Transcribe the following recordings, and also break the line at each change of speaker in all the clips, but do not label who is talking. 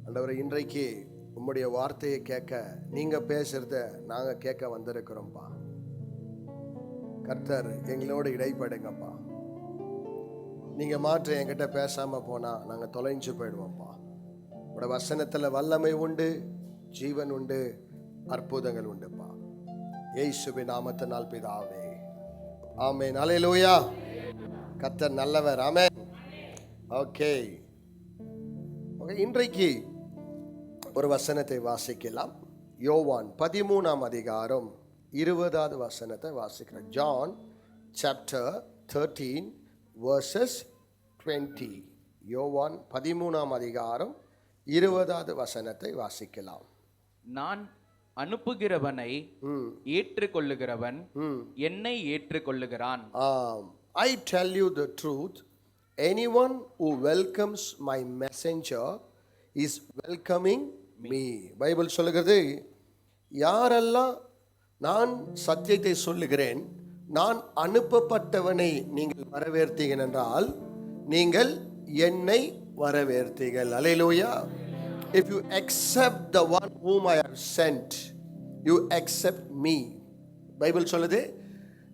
ஆண்டவரே, இன்றைக்கு உம்முடைய வார்த்தையை கேட்க, நீங்க பேசுறத நாங்க கேட்க வந்திருக்கிறோம்ப்பா. கர்த்தர் எங்களோட இடைப்படுங்கப்பா. நீங்க மாற்ற என்கிட்ட பேசாம போனா நாங்க தொலைஞ்சு போயிடுவோம்ப்பா. உடைய வசனத்துல வல்லமை உண்டு, ஜீவன் உண்டு, அற்புதங்கள் உண்டுப்பா. இயேசுவின் நாமத்தினால் பிதாவே, ஆமென். அல்லேலூயா. கர்த்தர் நல்லவர். ஆமென். ஓகே, இன்றைக்கு ஒரு வசனத்தை வாசிக்கலாம். யோவான் 13ஆம் அதிகாரம் 20வது வசனத்தை வாசிக்கிறேன். John chapter 13 verses 20. யோவான் 13ஆம் அதிகாரம் 20வது வசனத்தை வாசிக்கலாம்.
நான் அனுப்புகிறவனை ஏற்றுக்கொள்ளுகிறவன் என்னை ஏற்றுக்கொள்ளுகிறான்.
I tell you the truth, anyone who welcomes my messenger is welcoming me. Bible சொல்லுகிறது, யாரெல்லாம் நான் சத்தியத்தை சொல்லுகிறேன், நான் அனுப்பப்பட்டவனை நீங்கள் வரவேற்றீர்கள் என்றால் நீங்கள் என்னை வரவேற்றீர்கள். அல்லேலூயா. If you accept the one whom I have sent, you accept me. Bible சொல்லுது,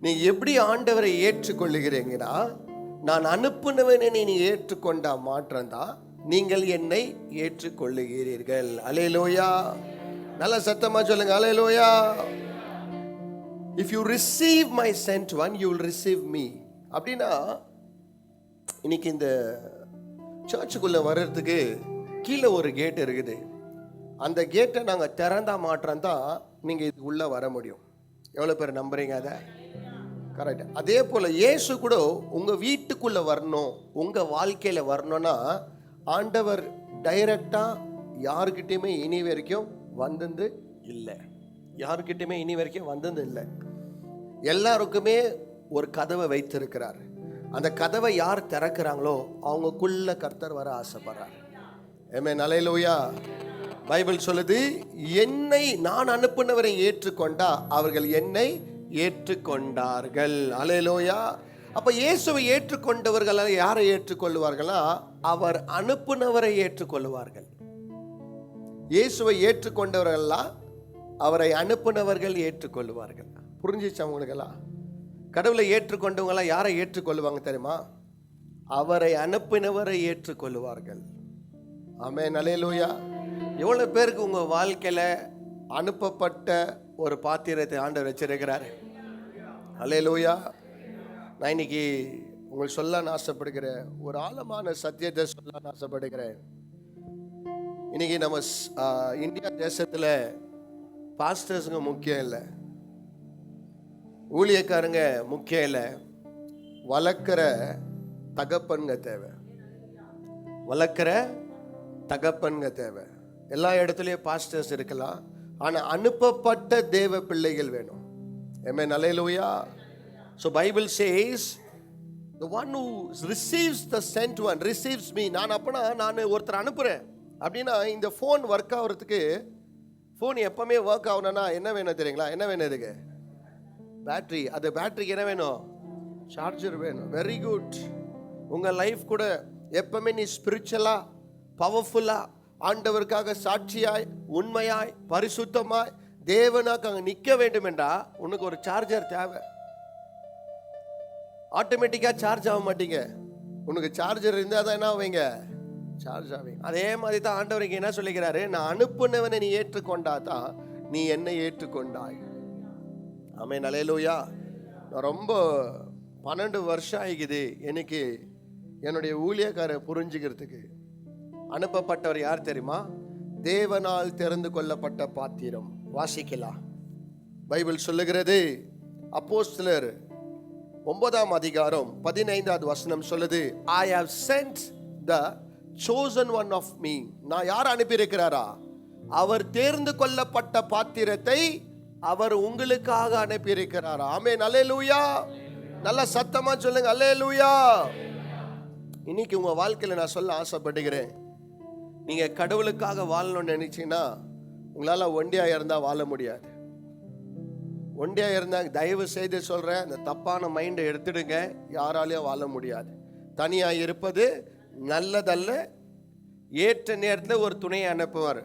நீ எப்படி ஆண்டவரை ஏற்றுக்கொள்ளுகிறீங்கன்னா, நான் அனுப்புனவனை நீ ஏற்றுக்கொண்டா மாற்றம்தான் நீங்கள் என்னை ஏற்றுக்கொள்ளுகிறீர்கள். அல்லேலூயா. நல்ல சத்தமா சொல்லுங்க, அல்லேலூயா. If you receive my sent one, you will receive me. அப்படின்னா இன்னைக்கு இந்த சர்ச்சுக்குள்ள வர்றதுக்கு கீழே ஒரு கேட் இருக்குது. அந்த கேட்டை நாங்கள் திறந்தா மாற்றம் தான் நீங்கள் இது உள்ளே வர முடியும். எவ்வளோ பேர் நம்புறீங்க அதை? கரெக்ட். அதே போல் இயேசு கூட உங்கள் வீட்டுக்குள்ளே வரணும், உங்கள் வாழ்க்கையில் வரணும்னா ஆண்டவர் டைரக்டாக யாருக்கிட்டையுமே இனி வரைக்கும் வந்தது இல்லை. யாருக்கிட்டையுமே இனி வரைக்கும் வந்தது இல்லை. எல்லாருக்குமே ஒரு கதவை வைத்திருக்கிறார். அந்த கதவை யார் திறக்கிறாங்களோ அவங்களுக்குள்ள கர்த்தர் வர ஆசைப்படுறார். ஆமென். அல்லேலூயா. பைபிள் சொல்லுது, என்னை நான் அனுப்புனவரை ஏற்றுக்கொண்டா அவர்கள் என்னை ஏற்றுக்கொண்டார்கள். அல்லேலூயா. அப்ப இயேசுவை ஏற்றுக்கொண்டவர்கள் யாரை ஏற்றுக்கொள்வார்களா? அவர் அனுப்புனவரை ஏற்றுக்கொள்வார்கள். இயேசுவை ஏற்றுக்கொண்டவர்கள்லாம் அவரை அனுப்புனவர்கள் ஏற்றுக்கொள்வார்கள். புரிஞ்சிச்சு அவங்களுக்கெல்லாம்? கடவுளை ஏற்றுக்கொண்டவங்களாம் யாரை ஏற்றுக்கொள்வாங்க தெரியுமா? அவரை அனுப்பினவரை ஏற்றுக்கொள்வார்கள். ஆமென். அல்லேலூயா. எவ்வளவு பேருக்கு உங்க வாழ்க்கையில அனுப்பப்பட்ட ஒரு பாத்திரத்தை ஆண்டவர் வச்சிருக்கிறார்? அல்லேலூயா. நான் இன்னைக்கு உங்களுக்கு சொல்ல ஆசைப்படுகிறேன், ஒரு ஆழமான சத்தியத்தை சொல்ல ஆசைப்படுகிறேன். இன்னைக்கு நம்ம இந்தியா தேசத்தில் பாஸ்டர்ஸுங்க முக்கியம் இல்லை, ஊழியக்காரங்க முக்கியம் இல்லை, வளர்க்குற தகப்பன்க தேவை. வளர்க்குற தகப்பன்க தேவை. எல்லா இடத்துலையும் பாஸ்டர்ஸ் இருக்கலாம், ஆனால் அனுப்பப்பட்ட தேவ பிள்ளைகள் வேணும். ஆமென். அல்லேலூயா. So Bible says, the one who receives the sent one receives me. நான் அப்பனா நான் ஒருத்தர் அனுப்புகிறேன் அப்படின்னா, இந்த ஃபோன் ஒர்க் ஆகிறதுக்கு, ஃபோன் எப்பவுமே ஒர்க் ஆகணும்னா என்ன வேணும் தெரியுங்களா? என்ன வேணும் இதுக்கு? பேட்ரி. அது பேட்ரிக்கு என்ன வேணும்? சார்ஜர் வேணும். Very good. உங்கள் லைஃப் கூட எப்பவுமே நீ ஸ்பிரிச்சுவலாக பவர்ஃபுல்லாக ஆண்டவருக்காக சாட்சியாய் உண்மையாய் பரிசுத்தமாய் தேவனாக அங்கே நிற்க வேண்டும் என்றா உனக்கு ஒரு சார்ஜர் தேவை. ஆட்டோமேட்டிக்காக சார்ஜ் ஆக மாட்டீங்க. உனக்கு சார்ஜர் இருந்தால் தான் என்ன ஆவீங்க? சார்ஜ் ஆவீங்க. அதே மாதிரி தான் ஆண்டவருக்கு என்ன சொல்லிக்கிறாரு? நான் அனுப்புனவனை நீ ஏற்றுக்கொண்டா தான் நீ என்னை ஏற்றுக்கொண்டாய். ஆமென். அல்லேலூயா. நான் ரொம்ப 12 வருஷம் ஆகிக்குது எனக்கு என்னுடைய ஊழியக்காரை புரிஞ்சுக்கிறதுக்கு. அனுப்பப்பட்டவர் யார் தெரியுமா? தேவனால் தெரிந்து கொள்ளப்பட்ட பாத்திரம். வாசிக்கலாம். பைபிள் சொல்லுகிறது, அப்போஸ்தலர் 9ஆம் அதிகாரம் 15வது வசனம் சொல்லுது, I have sent the chosen one of me. நான் யார் அனுப்பியிருக்கிறாரா? அவர் தேர்ந்து கொள்ளப்பட்ட பாத்திரத்தை அவர் உங்களுக்காக அனுப்பியிருக்கிறாரா? ஆமென். அல்லேலூயா. நல்ல சத்தமா சொல்லுங்க, அல்லேலூயா. இன்னைக்கு உங்க வாழ்க்கையில நான் சொல்ல ஆசைப்படுகிறேன், நீங்க கடவுளுக்காக வாழணும்னு நினைச்சீங்கன்னா உங்களால ஒண்டியா இருந்தா வாழ முடியாது. ஒண்டியா இருந்தாங்க, தயவு செய்து சொல்கிறேன், இந்த தப்பான மைண்டை எடுத்துடுங்க. யாராலையும் வாழ முடியாது. தனியாக இருப்பது நல்லதல்ல, ஏற்ற நேரத்தில் ஒரு துணையை அனுப்புவார்.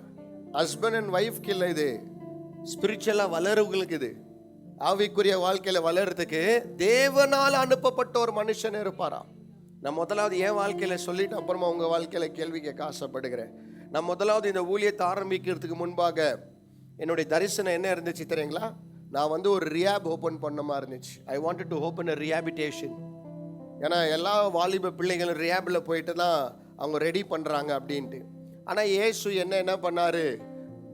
ஹஸ்பண்ட் அண்ட் ஒய்ஃப்க்கு இல்லை இது, ஸ்பிரிச்சுவலாக வளருவங்களுக்கு இது. ஆவிக்குரிய வாழ்க்கையில் வளர்றதுக்கு தேவனால் அனுப்பப்பட்ட ஒரு மனுஷன் இருப்பாராம். நான் முதலாவது என் வாழ்க்கையில் சொல்லிட்டு அப்புறமா உங்கள் வாழ்க்கையில் கேள்வி கேட்க ஆசைப்படுகிறேன். நான் முதலாவது இந்த ஊழியத்தை ஆரம்பிக்கிறதுக்கு முன்பாக என்னுடைய தரிசனம் என்ன இருந்துச்சு தெரியுங்களா? நான் வந்து ஒரு ரியாப் ஓப்பன் பண்ண மாதிரி இருந்துச்சு. I wanted to open a rehabilitation. ஏன்னா எல்லா வாலிப பிள்ளைகளும் ரியாபில் போயிட்டு தான் அவங்க ரெடி பண்ணுறாங்க அப்படின்ட்டு. ஆனால் இயேசு என்ன பண்ணார்?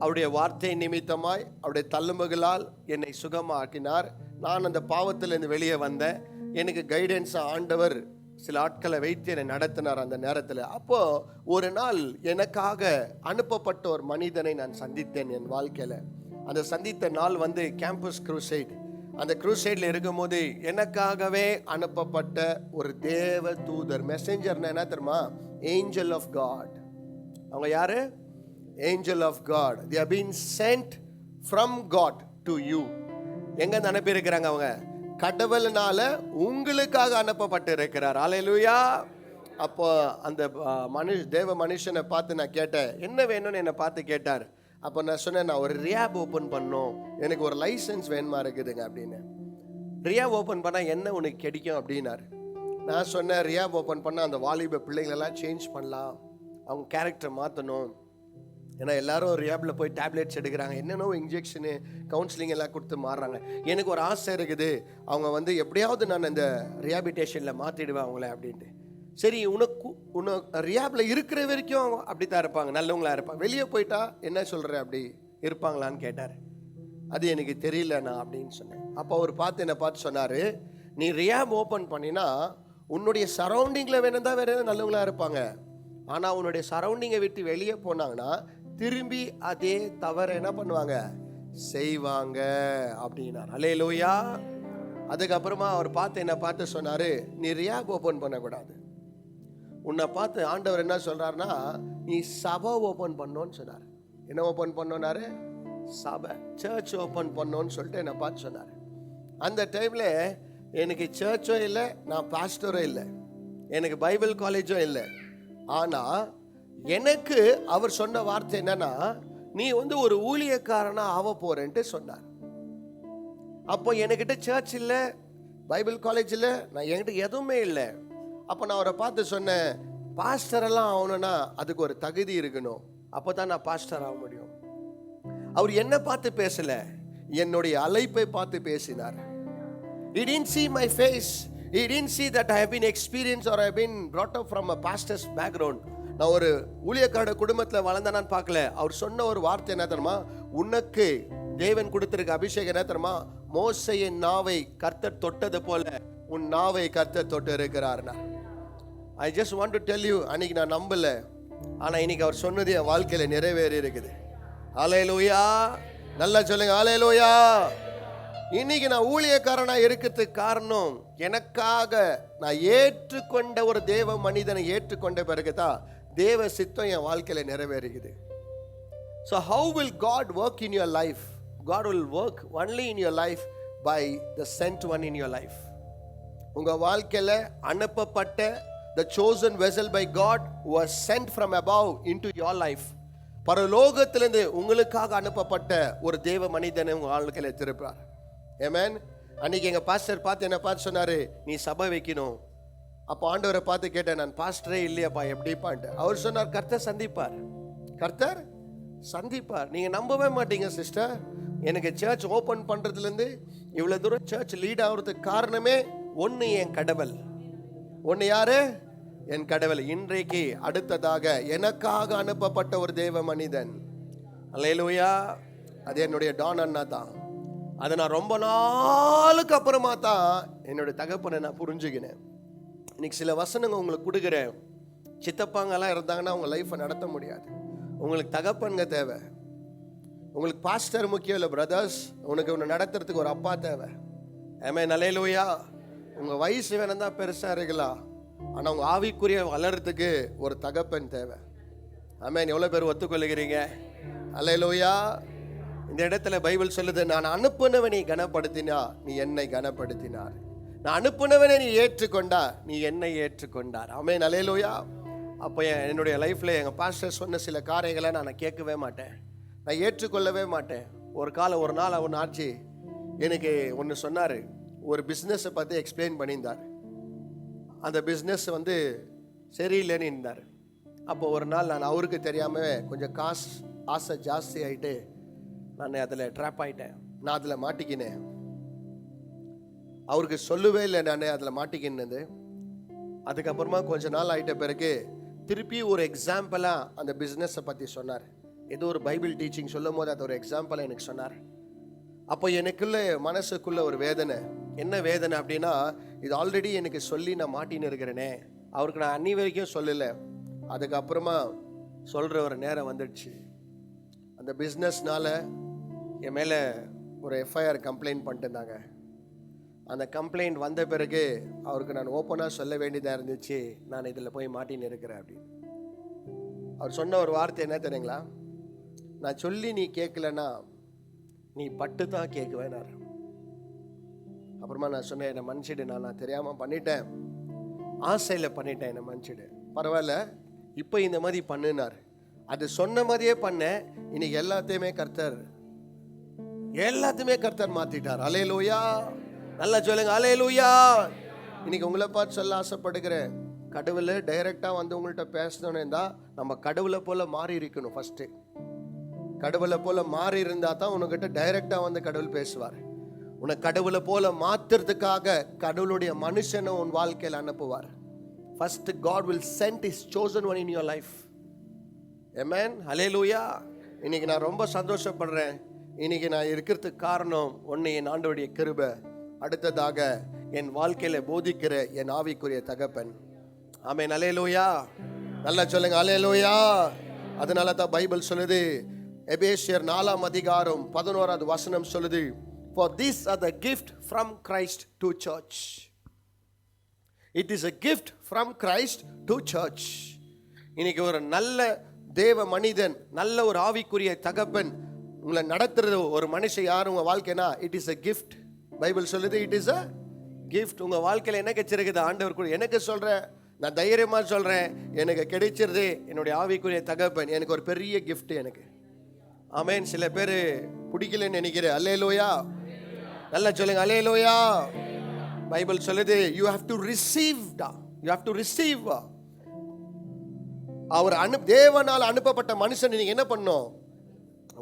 அவருடைய வார்த்தை நிமித்தமாய் அவருடைய தள்ளும்புகளால் என்னை சுகமாக்கினார். நான் அந்த பாவத்திலேருந்து வெளியே வந்தேன். எனக்கு கைடன்ஸாக ஆண்டவர் சில ஆட்களை வைத்து என்னை நடத்தினார் அந்த நேரத்தில். அப்போது ஒரு நாள் எனக்காக அனுப்பப்பட்ட ஒரு மனிதனை நான் சந்தித்தேன் என் வாழ்க்கையில். அந்த சந்தித்த நாள் வந்து கேம்பஸ் க்ரூசைட். அந்த க்ரூசைடில் இருக்கும்போது எனக்காகவே அனுப்பப்பட்ட ஒரு தேவ தூதர், மெசஞ்சர்னா என்ன தெரியுமா? Angel of God. அவங்க யாரு? Angel of God. they have been sent from God to you. எங்க அனுப்பியிருக்கிறாங்க? அவங்க கடவுள்னால உங்களுக்காக அனுப்பப்பட்டு இருக்கிறார். அல்லேலூயா. அப்போ அந்த தேவ மனுஷனை பார்த்து நான் கேட்டேன், என்ன வேணும்னு என்னை பார்த்து கேட்டார். அப்போ நான் சொன்னேன், நான் ஒரு ரியாப் ஓப்பன் பண்ணோம், எனக்கு ஒரு லைசன்ஸ் வேணுமா இருக்குதுங்க அப்படின்னு. ரியாப் ஓப்பன் பண்ணால் என்ன உனக்கு கிடைக்கும் அப்படின்னாரு. நான் சொன்னேன், ரியாப் ஓப்பன் பண்ணால் அந்த வாலிப பிள்ளைங்களெல்லாம் சேஞ்ச் பண்ணலாம், அவங்க கேரக்டர் மாற்றணும். ஏன்னா எல்லாரும் ரியாபில் போய் டேப்லெட்ஸ் எடுக்கிறாங்க, என்னென்னோ இன்ஜெக்ஷனு கவுன்சிலிங் எல்லாம் கொடுத்து மாறுறாங்க. எனக்கு ஒரு ஆசை இருக்குது, அவங்க வந்து எப்படியாவது நான் இந்த ரியாபிட்டேஷனில் மாற்றிடுவேன் அவங்கள அப்படின்ட்டு. சரி, உனக்கு ரியாபில் இருக்கிற வரைக்கும் அவங்க அப்படி தான் இருப்பாங்க, நல்லவங்களா இருப்பாங்க. வெளியே போயிட்டா என்ன சொல்கிற, அப்படி இருப்பாங்களான்னு கேட்டார். அது எனக்கு தெரியலண்ணா அப்படின்னு சொன்னேன். அப்போ அவர் என்னை பார்த்து சொன்னார், நீ ரியாப் ஓப்பன் பண்ணினா உன்னுடைய சரௌண்டிங்கில் வேணும் தான் வேறு எதாவது நல்லவங்களா இருப்பாங்க. ஆனால் உன்னுடைய சரௌண்டிங்கை விட்டு வெளியே போனாங்கன்னா திரும்பி அதே தவறு என்ன பண்ணுவாங்க, செய்வாங்க அப்படின்னார். அல்லேலூயா. அதுக்கப்புறமா அவர் என்னை பார்த்து சொன்னார், நீ ரியாப் ஓப்பன் பண்ணக்கூடாது, உன்னை பார்த்து ஆண்டவர் என்ன சொல்கிறாருன்னா, நீ சபை ஓப்பன் பண்ணோன்னு சொன்னார். என்ன ஓப்பன் பண்ணோன்னாரு? சபை, சர்ச் ஓப்பன் பண்ணோன்னு சொல்லிட்டு என்னை பார்த்து சொன்னார். அந்த டைமில் எனக்கு சர்ச்சும் இல்லை, நான் பாஸ்டரும் இல்லை, எனக்கு பைபிள் காலேஜும் இல்லை. ஆனால் எனக்கு அவர் சொன்ன வார்த்தை என்னன்னா, நீ வந்து ஒரு ஊழியக்காரனா ஆக போறேன்ட்டு சொன்னார். அப்போ என்கிட்ட சர்ச் இல்லை, பைபிள் காலேஜ் இல்லை, நான் என்கிட்ட எதுவுமே இல்லை. அப்போ நான் அவரை பார்த்து சொன்னேன், பாஸ்டரெல்லாம் ஆகணும்னா அதுக்கு ஒரு தகுதி இருக்கணும், அப்போ தான் நான் பாஸ்டர் ஆக முடியும். அவர் என்ன பார்த்து பேசல, என்னுடைய அழைப்பை பார்த்து பேசினார். He didn't see my face. He didn't see that I have been experienced or I have been brought up from a pastor's background. நான் ஒரு ஊழியக்கார குடும்பத்தில் வளர்ந்தானான்னு பார்க்கல. அவர் சொன்ன ஒரு வார்த்தை என்ன தெரியுமா? உனக்கு தேவன் கொடுத்திருக்க அபிஷேகம் என்ன தெரியுமா? மோசேயின் நாவை கர்த்தர் தொட்டது போல உன் நாவை கர்த்தர் தொட்டு இருக்கிறார்னா. I just want to tell you, அன்னைக்கு நான் நம்பல, ஆனால் இன்னைக்கு அவர் சொன்னது என் வாழ்க்கையில் நிறைவேறி இருக்குது. ஹல்லேலூயா. நல்லா சொல்லுங்க, ஹல்லேலூயா. இன்னைக்கு நான் ஊழியக்காரனா இருக்கிறதுக்கு காரணம், எனக்காக நான் ஏற்றுக்கொண்ட ஒரு தேவ மனிதனை ஏற்றுக்கொண்ட பிறகுதான் தேவ சித்தம் என் வாழ்க்கையில நிறைவேறுகிறது. So how will God work in your life? God will work only in your life by the sent one in your life. உங்க வாழ்க்கையில அனுப்பப்பட்ட the chosen vessel by God was sent from above into your life. பரலோகத்திலிருந்து உங்களுக்காக அனுப்பப்பட்ட ஒரு தேவ மனிதனை உங்க வாழ்க்கையில திருப்பார். ஆமென். அன்னைக்கு எங்க பாஸ்டர் என்ன பார்த்து சொன்னாரு, நீ சபை வைக்கணும். அப்போ ஆண்டவரை பார்த்து கேட்டேன், நான் பாஸ்டரே இல்லையாப்பா, எப்படிப்பான்ட்டு. அவர் சொன்னார், கர்த்தர் சந்திப்பார், கர்த்தர் சந்திப்பார். நீங்க நம்பவே மாட்டீங்க சிஸ்டர், எனக்கு சர்ச் ஓபன் பண்றதுலேருந்து இவ்வளவு தூரம் சர்ச் லீட் ஆகுறதுக்கு காரணமே ஒன்று என் கடவுள். ஒன்று யாரு? என் கடவுள். இன்றைக்கு அடுத்ததாக எனக்காக அனுப்பப்பட்ட ஒரு தேவ மனிதன், அல்லேலூயா, அது என்னுடைய டான் அண்ணா தான். அதை நான் ரொம்ப நாளுக்கு அப்புறமா தான் என்னுடைய தகப்பனை நான் புரிஞ்சுக்கினேன். இன்னைக்கு சில வசனங்கள் உங்களுக்கு கொடுக்குறேன். சித்தப்பாங்கெல்லாம் இருந்தாங்கன்னா உங்கள் லைஃப்பை நடத்த முடியாது. உங்களுக்கு தகப்பனுங்க தேவை. உங்களுக்கு பாஸ்டர் முக்கியம் இல்லை பிரதர்ஸ், உனக்கு உன்னை நடத்துறதுக்கு ஒரு அப்பா தேவை. ஆமென், அல்லேலூயா. உங்கள் வயசு வேணும் தான் பெருசாக இருக்கலாம், ஆனால் உங்கள் ஆவிக்குரிய வளர்றதுக்கு ஒரு தகப்பன் தேவை. ஆமென். எவ்வளோ பேர் ஒத்துக்கொள்ளுகிறீங்க? அல்லேலூயா. இந்த இடத்துல பைபிள் சொல்லுது, நான் அனுப்புனவனை கனப்படுத்தினா நீ என்னை கனப்படுத்தினார், நான் அனுப்புனவனை நீ ஏற்றுக்கொண்டா நீ என்னை ஏற்றுக்கொண்டார். ஆமென், அல்லேலூயா. அப்போ என்னுடைய லைஃப்பில் எங்கள் பாஸ்டர் சொன்ன சில காரியங்களை நான் கேட்கவே மாட்டேன், நான் ஏற்றுக்கொள்ளவே மாட்டேன். ஒரு நாள் ஒன்று ஆச்சு, எனக்கு ஒன்று சொன்னார். ஒரு பிஸ்னஸை பற்றி எக்ஸ்பிளைன் பண்ணியிருந்தார். அந்த பிஸ்னஸ் சரியில்லைன்னு இருந்தார். அப்போ ஒரு நாள் நான் அவருக்கு தெரியாமல் கொஞ்சம் ஆசை ஜாஸ்தி ஆகிட்டு நான் அதில் ட்ராப் ஆகிட்டேன். நான் அதில் மாட்டிக்கினேன். அவருக்கு சொல்லவே இல்லை நான் அதில் மாட்டிக்கினது. அதுக்கப்புறமா கொஞ்ச நாள் ஆகிட்ட பிறகு திருப்பி ஒரு எக்ஸாம்பிளாக அந்த பிஸ்னஸை பற்றி சொன்னார். ஏதோ ஒரு பைபிள் டீச்சிங் சொல்லும் போது அது ஒரு எக்ஸாம்பிளாக எனக்கு சொன்னார். அப்போ எனக்குள்ள மனசுக்குள்ள ஒரு வேதனை. என்ன வேதனை அப்படின்னா, இது ஆல்ரெடி எனக்கு சொல்லி நான் மாட்டின்னு இருக்கிறேனே, அவருக்கு நான் அன்னி வரைக்கும் சொல்லலை, அதுக்கப்புறமா சொல்கிற ஒரு நேரம் வந்துடுச்சு. அந்த பிஸ்னஸ்னால என் மேலே ஒரு எஃப்ஐஆர் கம்ப்ளைண்ட் பண்ணிட்டு இருந்தாங்க. அந்த கம்ப்ளைண்ட் வந்த பிறகு அவருக்கு நான் ஓப்பனாக சொல்ல வேண்டியதாக இருந்துச்சு, நான் இதில் போய் மாட்டின்னு இருக்கிறேன் அப்படின்னு. அவர் சொன்ன ஒரு வார்த்தை என்ன தெரியுங்களா? நான் சொல்லி நீ கேட்கலன்னா நீ பட்டு தான் கேட்குவேனார். அப்புறமா நான் சொன்னேன், என்னை மன்னிச்சிடு, நான் தெரியாமல் பண்ணிட்டேன், ஆசையில் பண்ணிட்டேன், என்னை மன்னிச்சிடு, பரவாயில்ல, இப்போ இந்த மாதிரி பண்ணுனார். அது சொன்ன மாதிரியே பண்ணேன். இன்னைக்கு எல்லாத்தையுமே கர்த்தர் மாற்றிட்டார். அல்லேலூயா, நல்லா சொல்லுங்க அல்லேலூயா. இன்னைக்கு உங்களை பார்த்து சொல்ல ஆசைப்படுகிறேன், கடவுளை டைரெக்டாக உங்கள்கிட்ட பேசணுன்னு இருந்தால் நம்ம கடவுளை போல மாறி இருக்கணும். ஃபஸ்ட்டு கடவுளை போல மாறி இருந்தால் தான் உனக்கிட்ட டைரெக்டாக கடவுள் பேசுவார். உன்னை கடவுளை போல மாற்றுறதுக்காக கடவுளுடைய மனுஷனை உன் வாழ்க்கையில் அனுப்புவார். First God will send his chosen one in your life. Amen. Hallelujah. இன்னைக்கு நான் ரொம்ப சந்தோஷப்படுறேன். இன்னைக்கு நான் இருக்கிறதுக்கு காரணம் ஒன்று, என் ஆண்டவருடைய கிருபை, அடுத்ததாக என் வாழ்க்கையில போதிக்கிற என் ஆவிக்குரிய தகப்பன். ஆமென். அல்லேலூயா, நல்லா சொல்லுங்க அல்லேலூயா. அதனால தான் பைபிள் சொல்லுது, எபேசியர் 4 அதிகாரம் 11 வசனம் சொல்லுது, for these are the gift from Christ to church. It is a gift from Christ to church. இன்னைக்கு ஒரு நல்ல தேவ மனிதன், நல்ல ஒரு ஆவிக்குரிய தகப்பன் உங்களை நடத்துறது ஒரு மனுஷன் யார் உங்க வாழ்க்கைனா, it is a gift. Bible சொல்லுது இட் இஸ் a gift. உங்க வாழ்க்கையில என்ன கிடைச்சிருக்குது ஆண்டவர் கூட. எனக்கு சொல்றேன், நான் தைரியமா சொல்றேன், எனக்கு கிடைச்சிருது என்னுடைய ஆவிக்குரிய தகப்பன். எனக்கு ஒரு பெரிய gift எனக்கு. ஆமென். சில பேர் பிடிக்கலன்னு நினைக்கிறேன். அல்லேலூயா, நல்லா சொல்லுங்க அல்லேலூயா. பைபிள் சொல்லுது you have to receive. அவர் தேவனால் அனுப்பப்பட்ட மனுஷன் நீங்க என்ன பண்ணணும்?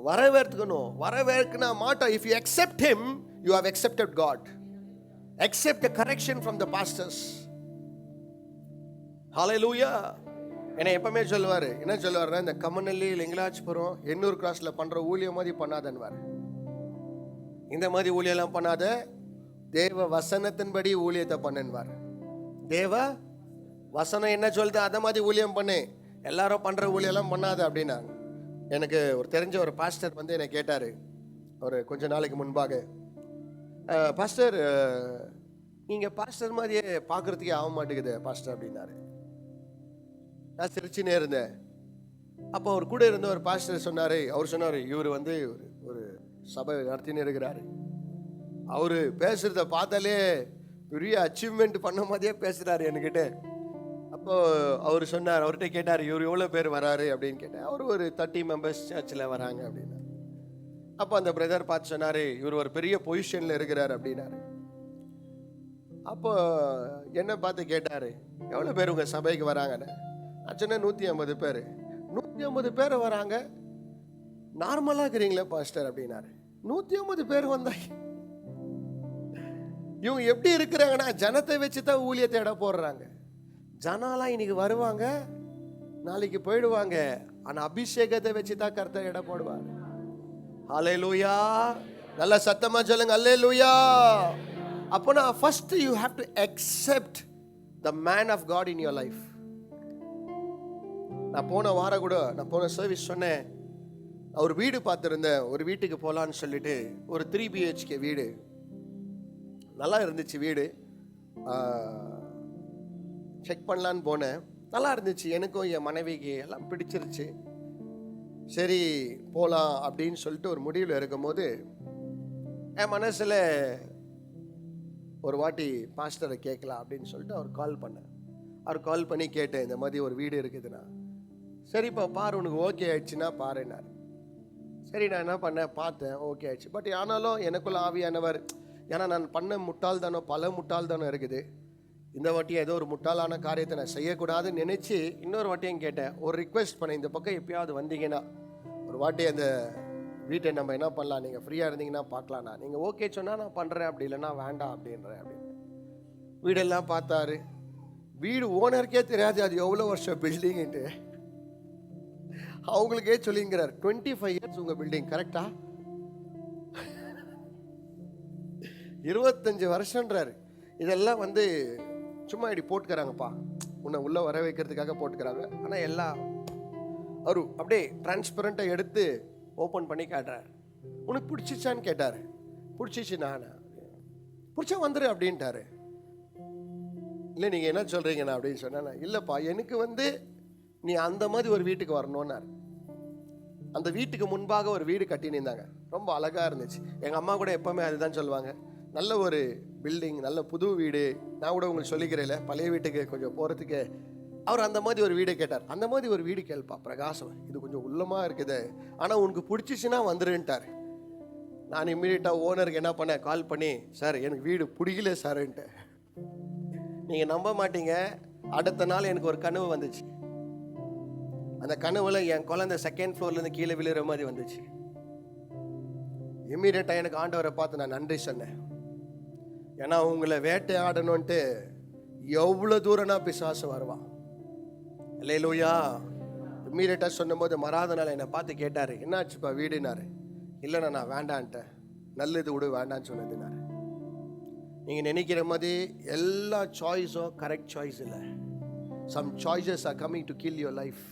வரவேற்கணும். வரவேற்கனா மாட்டோம். if you accept him, you have accepted God. Accept the correction from the pastors. Hallelujah. என்னை எப்பவுமே சொல்லுவார், என்ன சொல்லுவார்னா, இந்த கமநல்லி லிங்கலாஜ்புரம் 800 கிராஸ்ல பண்ற ஊழியம் மாதிரி பண்ணாதன்வார். இந்த மாதிரி ஊழியெல்லாம் பண்ணாத, தேவ வசனத்தின்படி ஊழியத்தை பண்ணுவார். தேவ வசனம் என்ன சொல்லுது அதை மாதிரி ஊழியம் பண்ணு, எல்லாரும் பண்ற ஊழியெல்லாம் பண்ணாத அப்படின்னா. எனக்கு ஒரு தெரிஞ்ச ஒரு பாஸ்டர் என்னை கேட்டார் ஒரு கொஞ்ச நாளைக்கு முன்பாக, பாஸ்டர் நீங்கள் பாஸ்டர் மாதிரியே பார்க்குறதுக்கே ஆக மாட்டேங்குது பாஸ்டர் அப்படின்னாரு. நான் சிரிச்சுனே இருந்தேன். அப்போ அவர் கூட இருந்த ஒரு பாஸ்டர் சொன்னார், அவர் சொன்னார், இவர் ஒரு சபை நடத்தின்னு இருக்கிறாரு, அவர் பேசுகிறத பார்த்தாலே பெரிய அச்சீவ்மெண்ட் பண்ண மாதிரியே பேசுகிறாரு என்கிட்ட. அப்போ அவர் சொன்னார், அவர்கிட்ட கேட்டார், இவர் எவ்வளோ பேர் வராரு அப்படின்னு கேட்டேன். அவர் ஒரு 30 மெம்பர்ஸ் சர்ச்சில் வராங்க அப்படின்னா. அப்போ அந்த பிரதர் பார்த்து சொன்னார், இவர் ஒரு பெரிய பொசிஷனில் இருக்கிறார் அப்படின்னாரு. அப்போ என்ன பார்த்து கேட்டார், எவ்வளோ பேர் உங்கள் சபைக்கு வராங்கன்னு. நான் சொன்னேன் 150 பேர். 150 பேர் வராங்க, நார்மலாக இருக்கிறீங்களே பாஸ்டர் அப்படின்னாரு. 150 பேர் வந்தாங்க. இவங்க எப்படி இருக்கிறாங்கன்னா, ஜனத்தை வச்சு தான் ஊழியத்தை இட போடுறாங்க. ஜனாலாம் இன்னைக்கு வருவாங்க, நாளைக்கு போயிடுவாங்க. ஆனா அபிஷேகத்தை வச்சு தான் கர்த்தர் இட போடுவார். ஹல்லேலூயா, நல்ல சத்தமா சொல்லுங்க அல்லேலூயா. அப்போனா first you have to accept the man of God in your life. நான் போன வாரம் கூட நான் போன சர்வீஸ் சொன்னேன், ஒரு வீடு பார்த்துருந்தேன். ஒரு வீட்டுக்கு போகலான்னு சொல்லிட்டு ஒரு 3 BHK வீடு நல்லா இருந்துச்சு. வீடு செக் பண்ணலான்னு போனேன், நல்லா இருந்துச்சு. எனக்கும் என் மனைவிக்கு எல்லாம் பிடிச்சிருச்சு. சரி போகலாம் அப்படின்னு சொல்லிட்டு ஒரு முடிவில் இருக்கும்போது என் மனசில் ஒரு வாட்டி பாஸ்டரை கேட்கலாம் அப்படின்னு சொல்லிட்டு அவர் கால் பண்ணேன். அவர் கால் பண்ணி கேட்டேன், இந்த மாதிரி ஒரு வீடு இருக்குதுண்ணா. சரிப்பா பாரு, உனக்கு ஓகே ஆயிடுச்சுன்னா பாருன்னாரு. சரி நான் என்ன பண்ணேன், பார்த்தேன், ஓகே ஆயிடுச்சு. பட் ஆனாலும் எனக்குள்ள ஆவியானவர், ஏன்னா நான் பண்ண முட்டாள்தானோ பல முட்டாள்தானோ இருக்குது, இந்த வாட்டியும் ஏதோ ஒரு முட்டாளான காரியத்தை நான் செய்யக்கூடாதுன்னு நினச்சி இன்னொரு வாட்டியும் கேட்டேன். ஒரு ரிக்வெஸ்ட் பண்ணேன், இந்த பக்கம் எப்பயாவது வந்தீங்கன்னா ஒரு வாட்டி அந்த வீட்டை நம்ம என்ன பண்ணலாம், நீங்கள் ஃப்ரீயாக இருந்தீங்கன்னா பார்க்கலாண்ணா, நீங்கள் ஓகே சொன்னால் நான் பண்ணுறேன், அப்படி இல்லைன்னா வேண்டாம் அப்படின்றேன் அப்படின்னு. வீடெல்லாம் பார்த்தாரு. வீடு ஓனருக்கே தெரியாது அது எவ்வளோ வருஷம் பில்டிங்ட்டு. அவங்களுக்கே சொல்லிங்கிறார், 25 இயர்ஸ் உங்கள் பில்டிங் கரெக்டா, 25 வருஷன்றாரு. இதெல்லாம் சும்மா இப்படி போட்டுக்கிறாங்கப்பா, உன்னை உள்ளே வர வைக்கிறதுக்காக போட்டுக்கிறாங்க. ஆனால் எல்லாம் அவரு அப்படியே டிரான்ஸ்பரண்ட்டாக எடுத்து ஓப்பன் பண்ணி காட்டுறாரு. உனக்கு பிடிச்சிச்சான்னு கேட்டார். பிடிச்சிச்சு, நான் பிடிச்சா வந்துரு அப்படின்ட்டாரு. இல்லை நீங்கள் என்ன சொல்கிறீங்கண்ணா அப்படின்னு சொன்னேன். இல்லைப்பா, எனக்கு நீ அந்த மாதிரி ஒரு வீட்டுக்கு வரணும்னாரு. அந்த வீட்டுக்கு முன்பாக ஒரு வீடு கட்டினிருந்தாங்க, ரொம்ப அழகாக இருந்துச்சு. எங்கள் அம்மா கூட எப்போவுமே அதுதான் சொல்லுவாங்க, நல்ல ஒரு பில்டிங், நல்ல புது வீடு. நான் கூட உங்களுக்கு சொல்லிக்கிறேன்ல, பழைய வீட்டுக்கு கொஞ்சம் போகிறதுக்கு அவர் அந்த மாதிரி ஒரு வீடு கேட்டார். அந்த மாதிரி ஒரு வீடு கேள்ப்பா பிரகாசம், இது கொஞ்சம் உள்ளமாக இருக்குது, ஆனால் உனக்கு பிடிச்சிச்சுன்னா வந்துருன்ட்டார். நான் இம்மீடியட்டாக ஓனருக்கு என்ன பண்ணேன், கால் பண்ணி, சார் எனக்கு வீடு பிடிக்கல சார்ன்ட்டு. நீங்கள் நம்ப மாட்டீங்க, அடுத்த நாள் எனக்கு ஒரு கனவு வந்துச்சு. அந்த கனவுல என் குழந்தை 2nd ஃப்ளோர்லேருந்து கீழே விழுகிற மாதிரி வந்துச்சு. இம்மீடியட்டாக எனக்கு ஆண்டவரை பார்த்து நான் நன்றி சொன்னேன். ஏன்னா உங்களை வேட்டையாடணுன்ட்டு எவ்வளோ தூரம்னா பிசாசு வருவான். அல்லேலூயா. இம்மீடியட்டாக சொன்னும்போது மறாத நாள் என்னை பார்த்து கேட்டார், என்னாச்சுப்பா வீடுனாரு. இல்லைண்ணா நான் வேண்டான்ட்டேன். நல்லது விடு, வேண்டான்னு சொன்னதுனாரு. நீங்கள் நினைக்கிற மாதிரி எல்லா சாய்ஸும் கரெக்ட் சாய்ஸ் இல்லை. Some choices are coming to kill your life.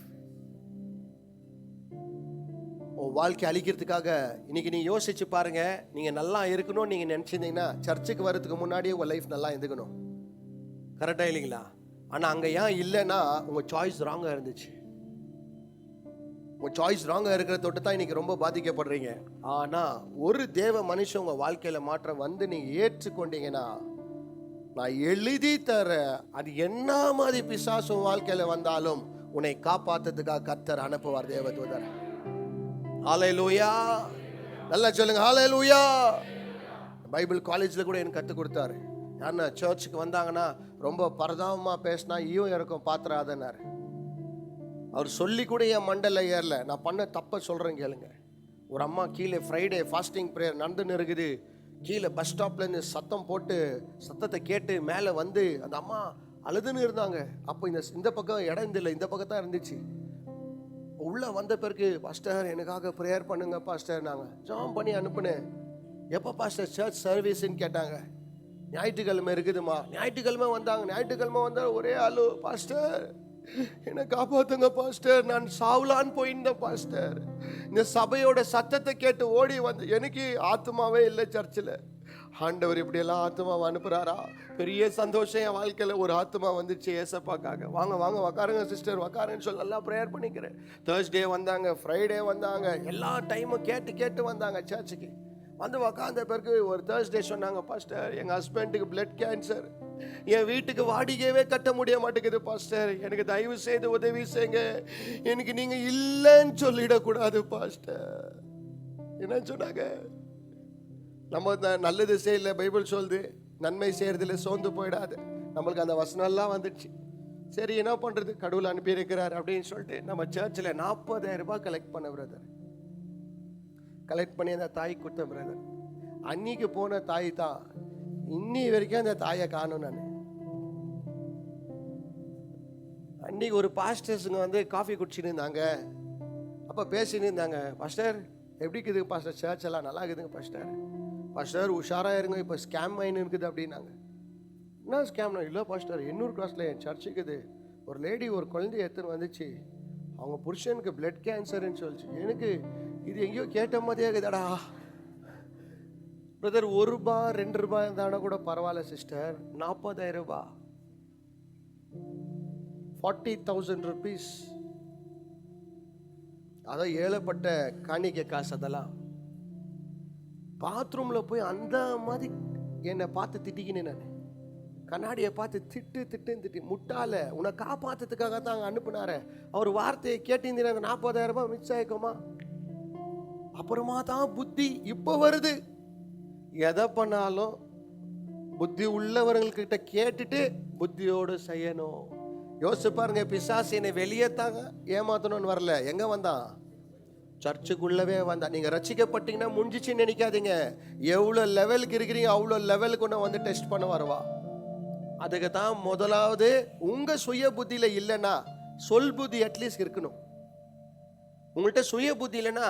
உன் வாழ்க்கை அழிக்கிறதுக்காக. இன்னைக்கு நீங்கள் யோசிச்சு பாருங்க, நீங்கள் நல்லா இருக்கணும்னு நீங்கள் நினச்சிருந்தீங்கன்னா சர்ச்சுக்கு வர்றதுக்கு முன்னாடியே உங்கள் லைஃப் நல்லா இருந்துக்கணும். கரெக்டாக இல்லைங்களா? ஆனால் அங்கே ஏன் இல்லைன்னா உங்கள் சாய்ஸ் ராங்காக இருந்துச்சு. உங்கள் சாய்ஸ் ராங்காக இருக்கிற தொட்டு தான் இன்னைக்கு ரொம்ப பாதிக்கப்படுறீங்க. ஆனால் ஒரு தேவ மனுஷன் உங்கள் வாழ்க்கையில் மாற்றம் நீங்கள் ஏற்றுக்கொண்டீங்கன்னா, நான் எழுதி தரேன், அது என்ன மாதிரி பிசாசு வாழ்க்கையில் வந்தாலும் உன்னை காப்பாற்றுறதுக்காக கர்த்தர் அனுப்புவார் தேவதூதர். ஹல்லேலூயா. நல்லா சொல்லுங்க, ஹல்லேலூயா. பைபிள் காலேஜில் கூட எனக்கு கற்றுக் கொடுத்தாரு. யாருன்னா சர்ச்சுக்கு வந்தாங்கன்னா ரொம்ப பரதாபமாக பேசினா ஈவும் இறக்கும் பாத்திராதனார். அவர் சொல்லி கூட என் மண்டல ஏறல. நான் பண்ண தப்ப சொல்கிறேன் கேளுங்க. ஒரு அம்மா கீழே ஃப்ரைடே ஃபாஸ்டிங் ப்ரேயர் நடந்துன்னு இருக்குது. கீழே பஸ் ஸ்டாப்லேருந்து சத்தம் போட்டு சத்தத்தை கேட்டு மேலே அந்த அம்மா அழுதுன்னு இருந்தாங்க. அப்போ இந்த பக்கம் இடம் இல்லை, இந்த பக்கம் தான் இருந்துச்சு. உள்ளே வந்த பிறகு, பாஸ்டர் எனக்காக ப்ரேயர் பண்ணுங்க பாஸ்டர், நாங்கள் ஜாம் பண்ணி அனுப்புனேன். எப்போ பாஸ்டர் சர்ச் சர்வீஸ்ன்னு கேட்டாங்க. ஞாயிற்றுக்கிழமை இருக்குதுமா. ஞாயிற்றுக்கிழமை வந்தாங்க. ஞாயிற்றுக்கிழமை வந்தால் ஒரே ஆளு, பாஸ்டர் என்னை காப்பாற்றுங்க பாஸ்டர், நான் சாவலான்னு போயிருந்தேன் பாஸ்டர். இந்த சபையோட சத்தத்தை கேட்டு ஓடி எனக்கு ஆத்மாவே இல்லை சர்ச்சில். ஆண்டவர் இப்படியெல்லாம் ஆத்மாவை அனுப்புகிறாரா? பெரிய சந்தோஷம் என் வாழ்க்கையில். ஒரு ஆத்மா வந்துச்சு ஏசப்பாக்காக. வாங்க வாங்க உக்காருங்க சிஸ்டர், உக்காருன்னு சொல்லி நல்லா ப்ரேயர் பண்ணிக்கிறேன். தேர்ஸ்டே வந்தாங்க, ஃப்ரைடே வந்தாங்க, எல்லா டைமும் கேட்டு வந்தாங்க சர்ச்சுக்கு. உக்காந்த பிறகு ஒரு தேர்ஸ்டே சொன்னாங்க, பாஸ்டர் எங்கள் ஹஸ்பண்டுக்கு பிளட் கேன்சர், என் வீட்டுக்கு வாடகையவே கட்ட முடிய மாட்டேங்குது பாஸ்டர், எனக்கு தயவு செய்து உதவி செய்யுங்க, எனக்கு நீங்கள் இல்லைன்னு சொல்லிடக்கூடாது பாஸ்டர். என்ன சொன்னாங்க? நம்ம நல்லது செய்யல, பைபிள் சொல்லுது நன்மை செய்யறதுல சோர்ந்து போயிடாது. நம்மளுக்கு அந்த வசனம்லாம் வந்துடுச்சு. சரி என்ன பண்ணுறது, கடவுள் அனுப்பியிருக்கிறார் அப்படின்னு சொல்லிட்டு நம்ம சர்ச்சில் 40,000 ரூபாய் கலெக்ட் பண்ண பிரதர். கலெக்ட் பண்ணி அந்த தாய் கொடுத்த பிரதர். அன்னைக்கு போன தாய் தான் இன்னி வரைக்கும் அந்த தாயை காணும். நான் அன்னைக்கு ஒரு பாஸ்டர்ஸுங்க காஃபி குடிச்சுன்னு இருந்தாங்க. அப்போ பேசின்னு இருந்தாங்க, பாஸ்டர் எப்படி இருக்குதுங்க பாஸ்டர், சர்ச் எல்லாம் நல்லா இருக்குதுங்க பாஸ்டர், பாஸ்டர் உஷாராக இருங்க, இப்போ ஸ்கேம் ஆயின்னு இருக்குது அப்படின்னாங்க. என்ன ஸ்கேம்னா? இல்லை பாஸ்டர், 800 கிளாஸில் என் சர்ச்சுக்குது ஒரு லேடி ஒரு குழந்தைய எடுத்துன்னு வந்துச்சு, அவங்க புருஷனுக்கு பிளட் கேன்சர்ன்னு சொல்லிச்சு. எனக்கு இது எங்கேயோ கேட்ட மாதிரியே இருக்குதாடா பிரதர். 1 ரூபாய் 2 ரூபாய் இருந்தானா கூட பரவாயில்ல சிஸ்டர், 40,000 ரூபாய், 40,000 rupees. அதான் ஏழப்பட்ட காணிக்கை காசு. அதெல்லாம் பாத்ரூமில் போய் அந்த மாதிரி என்னை பார்த்து திட்டிக்கினேன். நான் கண்ணாடியை பார்த்து திட்டு முட்டாள, உன்னை காப்பாத்துறதுக்காக தான் அங்கே அனுப்புனாரு. அவர் வார்த்தையை கேட்டிருந்தீங்க, அந்த 40,000 ரூபாய் மிச்சம் ஆயிக்குமா? அப்புறமா தான் புத்தி இப்போ வருது. எதை பண்ணாலும் புத்தி உள்ளவர்கள்கிட்ட கேட்டுட்டு புத்தியோடு செய்யணும். யோசிச்சு பாருங்க, பிசாசு என்னை வெளியே தாங்க ஏமாத்தணும்னு வரல. எங்க வந்தான்? சர்ச்சுக்குள்ளவே வந்தான். நீங்க ரட்சிக்கப்பட்டீங்கன்னா முடிஞ்சிச்சுன்னு நினைக்காதீங்க. எவ்வளோ லெவலுக்கு இருக்கிறீங்க அவ்வளோ லெவலுக்கு ஒன்று வந்து டெஸ்ட் பண்ண வருவா. அதுக்கு தான் முதலாவது உங்க சுய புத்தியில இல்லைன்னா சொல் புத்தி அட்லீஸ்ட் இருக்கணும். உங்கள்கிட்ட சுய புத்தி இல்லைன்னா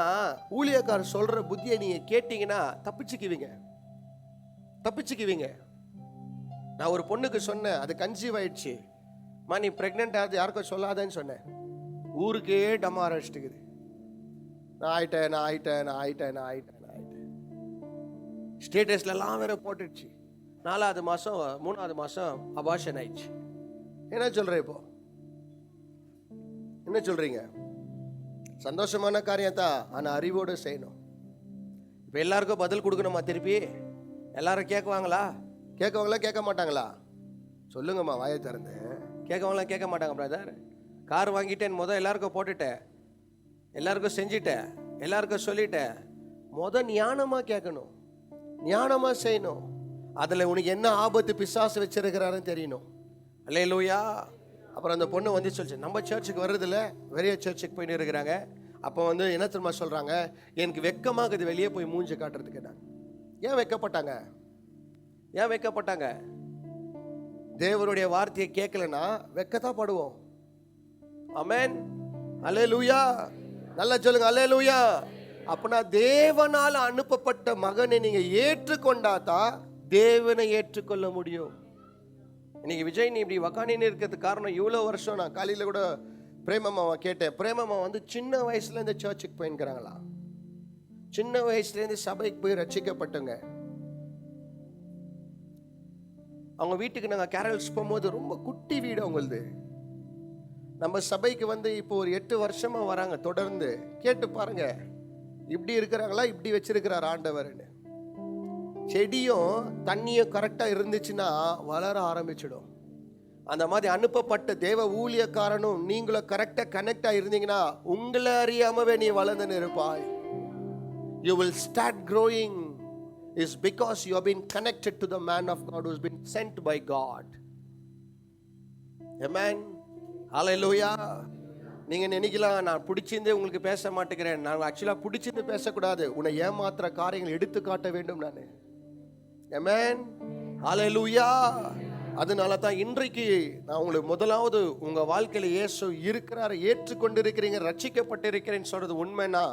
ஊழியக்காரர் சொல்ற புத்தியை நீங்க கேட்டீங்கன்னா தப்பிச்சுக்குவீங்க. நான் ஒரு பொண்ணுக்கு சொன்னேன், அது கன்சீவ் ஆயிடுச்சு, நீ பிரெக்னென்ட் ஆகுது யாருக்கும் சொல்லாதேன்னு சொன்னேன். ஊருக்கே டமார் அடிச்சுட்டுக்குது. நான் ஆயிட்டேன் ஸ்டேட்டஸ்லாம் வேற போட்டுடுச்சு. 4வது மாதம் 3வது மாதம் அபார்ஷன் ஆயிடுச்சு. என்ன சொல்ற? இப்போ என்ன சொல்றீங்க? சந்தோஷமான காரியம் தான், ஆனால் அறிவோடு செய்யணும். இப்போ எல்லாருக்கும் பதில் கொடுக்கணுமா? திருப்பி எல்லாரும் கேட்குவாங்களா? கேட்க மாட்டாங்களா? சொல்லுங்கம்மா வாயை திறந்து. கேட்கவாங்களா? கேட்க மாட்டாங்க பிரதர். கார் வாங்கிட்டேன், எல்லாருக்கும் போட்டுட்டேன், எல்லாருக்கும் செஞ்சிட்டேன், எல்லாருக்கும் சொல்லிட்டேன். ஞானமாக கேட்கணும், ஞானமாக செய்யணும். அதில் உனக்கு என்ன ஆபத்து பிசாசு வச்சிருக்கிறாருன்னு தெரியணும். அல்லேலூயா. அப்புறம் அந்த பொண்ணு வந்து சொல்லிச்சு, நம்ம சர்ச்சுக்கு வர்றதில்ல, வெளியே சர்ச்சுக்கு போயிட்டு இருக்கிறாங்க. அப்போ என்ன தெரியுமா சொல்கிறாங்க, எனக்கு வெக்கமாகுது வெளியே போய் மூஞ்சி காட்டுறதுக்கு. ஏன் வெக்கப்பட்டாங்க? தேவனுடைய வார்த்தையை கேட்கலன்னா வெக்கத்தான் படுவோம். ஆமென். அல்லேலூயா. நல்லா சொல்லுங்க அல்லேலூயா. அப்பனா தேவனால் அனுப்பப்பட்ட மகனை நீங்க ஏற்றுக்கொண்டாதான் தேவனை ஏற்றுக்கொள்ள முடியும். இன்னைக்கு விஜய் நீ இப்படி வக்கானின்னு இருக்கிறதுக்கு காரணம், இவ்வளோ வருஷம் நான் காலையில் கூட பிரேமம்மாவை கேட்டேன். பிரேமம்மா சின்ன வயசுலேருந்து சர்ச்சுக்கு போயிருக்கிறாங்களா? சின்ன வயசுலேருந்து சபைக்கு போய் ரட்சிக்கப்பட்டுங்க. அவங்க வீட்டுக்கு நாங்கள் கேரல்ஸ் போகும்போது ரொம்ப குட்டி வீடு அவங்களது. நம்ம சபைக்கு இப்போ ஒரு 8 வருஷமா வராங்க தொடர்ந்து. கேட்டு பாருங்க, இப்படி இருக்கிறாங்களா? இப்படி வச்சிருக்கிறார் ஆண்டவர்னு. செடியும் தண்ணியும் கரெக்டாக இருந்துச்சுன்னா வளர ஆரம்பிச்சிடும். அந்த மாதிரி அனுப்பப்பட்ட தேவ ஊழியக்காரனும் நீங்களும் கரெக்டாக கனெக்டாக இருந்தீங்கன்னா உங்களை அறியாமவே நீ வளர்ந்துன்னு இருப்பாய். You will start growing is because you have been connected to the man of God who has been sent by God. Amen. Hallelujah. நீங்க நினைக்கலாம் நான் பிடிச்சிருந்தே உங்களுக்கு பேச மாட்டேங்கிறேன். நான் ஆக்சுவலா பிடிச்சிருந்து பேசக்கூடாது, உன்னை ஏமாத்துற காரியங்கள் எடுத்து காட்ட வேண்டும் நான். Amen. Hallelujah. அதனால தான் இன்றைக்கு நான் உங்களுக்கு முதலாவது உங்க வாழ்க்கையில இயேசு இருக்கிறார், ஏற்றுக்கொண்டிருக்கிறீங்க, ரட்சிக்கப்பட்டிருக்கிறேன்னு சொல்றது உண்மைனா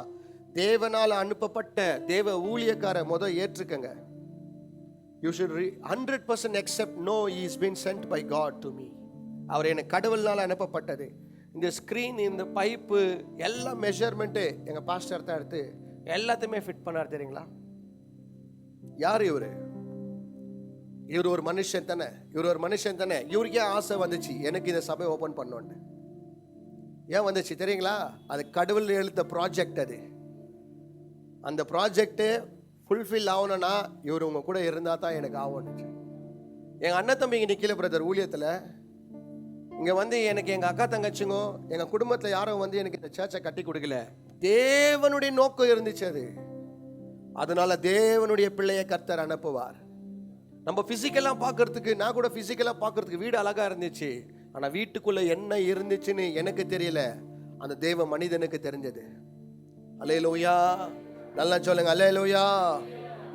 தேவனால் அனுப்பப்பட்ட தேவ ஊழியக்கார ஏற்றுக்கங்க. You should 100% accept, no, he is been sent by God to me. அவர் எனக்கு கடவுள்னால அனுப்பப்பட்டது. இந்த ஸ்க்ரீன், இந்த பைப்பு எல்லா மெஷர்மெண்ட்டு எங்கள் பாஸ்டர் தான் எடுத்து எல்லாத்தையுமே ஃபிட் பண்ணார். தெரியுங்களா? யார் இவர்? இவர் ஒரு மனுஷன் தானே. இவருக்கு ஏன் ஆசை வந்துச்சு எனக்கு இந்த சபை ஓப்பன் பண்ணோன்னு? ஏன் வந்துச்சு தெரியுங்களா? அது கடவுள் எழுத்த ப்ராஜெக்ட். அது அந்த ப்ராஜெக்டு ஃபுல்ஃபில் ஆகணும்னா இவர் உங்க கூட இருந்தால் தான் எனக்கு ஆகணுச்சு. எங்கள் அண்ணன் தம்பிங்க நிற்கல பிரதர் ஊழியத்தில். இங்கே எனக்கு எங்கள் அக்கா தங்கச்சிங்க எங்கள் குடும்பத்தில் யாரும் எனக்கு இந்த சர்ச்சை கட்டி கொடுக்கல. தேவனுடைய நோக்கம் இருந்துச்சு அது. அதனால தேவனுடைய பிள்ளையை கர்த்தர் அனுப்புவார். நம்ம ஃபிசிக்கலாக பார்க்கறதுக்கு, நான் கூட ஃபிசிக்கலாக பார்க்கறதுக்கு வீடு அழகாக இருந்துச்சு. ஆனால் வீட்டுக்குள்ளே என்ன இருந்துச்சுன்னு எனக்கு தெரியல, அந்த தேவ மனிதனுக்கு தெரிஞ்சது. அல்லேலூயா. நல்லா சொல்லுங்க அல்லேலூயா.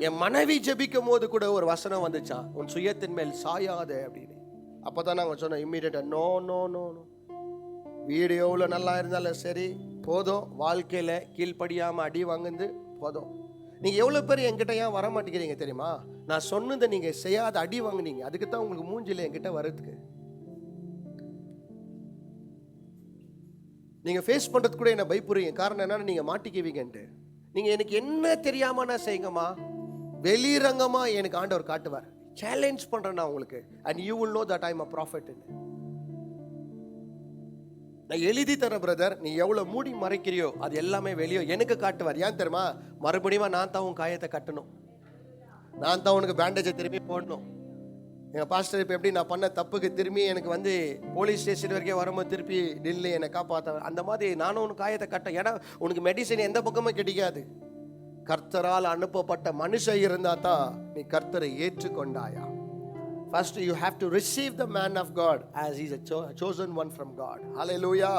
என் மனைவி ஜெபிக்கும் போது கூட ஒரு வசனம் வந்துச்சான், உன் சுயத்தின் மேல் சாயாத அப்படின்னு. அப்போ தான் நாங்கள் சொன்னோம் இம்மீடியட்டாக, நோ நோ நோ நோ, வீடு எவ்வளோ நல்லா இருந்தாலும் சரி போதும், வாழ்க்கையில் கீழ்ப்படியாமல் அடி வாங்குந்து போதும். நீங்கள் எவ்வளோ பேர் என்கிட்ட ஏன் வர மாட்டேங்கிறீங்க தெரியுமா? நான் சொன்னதை நீங்கள் செய்யாத அடி வாங்குனீங்க, அதுக்கு தான் உங்களுக்கு மூஞ்சில் என்கிட்ட வர்றதுக்கு. நீங்கள் ஃபேஸ் பண்ணுறது கூட என்ன பயப்படுறீங்க. காரணம் என்னன்னா நீங்கள் மாட்டிக்குவீங்கன்ட்டு. நீங்கள் எனக்கு என்ன தெரியாமல் நான் செய்யுங்கம்மா, வெளிரங்கமாக எனக்கு ஆண்டவர் காட்டுவார். சேலஞ்ச் பண்ணுறேன் நான் உங்களுக்கு. And you will know that I am a profit. நான் எழுதி தரேன் பிரதர், நீ எவ்வளோ மூடி மறைக்கிறியோ அது எல்லாமே வெளியோ எனக்கு காட்டுவார். ஏன் தெரியுமா? மறுபடியும் நான் தான் உன் காயத்தை கட்டணும், நான் தான் உனக்கு பேண்டேஜை திரும்பி போடணும். எங்கள் பாஸ்டர் இப்போ எப்படி நான் பண்ண தப்புக்கு திரும்பி எனக்கு வந்து போலீஸ் ஸ்டேஷன் வரைக்கும் வரும்போது திருப்பி நில்லு என்னை காப்பாற்ற, அந்த மாதிரி நானும் உனக்கு காயத்தை கட்டேன். ஏன்னா உனக்கு மெடிசன் எந்த பக்கமும் கிடைக்காது. கர்த்தரால் அனுப்பப்பட்ட மனுஷன் இருந்தால் தான் நீ கர்த்தரை ஏற்றுக்கொண்டாயா. First you have to receive the man of God as he's a chosen one from God. Hallelujah.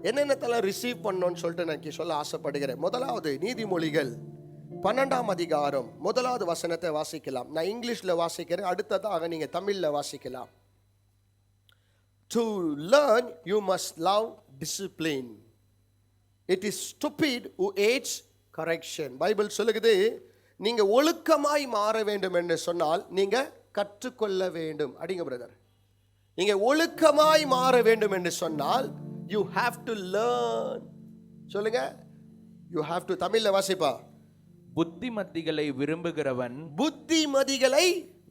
என்னென்னத்தெல்லாம் ரிசீவ் பண்ணணும்னு சொல்லிட்டு நான் சொல்ல ஆசைப்படுகிறேன். முதலாவது நீதிமொழிகள் 12ஆம் அதிகாரம் 1வது வசனத்தை வாசிக்கலாம். நான் இங்கிலீஷில் வாசிக்கிறேன், அடுத்ததாக நீங்கள் தமிழில் வாசிக்கலாம். To learn you must love discipline. It is stupid who hates correction. Bible சொல்லுகிறது, நீங்க ஒழுக்கமாய் மாற வேண்டும் என்று சொன்னால் நீங்க கற்றுக்கொள்ள வேண்டும். அடிங்க பிரதர். நீங்க ஒழுக்கமாய் மாற வேண்டும் என்று சொன்னால் you have to learn. சொல்லுங்க. you have to. தமிழ்ல வாசிப்பா.
புத்திமதிகளை விரும்புகிறவன்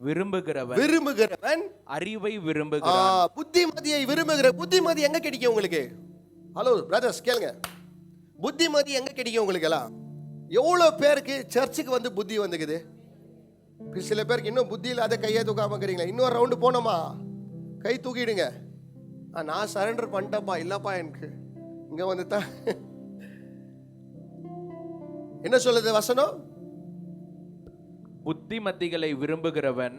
விரும்புகிறவன்
அறிவை விரும்புகிறான்.
புத்திமதியை விரும்புகிற. புத்திமதி எங்க கிடைக்கும் உங்களுக்கு? ஹலோ பிரதர்ஸ் கேளுங்க. புத்திமதி எங்க கிடைக்கும் உங்களுக்கு எல்லாம்? எவ்வளோ பேருக்கு சர்ச்சுக்கு வந்து புத்தி வந்துக்குது? சில பேருக்கு இன்னும் புத்தி இல்லாத கையை தூக்காம இருக்கிறீங்களா? இன்னொரு ரவுண்டு போனோமா கை தூக்கிடுங்க. நான் சரண்டர் பண்ணிட்டேன்ப்பா. இல்லப்பா எனக்கு இங்க வந்துட்டா. என்ன சொல்லுது வசனம்?
புத்திமதிகளை விரும்புகிறவன்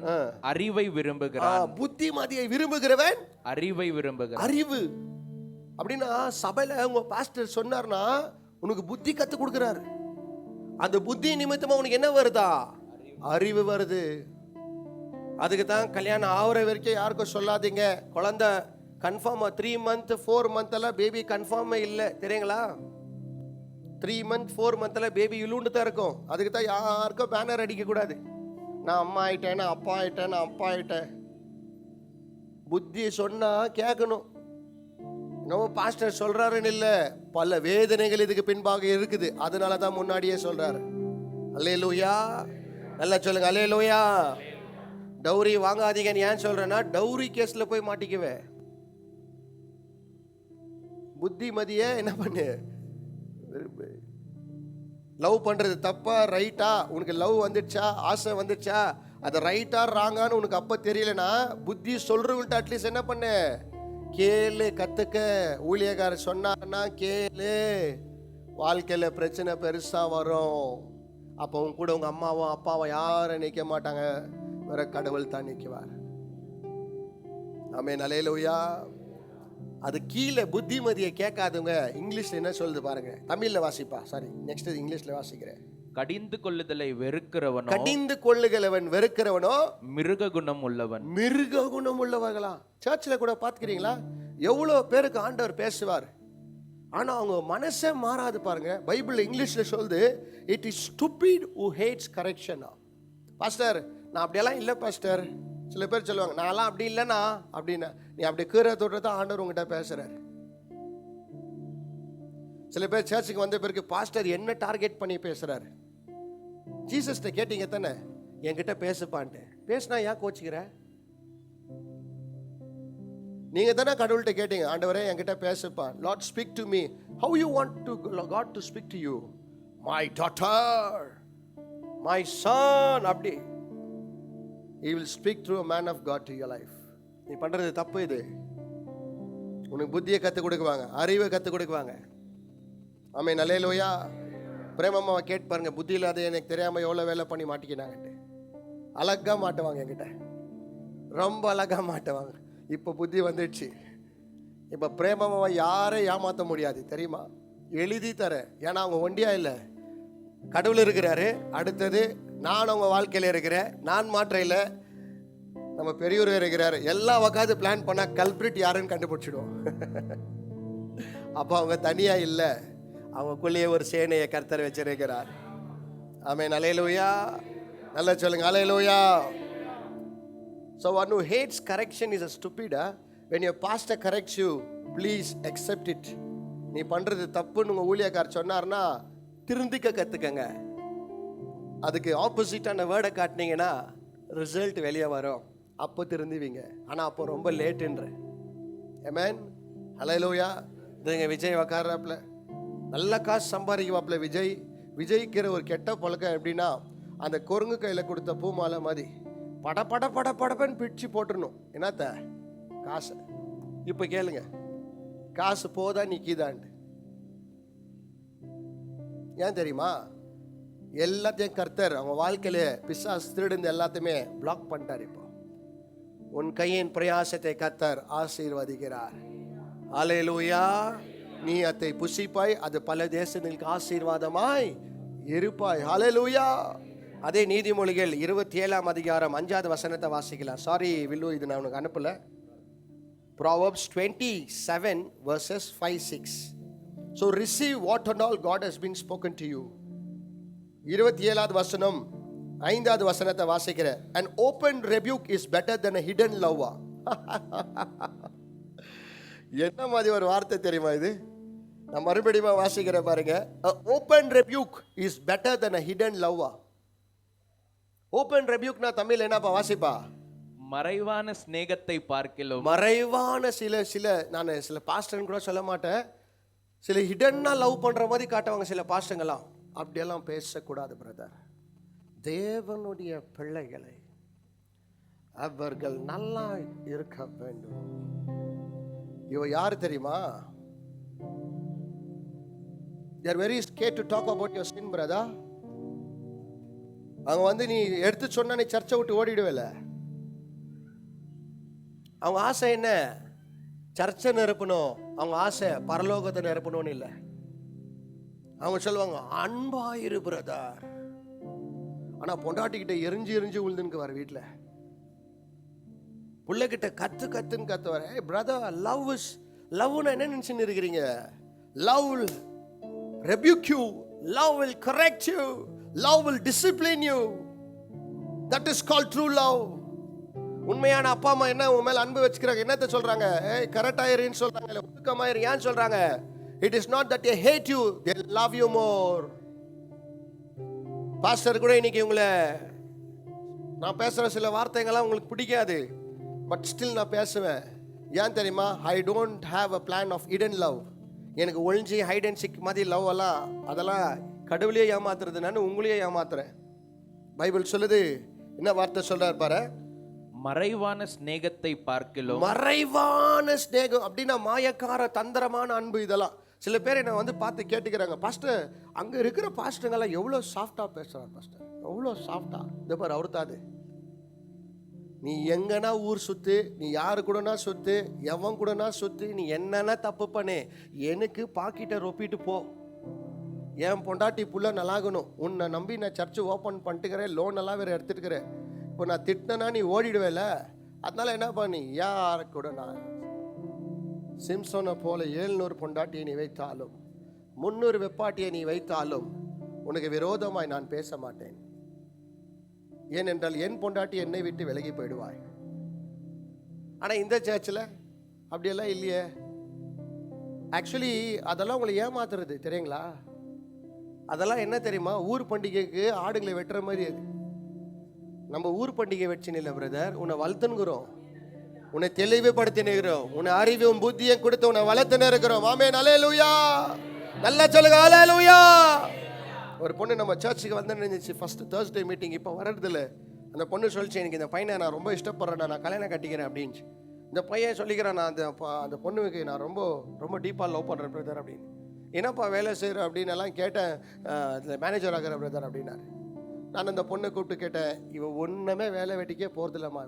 அறிவை விரும்புகிறான்.
புத்திமதியை விரும்புகிறவன்
அறிவை விரும்புகிறான்.
அறிவு அப்படின்னா சபையில உங்க பாஸ்டர் சொன்னார்னா உனக்கு புத்தி கத்து கொடுக்கிறாரு. அந்த புத்தி நிமித்தமா உனக்கு என்ன வருதா? அறிவு வருது. அதுக்கு தான் கல்யாணம் ஆகிற வரைக்கும் யாருக்கும் சொல்லாதீங்க. குழந்தை கன்ஃபார்மா 3 month 4 month எல்லாம் பேபி கன்ஃபார்மே இல்லை, தெரியுங்களா? 3 month 4 month எல்லாம் பேபி இழுண்டு தான் இருக்கும். அதுக்கு தான் யாருக்கும் பேனர் அடிக்க கூடாது. நான் அம்மா ஆயிட்டேன், நான் அப்பா ஆயிட்டேன், நான் அப்பா ஆயிட்டேன். புத்தி சொன்னா கேட்கணும். நம்ம பாஸ்டர் சொல்றாருன்னு இல்லை, பல வேதனைகள் இதுக்கு பின்பாக இருக்குது. அதனால தான் முன்னாடியே சொல்றாரு. அல்லேலூயா. நல்லா சொல்லுங்க அல்லேலூயா. டௌரி வாங்காதீங்கன்னு ஏன் சொல்றேன்னா டௌரி கேஸ்ல போய் மாட்டிக்குவே. புத்திமதிய என்ன பண்ணு? லவ் பண்றது தப்பா ரைட்டா? உனக்கு லவ் வந்துடுச்சா, ஆசை வந்துடுச்சா, அது ரைட்டா ராங்கான்னு உனக்கு அப்ப தெரியலனா புத்தி சொல்றவங்கள்ட்ட அட்லீஸ்ட் என்ன பண்ணு? கேளு, கத்துக்க. ஊழியக்காரர் சொன்னார்னா கேளு. வாழ்க்கையில பிரச்சனை பெருசா வரும். அப்போ உங்க கூட உங்க அம்மாவும் அப்பாவும் யாரும் நிற்க மாட்டாங்க, வேற கடவுள் தான் நிற்குவார். ஆமென் அல்லேலூயா. அது கீழே புத்திமதியை கேட்காதவங்க இங்கிலீஷ்ல என்ன சொல்லுது பாருங்க. தமிழ்ல வாசிப்பா. சாரி, நெக்ஸ்ட் இங்கிலீஷ்ல வாசிக்கிறேன்.
கடிந்து கொள்ளுதலை வெறுக்கிறவனோ,
கடிந்து கொள்ளுகிறவன் வெறுக்கிறவனோ
மிருக குணம் உள்ளவன்.
மிருக குணம் உள்ளவர்களா? சர்ச்சில் கூட பார்த்துக்கிறீங்களா? எவ்வளோ பேருக்கு ஆண்டவர் பேசுவார், ஆனா அவங்க மனசே மாறாது பாருங்க. பைபிள் இங்கிலீஷ்ல சொல்லுது, it is stupid who hats correction. Pastor நான் அப்படியெல்லாம் இல்லை பாஸ்டர். சில பேர் சொல்லுவாங்க நான்லாம் அப்படி இல்லைண்ணா அப்படின்னா. நீ அப்படி கீரை தொட்டு ஆண்டவர் உங்ககிட்ட பேசுறாரு. சில பேர் சர்ச்சுக்கு வந்த பிறகு பாஸ்டர் என்ன டார்கெட் பண்ணி பேசுறாரு. ஜீசஸ்ட கேட்டீங்க தானே, என்கிட்ட பேசுப்பான்ட்டு. பேசினா ஏன் கோச்சிக்கிற? நீங்க தானே கடவுள்கிட்ட கேட்டீங்க, ஆண்டவரே என்கிட்ட பேசுப்பா. Lord speak to me. How you want to God to speak to you? My daughter, my son. அப்படி he will speak through a man of God to your life. நீ பண்றது தப்பு. இது உனக்கு புத்தியை கத்து கொடுக்குவாங்க, அறிவை கத்து கொடுக்குவாங்க. ஆமென் அல்லேலூயா. பிரேமம்மாவை கேட்டு பாருங்க, புத்தி இல்லாத எனக்கு தெரியாம எவ்வளவு வேலை பண்ணி மாட்டிக்கினாங்கட்டு. அழகா மாட்டுவாங்க என்கிட்ட, ரொம்ப அழகா மாட்டுவாங்க. இப்போ புத்தி வந்துடுச்சு. இப்போ பிரேமம்மாவை யாரையும் ஏமாற்ற முடியாது தெரியுமா? எழுதி தர. ஏன்னா அவங்க ஒண்டியா இல்லை, கடவுள் இருக்கிறாரு. அடுத்தது நான் அவங்க வாழ்க்கையில் இருக்கிறேன், நான் மாற்ற இல்லை, நம்ம பெரியவர் இருக்கிறாரு. எல்லாம் உட்காந்து பிளான் பண்ணா கல்பிரிட் யாருன்னு கண்டுபிடிச்சிடுவோம். அப்போ அவங்க தனியா இல்லை, அவங்களுக்குள்ளேயே ஒரு சேனையை கர்த்தர் வச்சிருக்கிறார். ஆமென் அல்லேலூயா. நல்லா சொல்லுங்க அல்லேலூயா. So one who hates correction is a stupid. When your pastor corrects you, please accept it. நீ பண்றது தப்புன்னு உங்க ஊழியக்காரர் சொன்னார்னா திருந்திக்க கத்துக்கங்க. அதுக்கு ஆப்போசிட்டான வேர்டை காட்டினீங்கன்னா ரிசல்ட் வெளியே வரும். அப்போ திருந்துவீங்க. ஆனா அப்போ ரொம்ப லேட்டுன்ற. ஆமென் அல்லேலூயா. இதுங்க விஜய் உக்காராப்புல நல்ல காசு சம்பாதிக்குவாப்புல. விஜய்க்கிற ஒரு கெட்ட பழக்கம் எப்படின்னா, அந்த குரங்கு கையில் கொடுத்த பூமாலை மாதிரி பட பட பட படப்பன்னு பிடிச்சு போட்டுடணும். என்னத்த? காசு. இப்ப கேளுங்க, காசு போதா நிக்கிதாண்டு. ஏன் தெரியுமா? எல்லாத்தையும் கர்த்தர் அவங்க வாழ்க்கையில பிசாசு திருடுந்த எல்லாத்தையுமே பிளாக் பண்ணிட்டார். இப்போ உன் கையின் பிரயாசத்தை கர்த்தர் ஆசீர்வதிக்கிறார். அல்லேலூயா. நீ அதை புசிப்பாய், அது பல தேசங்களுக்கு ஆசீர்வாதமாய் இருப்பாய். அல்லேலூயா. அதே நீதிமொழிகள் 27 அதிகாரம் 5வது வசனத்தை வாசிக்கலாம். சாரி வில்லு, இது நான் உனக்கு அனுப்பல. Proverbs 27 verses 5-6. So receive what and all God has been spoken to you. 27வது வசனம் 5வது வசனத்தை வாசிக்கிற. An open rebuke is better than a hidden love. என்ன மாதிரி ஒரு வார்த்தை தெரியுமா இது? நான் மறுபடியும் வாசிக்கிற பாருங்க. A open rebuke is better than a hidden love. Open rebuke நான் தமிழ் என்னப்பா வாசிப்பா?
மறைவான சிநேகத்தை பார்க்கிலும்.
மறைவான நான் சில பாஸ்டர்னு கூட சொல்ல மாட்டேன், சில ஹிடன்னா லவ் பண்ற மாதிரி காட்டுவாங்க சில பாஸ்டர்ங்களாம். அப்படியெல்லாம் பேசக்கூடாது பிரதர். தேவனுடைய பிள்ளைகளை அவர்கள் நல்லா இருக்க வேண்டும். இவ யாரு தெரியுமா? They are very scared to talk about your sin, brother. அவங்க நீ எடுத்து சொன்னா நீ சர்ச்சை விட்டு ஓடிடுவேல. அவங்க ஆசை என்ன? சர்ச்சை நிரப்பணும். அவங்க ஆசை பரலோகத்தை நிரப்பணும்னு இல்லை. அவங்க சொல்லுவாங்க அன்பாயிரு பிரதர். ஆனா பொண்டாட்டிக்கிட்ட எரிஞ்சு விழுந்துன்னு வர வீட்டில் பிள்ளைகிட்ட கத்துன்னு கத்து வர. பிரதர், லவ்னு என்ன நினைச்சுன்னு இருக்கிறீங்க? Love will rebuke you, love will correct you, love will discipline you. That is called true love. உண்மையான அப்பா அம்மா என்ன உன் மேல அன்பு வச்சுக்கிறாங்க? என்னத்தை சொல்றாங்க? கரெக்ட் ஆயிருன்னு சொல்றாங்க, இல்ல ஒதுக்கமாயிரு. ஏன் சொல்றாங்க? It is not that they hate you, they love you more. Pastor கூட இன்னைக்கு உங்களை நான் பேசுற சில வார்த்தைகள்லாம் உங்களுக்கு பிடிக்காது, பட் ஸ்டில் நான் பேசுவேன். ஏன் தெரியுமா? I don't have a plan of hidden love. எனக்கு ஒழிஞ்சி ஹைட் அண்ட் சிக் மாதிரி லவ் எல்லாம் அதெல்லாம் கடவுளையே ஏமாத்துறது, நான் உங்களையே ஏமாத்துறேன். பைபிள் சொல்லுது. என்ன வார்த்தை சொல்றாரு பாரு?
மறைவான சிநேகத்தை பார்க்கிலும்.
மறைவான சிநேகம் அப்படின்னா மாயக்கார தந்திரமான அன்பு. இதெல்லாம் சில பேர் என்ன பார்த்து கேட்டுக்கிறாங்க, பாஸ்டர் அங்க இருக்கிற பாஸ்டருங்கெல்லாம் எவ்வளோ சாஃப்டா பேசுறாரு பாஸ்டர், எவ்வளோ சாஃப்டா. இந்த பாரு அவர்த்தாது. நீ எங்கன்னா ஊர் சுத்து, நீ யாரு கூடனா சுத்து, எவன் கூடனா சுத்து, நீ என்னன்னா தப்பு பண்ணு, எனக்கு பாக்கிட்ட ரொப்பிட்டு போ. என் பொண்டாட்டி புள்ள நல்லாகணும், உன்னை நம்பி நான் சர்ச்சு ஓப்பன் பண்ணிட்டுக்கிறேன், லோன் எல்லாம் வேற எடுத்துட்டுக்கிறேன். இப்போ நான் திட்டினா நீ ஓடிடுவேல. அதனால என்ன பண்ணி யாரு கூட நான் சிம்சோனை போல 700 பொண்டாட்டியை நீ வைத்தாலும் 300 வெப்பாட்டியை நீ வைத்தாலும் உனக்கு விரோதமாய் நான் பேச மாட்டேன். ஏனென்றால் என் பொண்டாட்டி என்னை விட்டு விலகி போயிடுவாய். ஆனா இந்த சர்ச்சில் அப்படியெல்லாம் இல்லையே. ஆக்சுவலி அதெல்லாம் உங்களை ஏமாத்துறது தெரியுங்களா? அதெல்லாம் என்ன தெரியுமா? ஊர் பண்டிகைக்கு ஆடுகளை வெட்டுற மாதிரி. அது நம்ம ஊர் பண்டிகை வச்சுன்னு இல்லை பிரதர், உன்னை வளர்த்துனுக்குறோம், உன்னை தெளிவுபடுத்தினுக்கிறோம், உன்னை அறிவும் புத்தியும் கொடுத்து உன்னை வளர்த்துன்னு இருக்கிறோம். ஆமென், அல்லேலூயா. நல்லா சொல்லுங்க, அல்லேலூயா. ஒரு பொண்ணு நம்ம சர்ச்சுக்கு வந்து நினைச்சு ஃபர்ஸ்ட் Thursday மீட்டிங் இப்போ வர்றதில்ல. அந்த பொண்ணு சொல்லிச்சு, எனக்கு இந்த பையனை நான் ரொம்ப இஷ்டப்படுறேன், நான் கல்யாணம் கட்டிக்கிறேன் அப்படின்னு. இந்த பையன் சொல்லிக்கிறேன், நான் அந்த பொண்ணுக்கு நான் ரொம்ப ரொம்ப டீப்பாக லவ் பண்ணுறேன் பிரதர் அப்படின்னு. என்னப்பா வேலை செய்கிற அப்படின்னு எல்லாம் கேட்டேன். மேனேஜர் ஆகிற பிரதர் அப்படின்னாரு. நான் அந்த பொண்ணை கூப்பிட்டு கேட்டேன், இவன் ஒன்றுமே வேலை வெட்டிக்கே போகிறதில்லம்மா,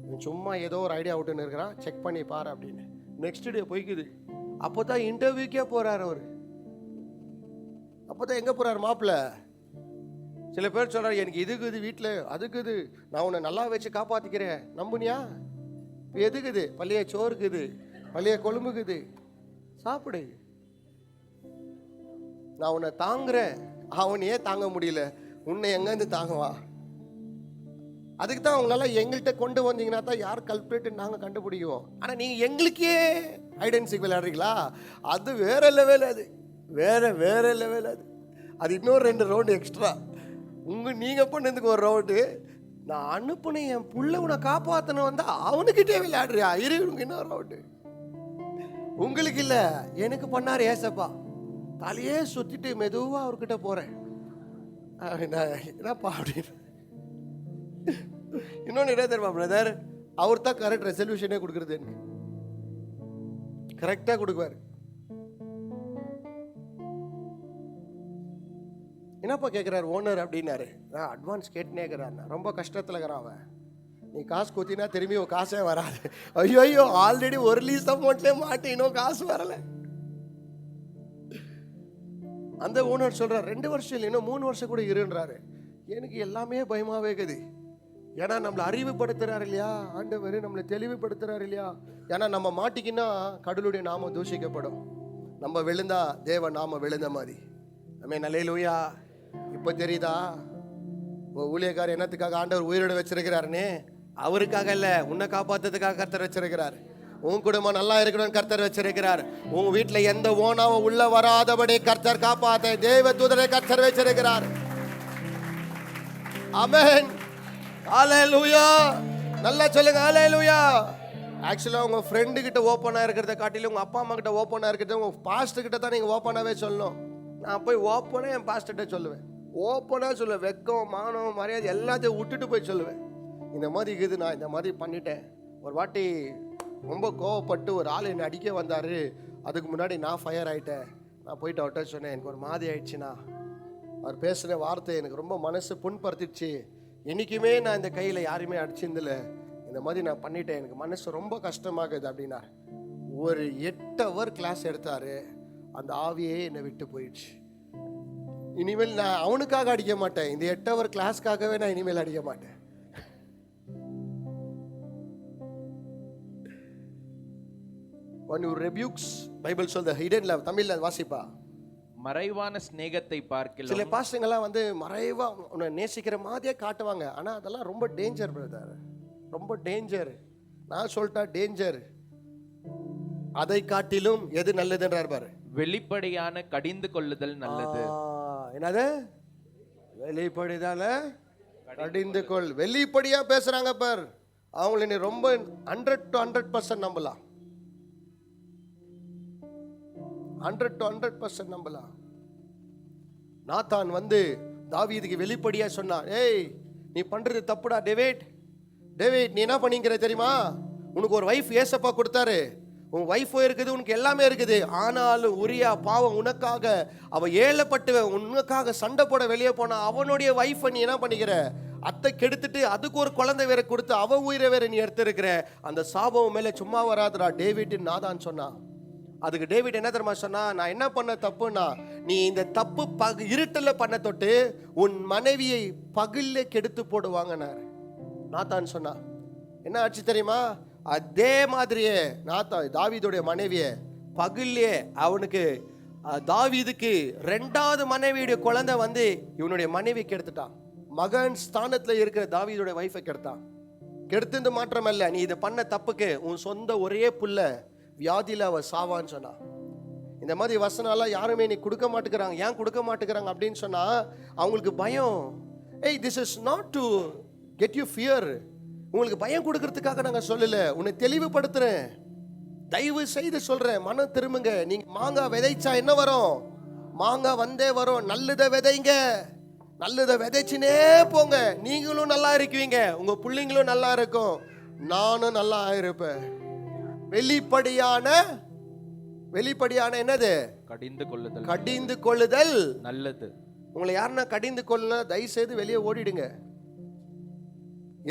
இவன் சும்மா ஏதோ ஒரு ஐடியா விட்டுன்னு இருக்கிறான், செக் பண்ணி பாரு அப்படின்னு. நெக்ஸ்ட் டே போய்க்குது. அப்போ தான் இன்டர்வியூக்கே போகிறார் அவர். அப்போ தான் எங்கே போகிறார் மாப்பிள்ள? சில பேர் சொல்கிறார், எனக்கு இதுக்குது வீட்டில் அதுக்குது, நான் உன்னை நல்லா வச்சு காப்பாற்றிக்கிறேன், நம்புனியா? இப்போ எதுக்குது? பள்ளிய சோறுக்குது, பள்ளிய கொழும்புக்குது, சாப்பிடு. நான் உன்னை தாங்குறேன், அவனையே தாங்க முடியல, உன்னை எங்கேருந்து தாங்குவா? அதுக்கு தான் அவங்களால எங்கள்கிட்ட கொண்டு வந்தீங்கன்னா தான் யார் கல்பிரேட் நாங்கள் கண்டுபிடிக்குவோம். ஆனால் நீங்கள் எங்களுக்கே ஐடென்டிஃபை விளையாடுறீங்களா? அது வேற லெவல், அது வேற லெவல். அது இன்னொரு 2 ரவுண்டு எக்ஸ்ட்ரா. நீங்கள் பண்ணதுக்கு ஒரு ரவுண்டு. நான் அனுப்புனேன் என் புள்ள உன்னை காப்பாற்றணும் வந்தா அவனுக்கிட்டே விளையாடுறியா? இருக்கு இன்னொரு ரவுண்டு. உங்களுக்கு இல்லை, எனக்கு பண்ணார் ஏசப்பா. தலையே சுற்றிட்டு மெதுவாக அவர்கிட்ட போகிறேன். என்னப்பா அப்படின்னு இன்னொன்று என்ன தெரியுமா பிரதர், அவர் தான் கரெக்ட் ரெசல்யூஷனே கொடுக்குறது, எனக்கு கரெக்டாக கொடுக்குவார். என்னப்பா கேட்குறாரு ஓனர் அப்படின்னாரு. நான் அட்வான்ஸ் கேட்டுனே இருக்கிறான், ரொம்ப கஷ்டத்தில் இருக்கிறான் அவன். நீ காசு கொத்தினா திரும்பி காசே வராது. ஐயோ ஐயோ, ஆல்ரெடி ஒரு லீஸ் அமௌண்ட்லேயே மாட்டி இன்னும் காசு வரலை. அந்த ஓனர் சொல்கிறார் 2 வருஷம் இல்லை, இன்னும் 3 வருஷம் கூட இருன்றாரு. எனக்கு எல்லாமே பயமாகவே இருக்குது. ஏன்னா நம்மளை அறிவுப்படுத்துறாரு இல்லையா ஆண்டவர், நம்மளை தெளிவுபடுத்துறாரு இல்லையா. ஏன்னா நம்ம மாட்டிக்கினா கடவுளுடைய நாமம் தூஷிக்கப்படும், நம்ம விழுந்தா தேவ நாம விழுந்த மாதிரி. நம்ம நல்லேலூயா. இப்போ தெரியுதா உங்கள் ஊழியக்காரர் என்னத்துக்காக ஆண்டவர் உயிரோடு வச்சிருக்கிறாருன்னு? அவருக்காக இல்லை, உன்னை காப்பாற்றுறதுக்காக கர்த்தர் வச்சிருக்கிறார். உன் குடும்பம் நல்லா இருக்கணும்னு கர்த்தர் வச்சிருக்கிறார். உன் வீட்டில் எந்த ஓனாவும் உள்ள வராதபடி கர்த்தர் காப்பாற்ற தேவ தூதரை கர்த்தர் வச்சிருக்கிறார். ஆமென். ஹல்லேலூயா. நல்லா சொல்லுங்க ஹல்லேலூயா. ஆக்சுவலாக உங்கள் ஃப்ரெண்டு கிட்ட ஓப்பனாக இருக்கிறத காட்டிலும் உங்கள் அப்பா அம்மா கிட்ட ஓப்பனாக இருக்கிறத உங்கள் பாஸ்டர் கிட்ட தான் நீங்கள் ஓப்பனாகவே சொல்லணும். நான் போய் ஓப்பனாக என் பாஸ்டர்கிட்ட சொல்லுவேன், ஓப்பனாக சொல்லுவேன். வெக்கம் மானம் மரியாதை எல்லாத்தையும் விட்டுட்டு போய் சொல்லுவேன், இந்த மாதிரி இருக்குது, நான் இந்த மாதிரி பண்ணிட்டேன். ஒரு வாட்டி ரொம்ப கோவப்பட்டு ஒரு ஆள் என்னை அடிக்க வந்தார், அதுக்கு முன்னாடி நான் ஃபயர் ஆகிட்டேன். நான் போயிட்டு அவர்கிட்ட சொன்னேன், எனக்கு ஒரு மாதிரி ஆயிடுச்சுண்ணா, அவர் பேசுகிற வார்த்தை எனக்கு ரொம்ப மனசு புண்படுத்திடுச்சு. என்றைக்குமே நான் இந்த கையில் யாருமே அடிச்சிருந்தில்ல, இந்த மாதிரி நான் பண்ணிட்டேன், எனக்கு மனசு ரொம்ப கஷ்டமாகுது அப்படின்னா. ஒரு 8 ஹவர் கிளாஸ் எடுத்தார், அந்த ஆவியே என்னை விட்டு போயிடுச்சு. இனிமேல் நான் அவனுக்காக அடிக்க மாட்டேன், இந்த 8 ஹவர் கிளாஸ்க்காகவே நான் இனிமேல் அடிக்க மாட்டேன். When you rebukes, பைபிள் சொல்ற hidden love, தமிழ்ல வாசிப்பா.
மறைவான சிநேகத்தை பார்க்கலாம்.
சில பாஸ்டர்ங்கெல்லாம் வந்து மறைவா உன்னை நேசிக்கிற மாதிரியே காட்டுவாங்க, ஆனா அதெல்லாம் ரொம்ப டேஞ்சர் பிரதர், ரொம்ப டேஞ்சர். நான் சொல்லிட்டா டேஞ்சர். அதை காட்டிலும் எது நல்லதுன்றார் பாரு,
வெளிப்படையான கடிந்து கொள்ளுதல் நல்லது.
என்னது வெளிப்படைதான கடிந்து கொள். வெளிப்படையா பேசுறாங்க பார், அவங்கள நீ ரொம்ப 100 to 100% நம்பலாம், 100 to 100% நம்பலாம். நாத்தான் வந்து தாவீதுக்கு வெளிப்படையா சொன்னான், ஏய் நீ பண்றது தப்புடா டேவிட், டேவிட் நீ என்ன பண்ணிக்கிற தெரியுமா, உனக்கு ஒரு வைஃப் ஏசப்பா கொடுத்தாரு, உன் வைஃபோ இருக்குது, உனக்கு எல்லாமே இருக்குது, ஆனாலும் உரியா பாவம் உனக்காக அவ ஏழப்பட்டு உனக்காக சண்டை போட வெளியே போனா, அவனுடைய வைஃபை நீ என்ன பண்ணிக்கிற, அத்தை கெடுத்துட்டு அதுக்கு ஒரு குழந்தை வேற கொடுத்து அவ உயிரை வேற நீ எடுத்திருக்கிற, அந்த சாபம் மேல சும்மா வராதுடா டேவிட் நாதான் சொன்னான். அதுக்கு டேவிட் என்ன தெரியுமா சொன்னா, நான் என்ன பண்ண தப்புன்னா, நீ இந்த தப்பு இருட்டல்ல பண்ண தொட்டு உன் மனைவியை பகல்ல கெடுத்து போடுவாங்கன்னாரு. நாத்தான் சொன்னா என்ன ஆச்சு தெரியுமா, அதே மாதிரியே நாத்தான் தாவீதுடைய மனைவியை பகல்லே அவனுக்கு தாவீதுக்கு 2வது மனைவியுடைய குழந்தை வந்து இவனுடைய மனைவி கெடுத்துட்டான். மகன் ஸ்தானத்துல இருக்கிற தாவீதுடைய வைஃபை கெடுத்தான். கெடுத்து மாற்றமல்ல, நீ இதை பண்ண தப்புக்கு உன் சொந்த ஒரே புள்ள வியாதியில அவ சாவான்னு சொன்னா. இந்த மாதிரி வசனம்லாம் யாருமே நீ கொடுக்க மாட்டேங்கிறாங்க. ஏன் கொடுக்க மாட்டேங்கிறாங்க அப்படின்னு சொன்னா, அவங்களுக்கு பயம். ஏய் this is not to get you fear. உங்களுக்கு பயம் கொடுக்கறதுக்காக நாங்க சொல்லல, உன்னை தெளிவுபடுத்துறேன், தயவு செய்து சொல்றேன், மனம் திரும்புங்க. நீங்க மாங்காய் விதைச்சா என்ன வரும், மாங்காய் வந்தே வரும். நல்லதை விதைங்க, நல்லதை விதைச்சுனே போங்க, நீங்களும் நல்லா இருக்குவீங்க, உங்க பிள்ளைங்களும் நல்லா இருக்கும், நானும் நல்லா இருப்பேன். வெளிப்படையான என்னது, கடிந்து கொள்ளுதல்
நல்லது.
உங்களை யாருன்னா கடிந்து கொள்ள தயவு செய்து வெளியே ஓடிடுங்க.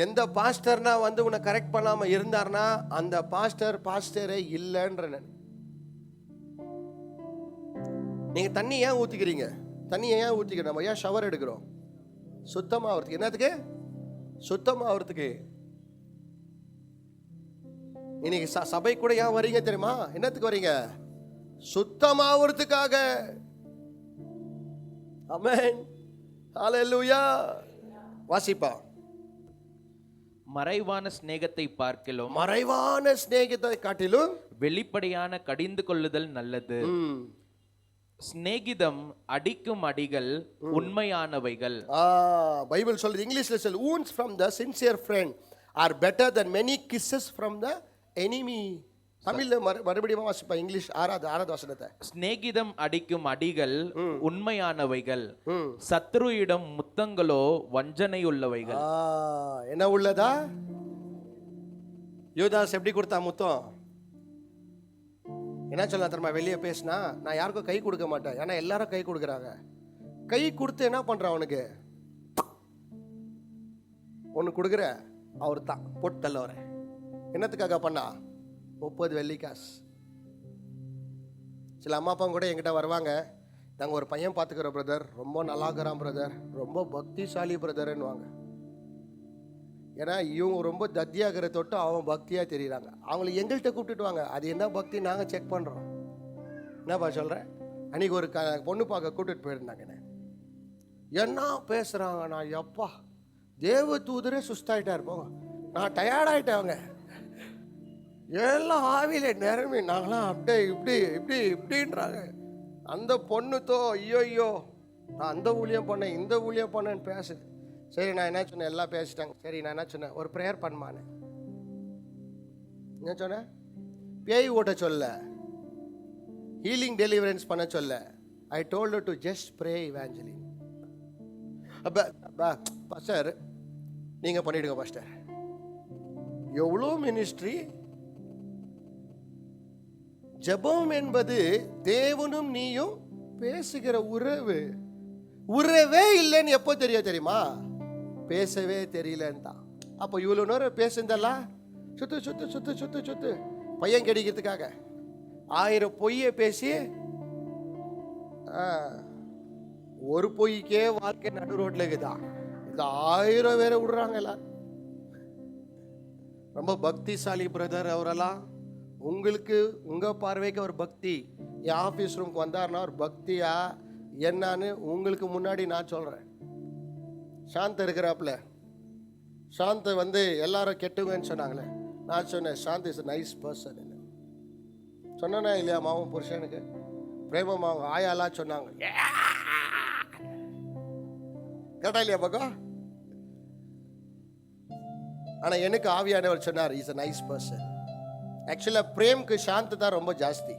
எந்த பாஸ்டர்னா வந்து உன்னை கரெக்ட் பண்ணாம இருந்தார்னா அந்த பாஸ்டரே இல்லைன்ற. நீங்க தண்ணி ஏன் ஊத்திக்கிறீங்க, தண்ணியை ஏன் ஊத்திக்கிறோம், நம்ம ஏன் ஷவர் எடுக்கிறோம், சுத்தமாகறதுக்கு. என்னத்துக்கு, சுத்தமாகறதுக்கு. இன்னைக்கு சபை கூட ஏன் வரீங்க தெரியுமா, என்னத்துக்கு வரீங்க, சுத்தமாகறதுக்காக. ஆமென் ஹல்லேலூயா. வாசிப்பா.
மறைவான சிநேகத்தை பார்க்கலாம்,
மறைவான சிநேகத்தை காட்டிலும்
வெளிப்படையான கடிந்து கொள்ளுதல் நல்லது. சிநேகிதம் அடிக்கும் அடிகள் உண்மையானவைகள்.
பைபிள் சொல்லுது, இங்கிலீஷ்ல சொல்லு, wounds from the sincere friend are better than many kisses from the enemy. தமிழ்ல மறுபடியும் வாசிப்பா, இங்கிலீஷ் ஆறாவது வசனத்தை.
சிநேகிதம் அடிக்கும் அடிகள் உண்மையானவைகள்,
ம்.
சத்ருயிடம் முத்தங்களோ வஞ்சனை உள்ளவைகள்.
என்ன உள்ளதா? யூதாஸ் எப்படி கொடுத்தா முத்தம்? என்ன சொல்ல தெரியுமா? வெளியே பேசினா நான் யாருக்கும் கை கொடுக்க மாட்டேன், ஏன்னா எல்லாரும் கை கொடுக்குறாங்க. கை கொடுத்து என்ன பண்றான்? அவனுக்கு ஒன்று கொடுக்குற, அவர் தான் போட்டு தள்ளவர. என்னத்துக்காக பண்ணா? 30 வெள்ளி காசு. சில அம்மா அப்பா கூட என்கிட்ட வருவாங்க, நாங்கள் ஒரு பையன் பார்த்துக்கிறோம் பிரதர், ரொம்ப நல்லாக்குறான் பிரதர், ரொம்ப பக்திசாலி பிரதர்ன்னுவாங்க. ஏன்னா இவங்க ரொம்ப தத்தியாகிற தொட்டு அவன் பக்தியாக தெரியுறாங்க. அவங்கள எங்கள்கிட்ட கூப்பிட்டுட்டு அது என்ன பக்தி நாங்கள் செக் பண்ணுறோம். என்னப்பா சொல்கிறேன்? அன்றைக்கி ஒரு பொண்ணு பார்க்க கூப்பிட்டுட்டு போயிருந்தாங்க. என்ன பேசுகிறாங்க? நான் எப்பா தேவ தூதரே சுஸ்தாயிட்டா இருப்போங்க, நான் டயர்டாயிட்டேன். எல்லாம் ஆவியில நிரம்பி நாங்களாம் அப்படியே இப்படி இப்படி இப்படின்றாங்க. அந்த பொண்ணுத்தோ ஐயோ நான் அந்த ஊழியம் பண்ணேன் இந்த ஊழியம் பண்ணேன்னு பேசுது. சரி நான் என்ன சொன்னேன், எல்லாம் பேசிட்டாங்க. சரி நான் என்ன சொன்னேன், ஒரு ப்ரேயர் பண்ணுமானே. என்ன சொன்னேன்? பேய் ஓட்ட சொல்ல, ஹீலிங் டெலிவரன்ஸ் பண்ண சொல்ல. I told her to just pray Evangeline. Pastor நீங்க பண்ணிடுங்க பாஸ்டர். எவ்வளோ மினிஸ்ட்ரி. ஜெபம் என்பது தேவனும் நீயும் பேசுகிற உறவு. உறவே இல்லைன்னு எப்போ தெரியுமா? பேசவே தெரியலன்னு தான். அப்போ இவ்வளோ நேரம் பேசுந்தல்ல, சுத்து சுத்து சுத்து சுத்து சுத்து பையன் கிடைக்கிறதுக்காக 1000 பொய்யை பேசி ஒரு பொய்க்கே வாழ்க்கை நடு ரோட்ல இருக்குதான். இந்த 1000 வேற விடுறாங்க எல்லாரும். ரொம்ப பக்திசாலி பிரதர் அவரெல்லாம். உங்களுக்கு உங்க பார்வைக்கு ஒரு பக்தி. என் ஆஃபீஸ் ரூமுக்கு வந்தாருன்னா ஒரு பக்தியா என்னன்னு உங்களுக்கு முன்னாடி நான் சொல்றேன். சாந்த இருக்கிறாப்புல, சாந்த எல்லாரும் கெட்டுங்கன்னு சொன்னாங்களே, நான் சொன்னேன் சாந்த் இஸ் நைஸ் பர்சன். சொன்னா இல்லையா மாவும் புருஷனுக்கு பிரேமமாவும் ஆயாலாம் சொன்னாங்க. கேட்டா இல்லையா பக்கம்? ஆனா எனக்கு ஆவியானவர் சொன்னார் இஸ் a nice person. ஆக்சுவலா பிரேம்க்கு சாந்த் தான் ரொம்ப ஜாஸ்தி.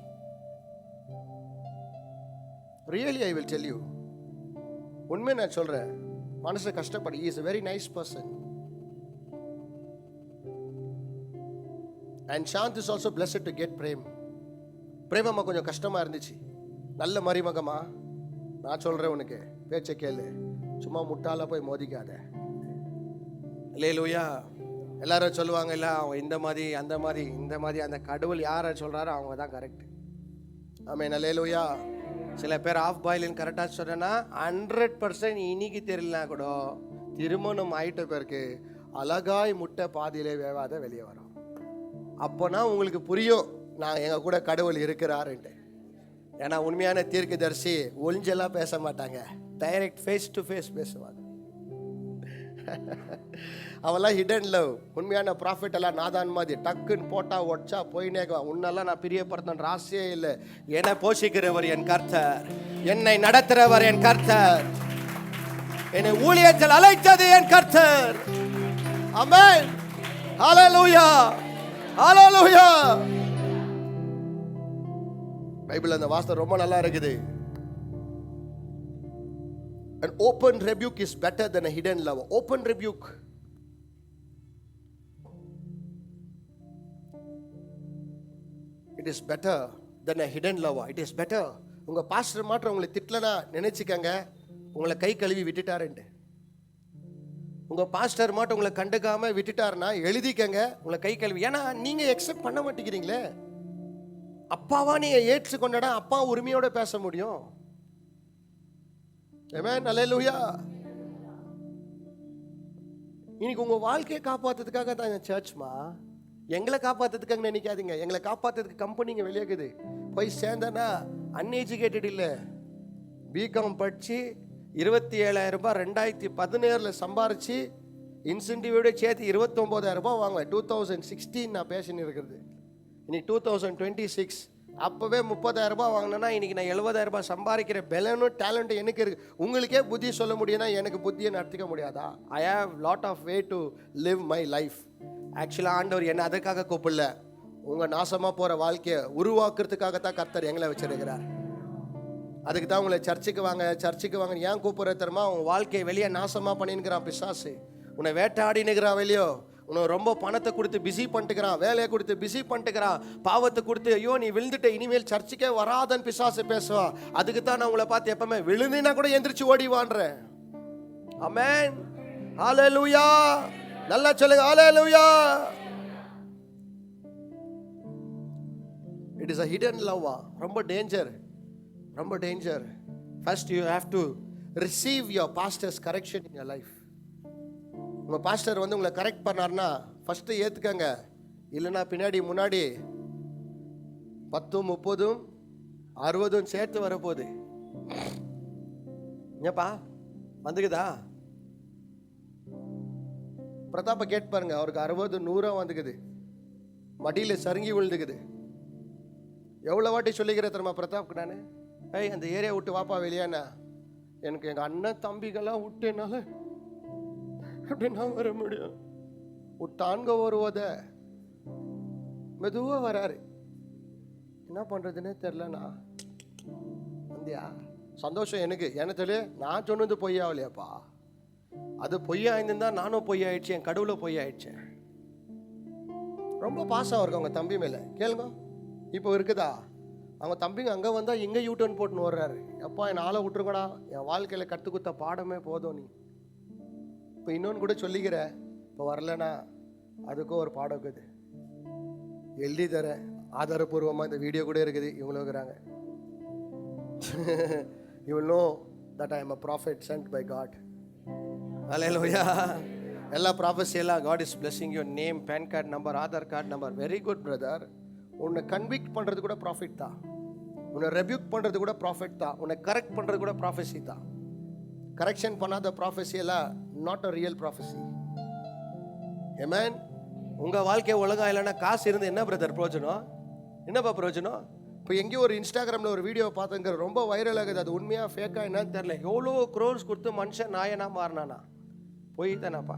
Really I will tell you, உண்மை நான் சொல்றேன். மனசு கஷ்டப்படு. he is a very nice person and Shant is also blessed to get prem. Premamma கொஞ்சம் கஷ்டமா இருந்துச்சு. நல்ல மருமகமா, நான் சொல்றேன் உனக்கு, பேச்ச கேளு, சும்மா முட்டாள போய் மோதிக்காத. அல்லேலூயா. எல்லாரும் சொல்லுவாங்க இல்ல அவன் இந்த மாதிரி அந்த மாதிரி இந்த மாதிரி. அந்த கடவுள் யாரை சொல்றாரோ அவங்க தான் கரெக்ட். ஆமென். அல்லேலூயா. சில பேர் ஆஃப் பாயில்னு கரெக்டாக சொன்னா 100% இன்னைக்கு தெரியலனா கூட திருமணம் ஆயிட்ட பேருக்கு அழகாய் முட்டை பாதியிலே வேவாத வெளியே வரும். அப்போனா உங்களுக்கு புரியும் நான் எங்க கூட கடவுள் இருக்கிறாருன்ட்டு. ஏன்னா உண்மையான தீர்க்கதரிசி ஒளிஞ்செல்லாம் பேச மாட்டாங்க, டைரக்ட் ஃபேஸ் டு ஃபேஸ் பேசுவாங்க. அவெல்லாம் ஹிடன் லவ். உண்மையான ப்ராஃபிட் எல்லாம் நாதான் மாதிரி டக்குன்னு போட்டா ஒட்சா போயினேக்குவா. உன்னெல்லாம் நான் பிரியப்படுத்த ராசியே இல்லை. என்னை போஷிக்கிறவர் என் கர்த்தர், என்னை நடத்துறவர் என் கர்த்தர், என்னை ஊழியத்தில் அழைத்தது என் கர்த்தர். ஆமென். ஹல்லேலூயா, ஹல்லேலூயா. பைபிள் அந்த வாஸ்தவம் ரொம்ப நல்லா இருக்குது. An open rebuke is better than a hidden love. Open rebuke. It is better than a hidden love. It is better. உங்க பாஸ்டர் மாத்திரம் உங்களை திட்டலனா நினைச்சுக்கங்க உங்களை கை கழுவி விட்டுட்டாருன்னு. உங்க பாஸ்டர் மாட்டம் உங்களை கண்டுக்காம விட்டுட்டாருன்னா எழுதிக்கங்க உங்களை கை கழுவி. ஏன்னா நீங்க எக்ஸெப்ட் பண்ண மாட்டேங்கிறீங்களே. அப்பாவா நீங்க ஏற்றுக்கொண்டா அப்பா உரிமையோட பேச முடியும். ஆமென். அல்லேலூயா. இன்னைக்கு உங்க வாழ்க்கையை காப்பாத்துறதுக்காக தான் இந்த சர்ச்மா. எங்களை காப்பாத்துறதுக்காக நினைக்காதீங்க. எங்களை காப்பாத்துறதுக்கு கம்பெனிங்க வெளியாகுது. போய் சேர்ந்தனா அன்எஜுகேட்டட் இல்லை, பிகாம் படிச்சு 27,000 ரூபாய் 2017 சம்பாரிச்சு இன்சென்டிவோட சேர்த்து 29,000 ரூபாய் வாங்குவேன். 2016 நான் பேசின்னு இருக்கிறது. இன்னைக்கு 2026. அப்போவே 30,000 ரூபாய் வாங்கினேன்னா இன்னைக்கு நான் 70,000 ரூபாய் சம்பாதிக்கிற பலனும் டேலண்ட்டும் எனக்கு இருக்கு. உங்களுக்கே புத்தி சொல்ல முடியும்னா எனக்கு புத்தியை நடத்திக்க முடியாதா? I have lot of way to live my life. ஆக்சுவலாக ஆண்டவர் என்ன அதற்காக கூப்பிடல, உங்க நாசமா போற வாழ்க்கையை உருவாக்குறதுக்காகத்தான் கர்த்தர் எங்களை வச்சிருக்கிறார். அதுக்கு தான் உங்களை சர்ச்சுக்கு வாங்க ஏன் கூப்பிடுற தெரியுமா? உன் வாழ்க்கையை வெளியே நாசமா பண்ணினுக்கிறான் பிசாசு. உன்னை வேட்டாடினுக்கிறான் வெளியோ. உன்னை ரொம்ப பணத்தை கொடுத்து பிஸி பண்ணிட்டுக்கிறான், வேலையை கொடுத்து பிஸி பண்ணிட்டுக்கிறான், பாவத்தை கொடுத்து ஐயோ நீ விழுந்துட்ட இனிமேல் சர்ச்சுக்கே வராதன்னு பிசாசு பேசுவான். அதுக்கு தான் நான் உங்களை பார்த்து எப்பவுமே விழுந்தினா கூட எந்திரிச்சு ஓடிவான்றேன். ஆமென், ஹல்லேலூயா. நல்லா சொல்லுங்க, hallelujah. It is a hidden love. ரொம்ப டேஞ்சர், ரொம்ப danger. First you have to receive your pastor's correction in your life. உங்கள் பாஸ்டர் வந்து உங்களை கரெக்ட் பண்ணார்னா ஃபஸ்ட்டு ஏற்றுக்கங்க. இல்லைன்னா பின்னாடி முன்னாடி 10, 30, 60 சேர்த்து வரப்போகுது. ஏப்பா வந்துக்குதா? பிரதாப்பை கேட்டு பாருங்க, அவருக்கு 60, 100 வந்துக்குது, மடியில் சருங்கி விழுந்துக்குது. எவ்வளோ வாட்டி சொல்லிக்கிறேன் தெரியுமா பிரதாப்க்கு நான், ஏய் அந்த ஏரியா விட்டு வாப்பா வெளியாண்ணா, எனக்கு எங்கள் அண்ணன் தம்பிகள்லாம் விட்டேனால அப்படின்னா வர முடியும். விட்டான்க வருவத மெதுவாக வராரு. என்ன பண்ணுறதுன்னே தெரிலண்ணா. வந்தியா? சந்தோஷம் எனக்கு. என்ன தெரியல, நான் சொன்னது பொய்யாவலையாப்பா. அது பொய்யா இருந்திருந்தா நானும் பொய்யாயிடுச்சு, என் கடவுளை பொய்யாயிடுச்சேன். ரொம்ப பாசம் இருக்கு அவங்க தம்பி மேலே. கேளுங்க, இப்போ இருக்குதா? அவங்க தம்பிங்க அங்கே வந்தால் இங்கே யூட்டர்ன் போட்டுன்னு வர்றாரு. எப்பா என் ஆளை விட்டுருக்கடா, என் வாழ்க்கையில் கற்றுக் கொடுத்த பாடமே போதும். நீ இப்போ இன்னொன்று கூட சொல்லிக்கிற, இப்போ வரலனா அதுக்கும் ஒரு பாடம் இருக்குது, எழுதி தரேன். ஆதாரபூர்வமாக இந்த வீடியோ கூட இருக்குது. இவங்களும் இருக்கிறாங்க. You will know that I am a prophet sent by God. Hallelujah. எல்லா ப்ராஃபஸி எல்லாம் God is blessing your name, PAN card number, Aadhaar card number. Very good brother. உன்னை கன்விக்ட் பண்ணுறது கூட ப்ராஃபிட் தான். உன்னை ரெபியூக் பண்ணுறது கூட ப்ராஃபிட் தான். உன்னை கரெக்ட் பண்ணுறது கூட ப்ராஃபஸி தான். கரெக்ஷன் பண்ணாத ப்ராஃபஸி எல்லாம் நாட் அ ரியல் ப்ராஃபஸி. ஆமென். உங்கள் வாழ்க்கை ஒழுங்காக இல்லைன்னா காசு இருந்து என்ன பிரதர் பிரயோஜனம்? என்னப்பா பிரயோஜனம்? இப்போ எங்கேயோ ஒரு இன்ஸ்டாகிராமில் ஒரு வீடியோ பார்த்துங்கிற ரொம்ப வைரல் ஆகுது. அது உண்மையாக ஃபேக்காக என்னன்னு தெரில. எவ்வளோ க்ரோர்ஸ் கொடுத்து மனுஷன் நாயனா மாறினானா? போய் தானேப்பா.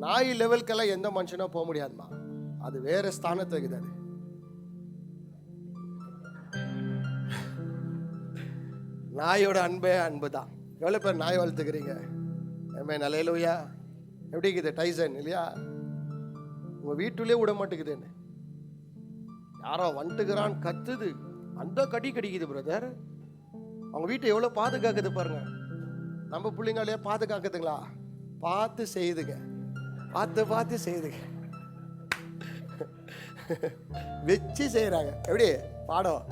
நாய் லெவல்க்கெல்லாம் எந்த மனுஷனும் போக முடியாதுமா. அது வேற ஸ்தானத்துக்கு. அது நாயோட அன்பே அன்பு தான். எவ்வளோ பேர் நாய் வளர்த்துக்கிறீங்க? ஹல்லேலூயா. எப்படி இருக்குது டைசன் இல்லையா? உங்கள் வீட்டுலேயே விட மாட்டேங்குதுன்னு யாரோ வந்துட்டுக்கிறான்னு கத்துது, அந்த கடி கடிக்குது பிரதர். அவங்க வீட்டை எவ்வளோ பாதுகாக்குது பாருங்க. நம்ம பிள்ளைங்களே பாதுகாக்குதுங்களா? பார்த்து செய்யுதுங்க, பார்த்து செய்யுதுங்க, வச்சு செய்கிறாங்க. எப்படி பாடம்?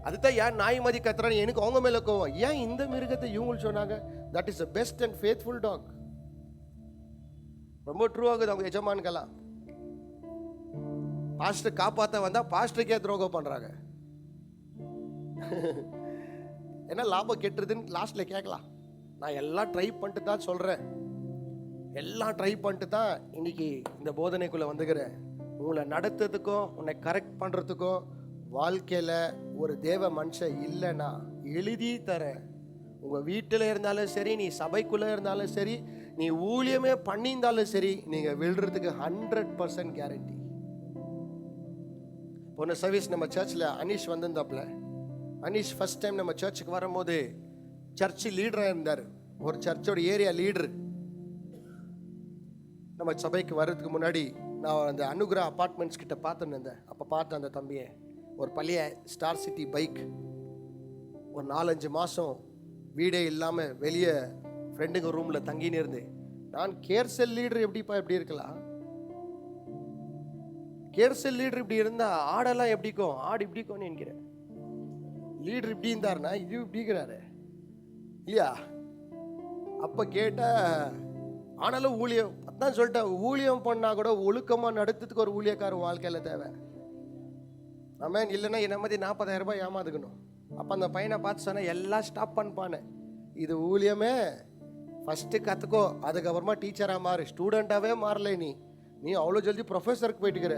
அதுதான் ஏன் நாய் மாதிரி கத்துறான்னு எனக்கு அவங்க மேலே கோவம். ஏன் இந்த மிருகத்தை இவங்களுக்கு சொன்னாங்க? That is the best and faithful dog. ரொம்ப ட்ரூ ஆகுது அவங்க எஜமான்கெல்லாம். பாஸ்டர் காப்பாற்ற வந்தால் பாஸ்டருக்கே துரோகம் பண்ணுறாங்க. என்ன லாபம் கெட்டுறதுன்னு லாஸ்ட்டில் கேட்கலாம். நான் எல்லாம் ட்ரை பண்ணிட்டு தான் சொல்கிறேன், எல்லாம் ட்ரை பண்ணிட்டு தான் இன்னைக்கு இந்த போதனைக்குள்ளே வந்துக்கிறேன். உங்களை நடத்துறதுக்கும் உன்னை கரெக்ட் பண்ணுறதுக்கும் வாழ்க்கையில் ஒரு தேவ மனுஷன் இல்லைன்னா எழுதி தரேன். உங்கள் வீட்டில் இருந்தாலும் சரி, நீ சபைக்குள்ளே இருந்தாலும் சரி, நீ ஊழியமே பண்ணியிருந்தாலும் சரி, நீங்கள் விழுறதுக்கு 100% கேரண்டி. போன சர்வீஸ் நம்ம சர்ச்சில் அனீஷ் வந்திருந்தாப்புல. அனீஷ் ஃபர்ஸ்ட் டைம் நம்ம சர்ச்சுக்கு வரும்போது சர்ச்சு லீடராக இருந்தார். ஒரு சர்ச்சோட ஏரியா லீடரு. நம்ம சபைக்கு வர்றதுக்கு முன்னாடி நான் அந்த அனுகிரா அப்பார்ட்மெண்ட்ஸ் கிட்ட பார்த்துன்னு இருந்தேன். அப்போ பார்த்தேன் அந்த தம்பியை. ஒரு பழைய ஸ்டார் சிட்டி பைக், ஒரு 4-5 மாதம் வீடே இல்லாமல் வெளியே ஃப்ரெண்டுங்க ரூமில் தங்கின்னு இருந்து, நான் கேர்செல் லீடர் எப்படிப்பா எப்படி இருக்கலாம்? கேர்செல் லீடர் இப்படி இருந்தால் ஆடெல்லாம் எப்படிக்கும்? ஆடு இப்படிக்கும்னு நினைக்கிறேன். லீடர் இப்படி இருந்தாருன்னா இது இப்படிங்கிறாரு இல்லையா? அப்போ கேட்டால் ஆனாலும் ஊழியம் அதான் சொல்லிட்டேன். ஊழியம் பண்ணால் கூட ஒழுக்கமாக நடத்துறதுக்கு ஒரு ஊழியக்கார வாழ்க்கையில் தேவை. ஆமாம். இல்லைன்னா என்ன மாதிரி 40,000 ரூபாய் ஏமாந்துக்கணும். அப்போ அந்த பையனை பார்த்து சொன்னேன், எல்லாம் ஸ்டாப் பண்ணிப்பானே. இது ஊழியமே, ஃபஸ்ட்டு கற்றுக்கோ, அதுக்கப்புறமா டீச்சராக மாறு. ஸ்டூடெண்ட்டாகவே மாறலை நீ அவ்வளோ ஜல்தி ப்ரொஃபஸருக்கு போயிட்டுக்கிற.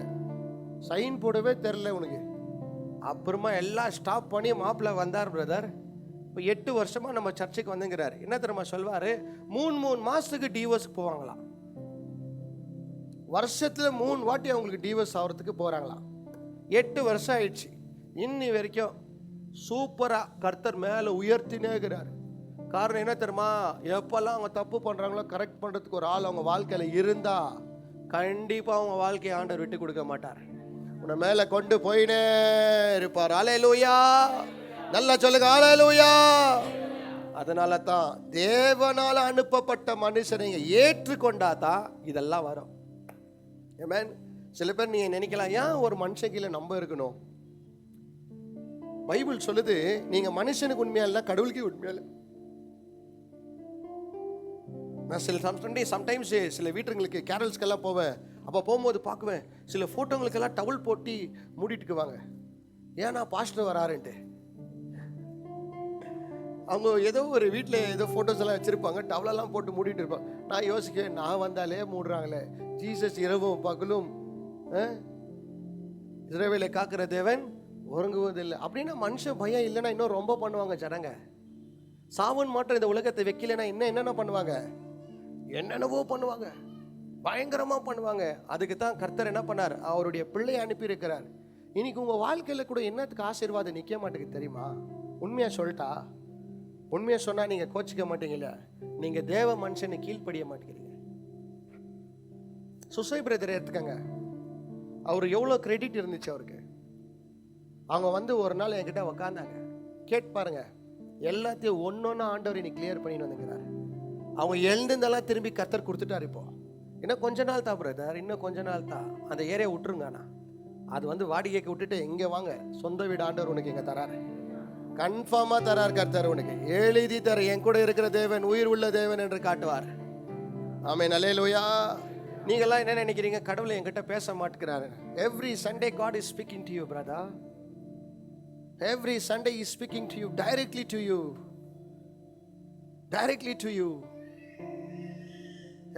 சைன் போடவே தெரில உனக்கு. அப்புறமா எல்லாம் ஸ்டாப் பண்ணி மாப்பிள்ளை வந்தார் பிரதர். இப்போ 8 வருஷமாக நம்ம சர்ச்சுக்கு வந்துங்கிறார். என்ன தெரியுமா சொல்வார்? 3 மாதத்துக்கு டிவோர்ஸுக்கு போவாங்களாம். வருஷத்துல 3 வாட்டி அவங்களுக்கு டிவோர்ஸ் ஆகிறதுக்கு போறாங்களாம். 8 வருஷம் ஆயிடுச்சு, இன்னி வரைக்கும் சூப்பரா கர்த்தர் மேல உயர்த்தினே இருக்கிறார். காரணம் என்ன தெரியுமா? எப்பெல்லாம் அவங்க தப்பு பண்றாங்களோ கரெக்ட் பண்றதுக்கு ஒரு ஆள் அவங்க வாழ்க்கையில இருந்தா கண்டிப்பா அவங்க வாழ்க்கையை ஆண்டவர் விட்டு கொடுக்க மாட்டார். உன்னை மேல கொண்டு போயினே இருப்பார். அல்லேலூயா, நல்லா சொல்லுங்க அல்லேலூயா. அதனால தான் தேவனால அனுப்பப்பட்ட மனுஷனை ஏற்றுக்கொண்டா தான் இதெல்லாம் வரும். ஆமென். சில பேர் நீங்க நினைக்கலாம், ஏன் ஒரு மனுஷன் கீழே நம்ப இருக்கணும்? பைபிள் சொல்லுது, நீங்க மனுஷனுக்கு உண்மையா இல்ல, கடவுளுக்கு உண்மையா இல்ல. நான் சம்டைம்ஸ் சில வீட்டுங்களுக்கு கேரல்ஸ்க்கெல்லாம் போவேன். அப்போ போகும்போது பார்க்குவேன், சில ஃபோட்டோங்களுக்கெல்லாம் டவல் போட்டி மூடிட்டுக்குவாங்க. ஏன்னா பாஸ்டர் வராருன்ட்டு. அவங்க ஏதோ ஒரு வீட்டில் ஏதோ ஃபோட்டோஸ் எல்லாம் வச்சுருப்பாங்க, டவலெல்லாம் போட்டு மூடிட்டு இருப்பாங்க. நான் யோசிக்கிறேன், நான் வந்தாலே மூடுறாங்களே, ஜீசஸ் இரவும் பகலும் இஸ்ரவேலை காக்கிற தேவன் உறங்குவதில்லை அப்படின்னா மனுஷன் பயம் இல்லைன்னா இன்னும் ரொம்ப பண்ணுவாங்க ஜனங்க. சாவன் மாற்றம் இந்த உலகத்தை வைக்கலைன்னா என்னென்ன பண்ணுவாங்க, என்னென்னவோ பண்ணுவாங்க, பயங்கரமா பண்ணுவாங்க. அதுக்கு தான் கர்த்தர் என்ன பண்ணார்? அவருடைய பிள்ளையை அனுப்பி இருக்கிறார். இன்னைக்கு உங்க வாழ்க்கையில கூட என்னத்துக்கு ஆசீர்வாதம் நிக்க மாட்டேங்குது தெரியுமா? உண்மையா சொல்லிட்டா, உண்மையா சொன்னா நீங்க கோச்சிக்க மாட்டீங்கல்ல, நீங்க தேவ மனுஷனை கீழ்ப்படிய மாட்டேங்கிறீங்க. சுசை பிரதரை எடுத்துக்கங்க, அவரு எவ்வளவு கிரெடிட் இருந்துச்சு அவருக்கு. அவங்க வந்து ஒரு நாள் என்கிட்ட உக்காந்தாங்க, கேட்டு பாருங்க, எல்லாத்தையும் ஒன்னொன்னு ஆண்டவர் இன்னைக்கு கிளியர் பண்ணிட்டு வந்துக்கிறார். அவங்க எழுந்திருந்தெல்லாம் திரும்பி கர்த்தர் கொடுத்துட்டார். இப்போ இன்னும் கொஞ்ச நாள் தான் பிரதர், இன்னும் கொஞ்ச நாள் தான், அந்த ஏரியா விட்டுருங்கண்ணா. அது வந்து வாடகைக்கு விட்டுட்டு இங்கே வாங்க, சொந்த வீடு ஆண்டவர் உனக்கு இங்கே தராரு, கன்ஃபார்மா தரார் கர்த்தர் உனக்கு, எழுதி தர. என் கூட இருக்கிற தேவன் உயிர் உள்ள தேவன் என்று காட்டுவார். ஆமென், அல்லேலூயா. நீங்கெல்லாம் என்ன நினைக்கிறீங்க, கடவுளை என்கிட்ட பேச மாட்டேங்கிறாரு? Every Sunday God is speaking to you brother. Every Sunday he is speaking to you, directly to you, directly to you.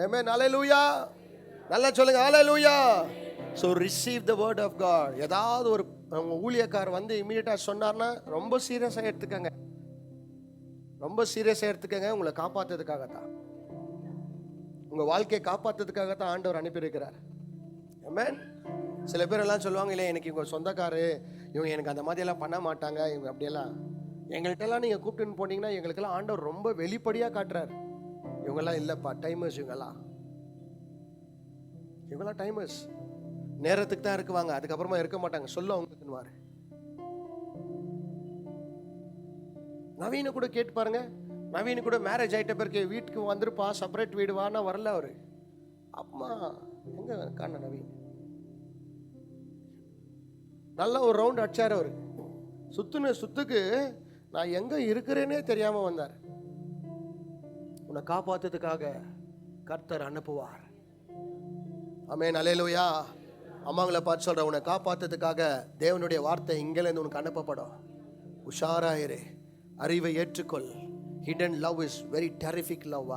Amen, hallelujah. நல்லா சொல்லுங்க hallelujah. So receive the word of God. ஏதாவது ஒரு ஊழியக்கார் வந்து இமிடியேட்டா சொன்னார்னா ரொம்ப சீரியஸா எடுத்துக்கங்க, ரொம்ப சீரியஸா எடுத்துக்கங்க. உங்களை காப்பாத்துறதுக்காக தான், உங்க வாழ்க்கையை காப்பாத்துறதுக்காக தான் ஆண்டவர் அனுப்பியிருக்கிறார். ஆமென். சில பேர் எல்லாம் சொல்லுவாங்க, இல்லை எனக்கு இவங்க சொந்தக்காரு, இவங்க எனக்கு அந்த மாதிரி எல்லாம் பண்ண மாட்டாங்க, இவங்க அப்படியெல்லாம். எங்கள்கிட்டலாம் நீங்கள் கூப்பிட்டுன்னு போனீங்கன்னா எங்களுக்கெல்லாம் ஆண்டவர் ரொம்ப வெளிப்படையாக காட்டுறார். இவங்கெல்லாம் இல்லைப்பா, டைமர்ஸ், இவங்கெல்லாம் டைமர்ஸ், நேரத்துக்கு தான் இருக்குவாங்க, அதுக்கப்புறமா இருக்க மாட்டாங்க, சொல்ல அவங்களுக்குன்னு. நவீன கூட கேட்டு பாருங்க, நவீன கூட மேரேஜ் ஆகிட்ட பிறகு வீட்டுக்கு வந்துருப்பா, செப்பரேட் வீடு வானா வரல அவரு. அம்மா எங்க காண நவீன் நல்லா ஒரு ரவுண்ட் அடிச்சார். அவரு சுத்துக்கு நான் எங்க இருக்கிறேனே தெரியாம வந்தார். உன்னை காப்பாத்துறதுக்காக கர்த்தர் அனுப்புவார். ஆமென், அல்லேலூயா. அம்மாங்களை பார்த்து சொல்ற, உன்னை காப்பாத்துறதுக்காக தேவனுடைய வார்த்தை இங்கிருந்து உனக்கு அனுப்பப்படும். உஷாராயிரு, அறிவை ஏற்றுக்கொள். Hidden love is very terrific love.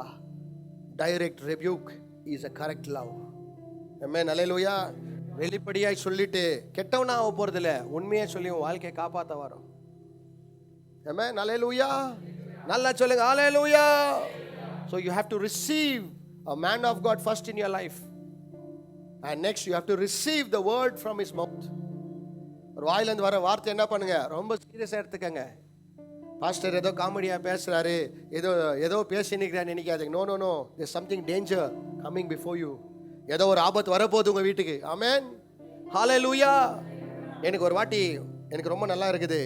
Direct rebuke is a correct love. ஆமென், அல்லேலூயா. வெளிப்படையாய் சொல்லிட்டு கெட்டவனா ஆக போறது இல்லை, உண்மையை சொல்லி உன் வாழ்க்கையை காப்பாற்ற வரும். ஆமென், அல்லேலூயா. நல்லா சொல்லுங்க அல்லேலூயா. So you have to receive a man of God first in your life, and next you have to receive the word from his mouth. ஒரு வாயிலிருந்து வர வார்த்தை என்ன பண்ணுங்க, ரொம்ப சீரியஸா எடுத்துக்கங்க. பாஸ்டர் ஏதோ காமெடியா பேசுறாரு, ஏதோ பேசி நிற்கிறான்னு நினைக்காதீங்க. No no no, there's something danger coming before you. ஏதோ ஒரு ஆபத்து வரப்போகுது உங்க வீட்டுக்கு. ஆமென், ஹalleluya. எனக்கு ஒரு வாட்டி எனக்கு ரொம்ப நல்லா இருக்குது,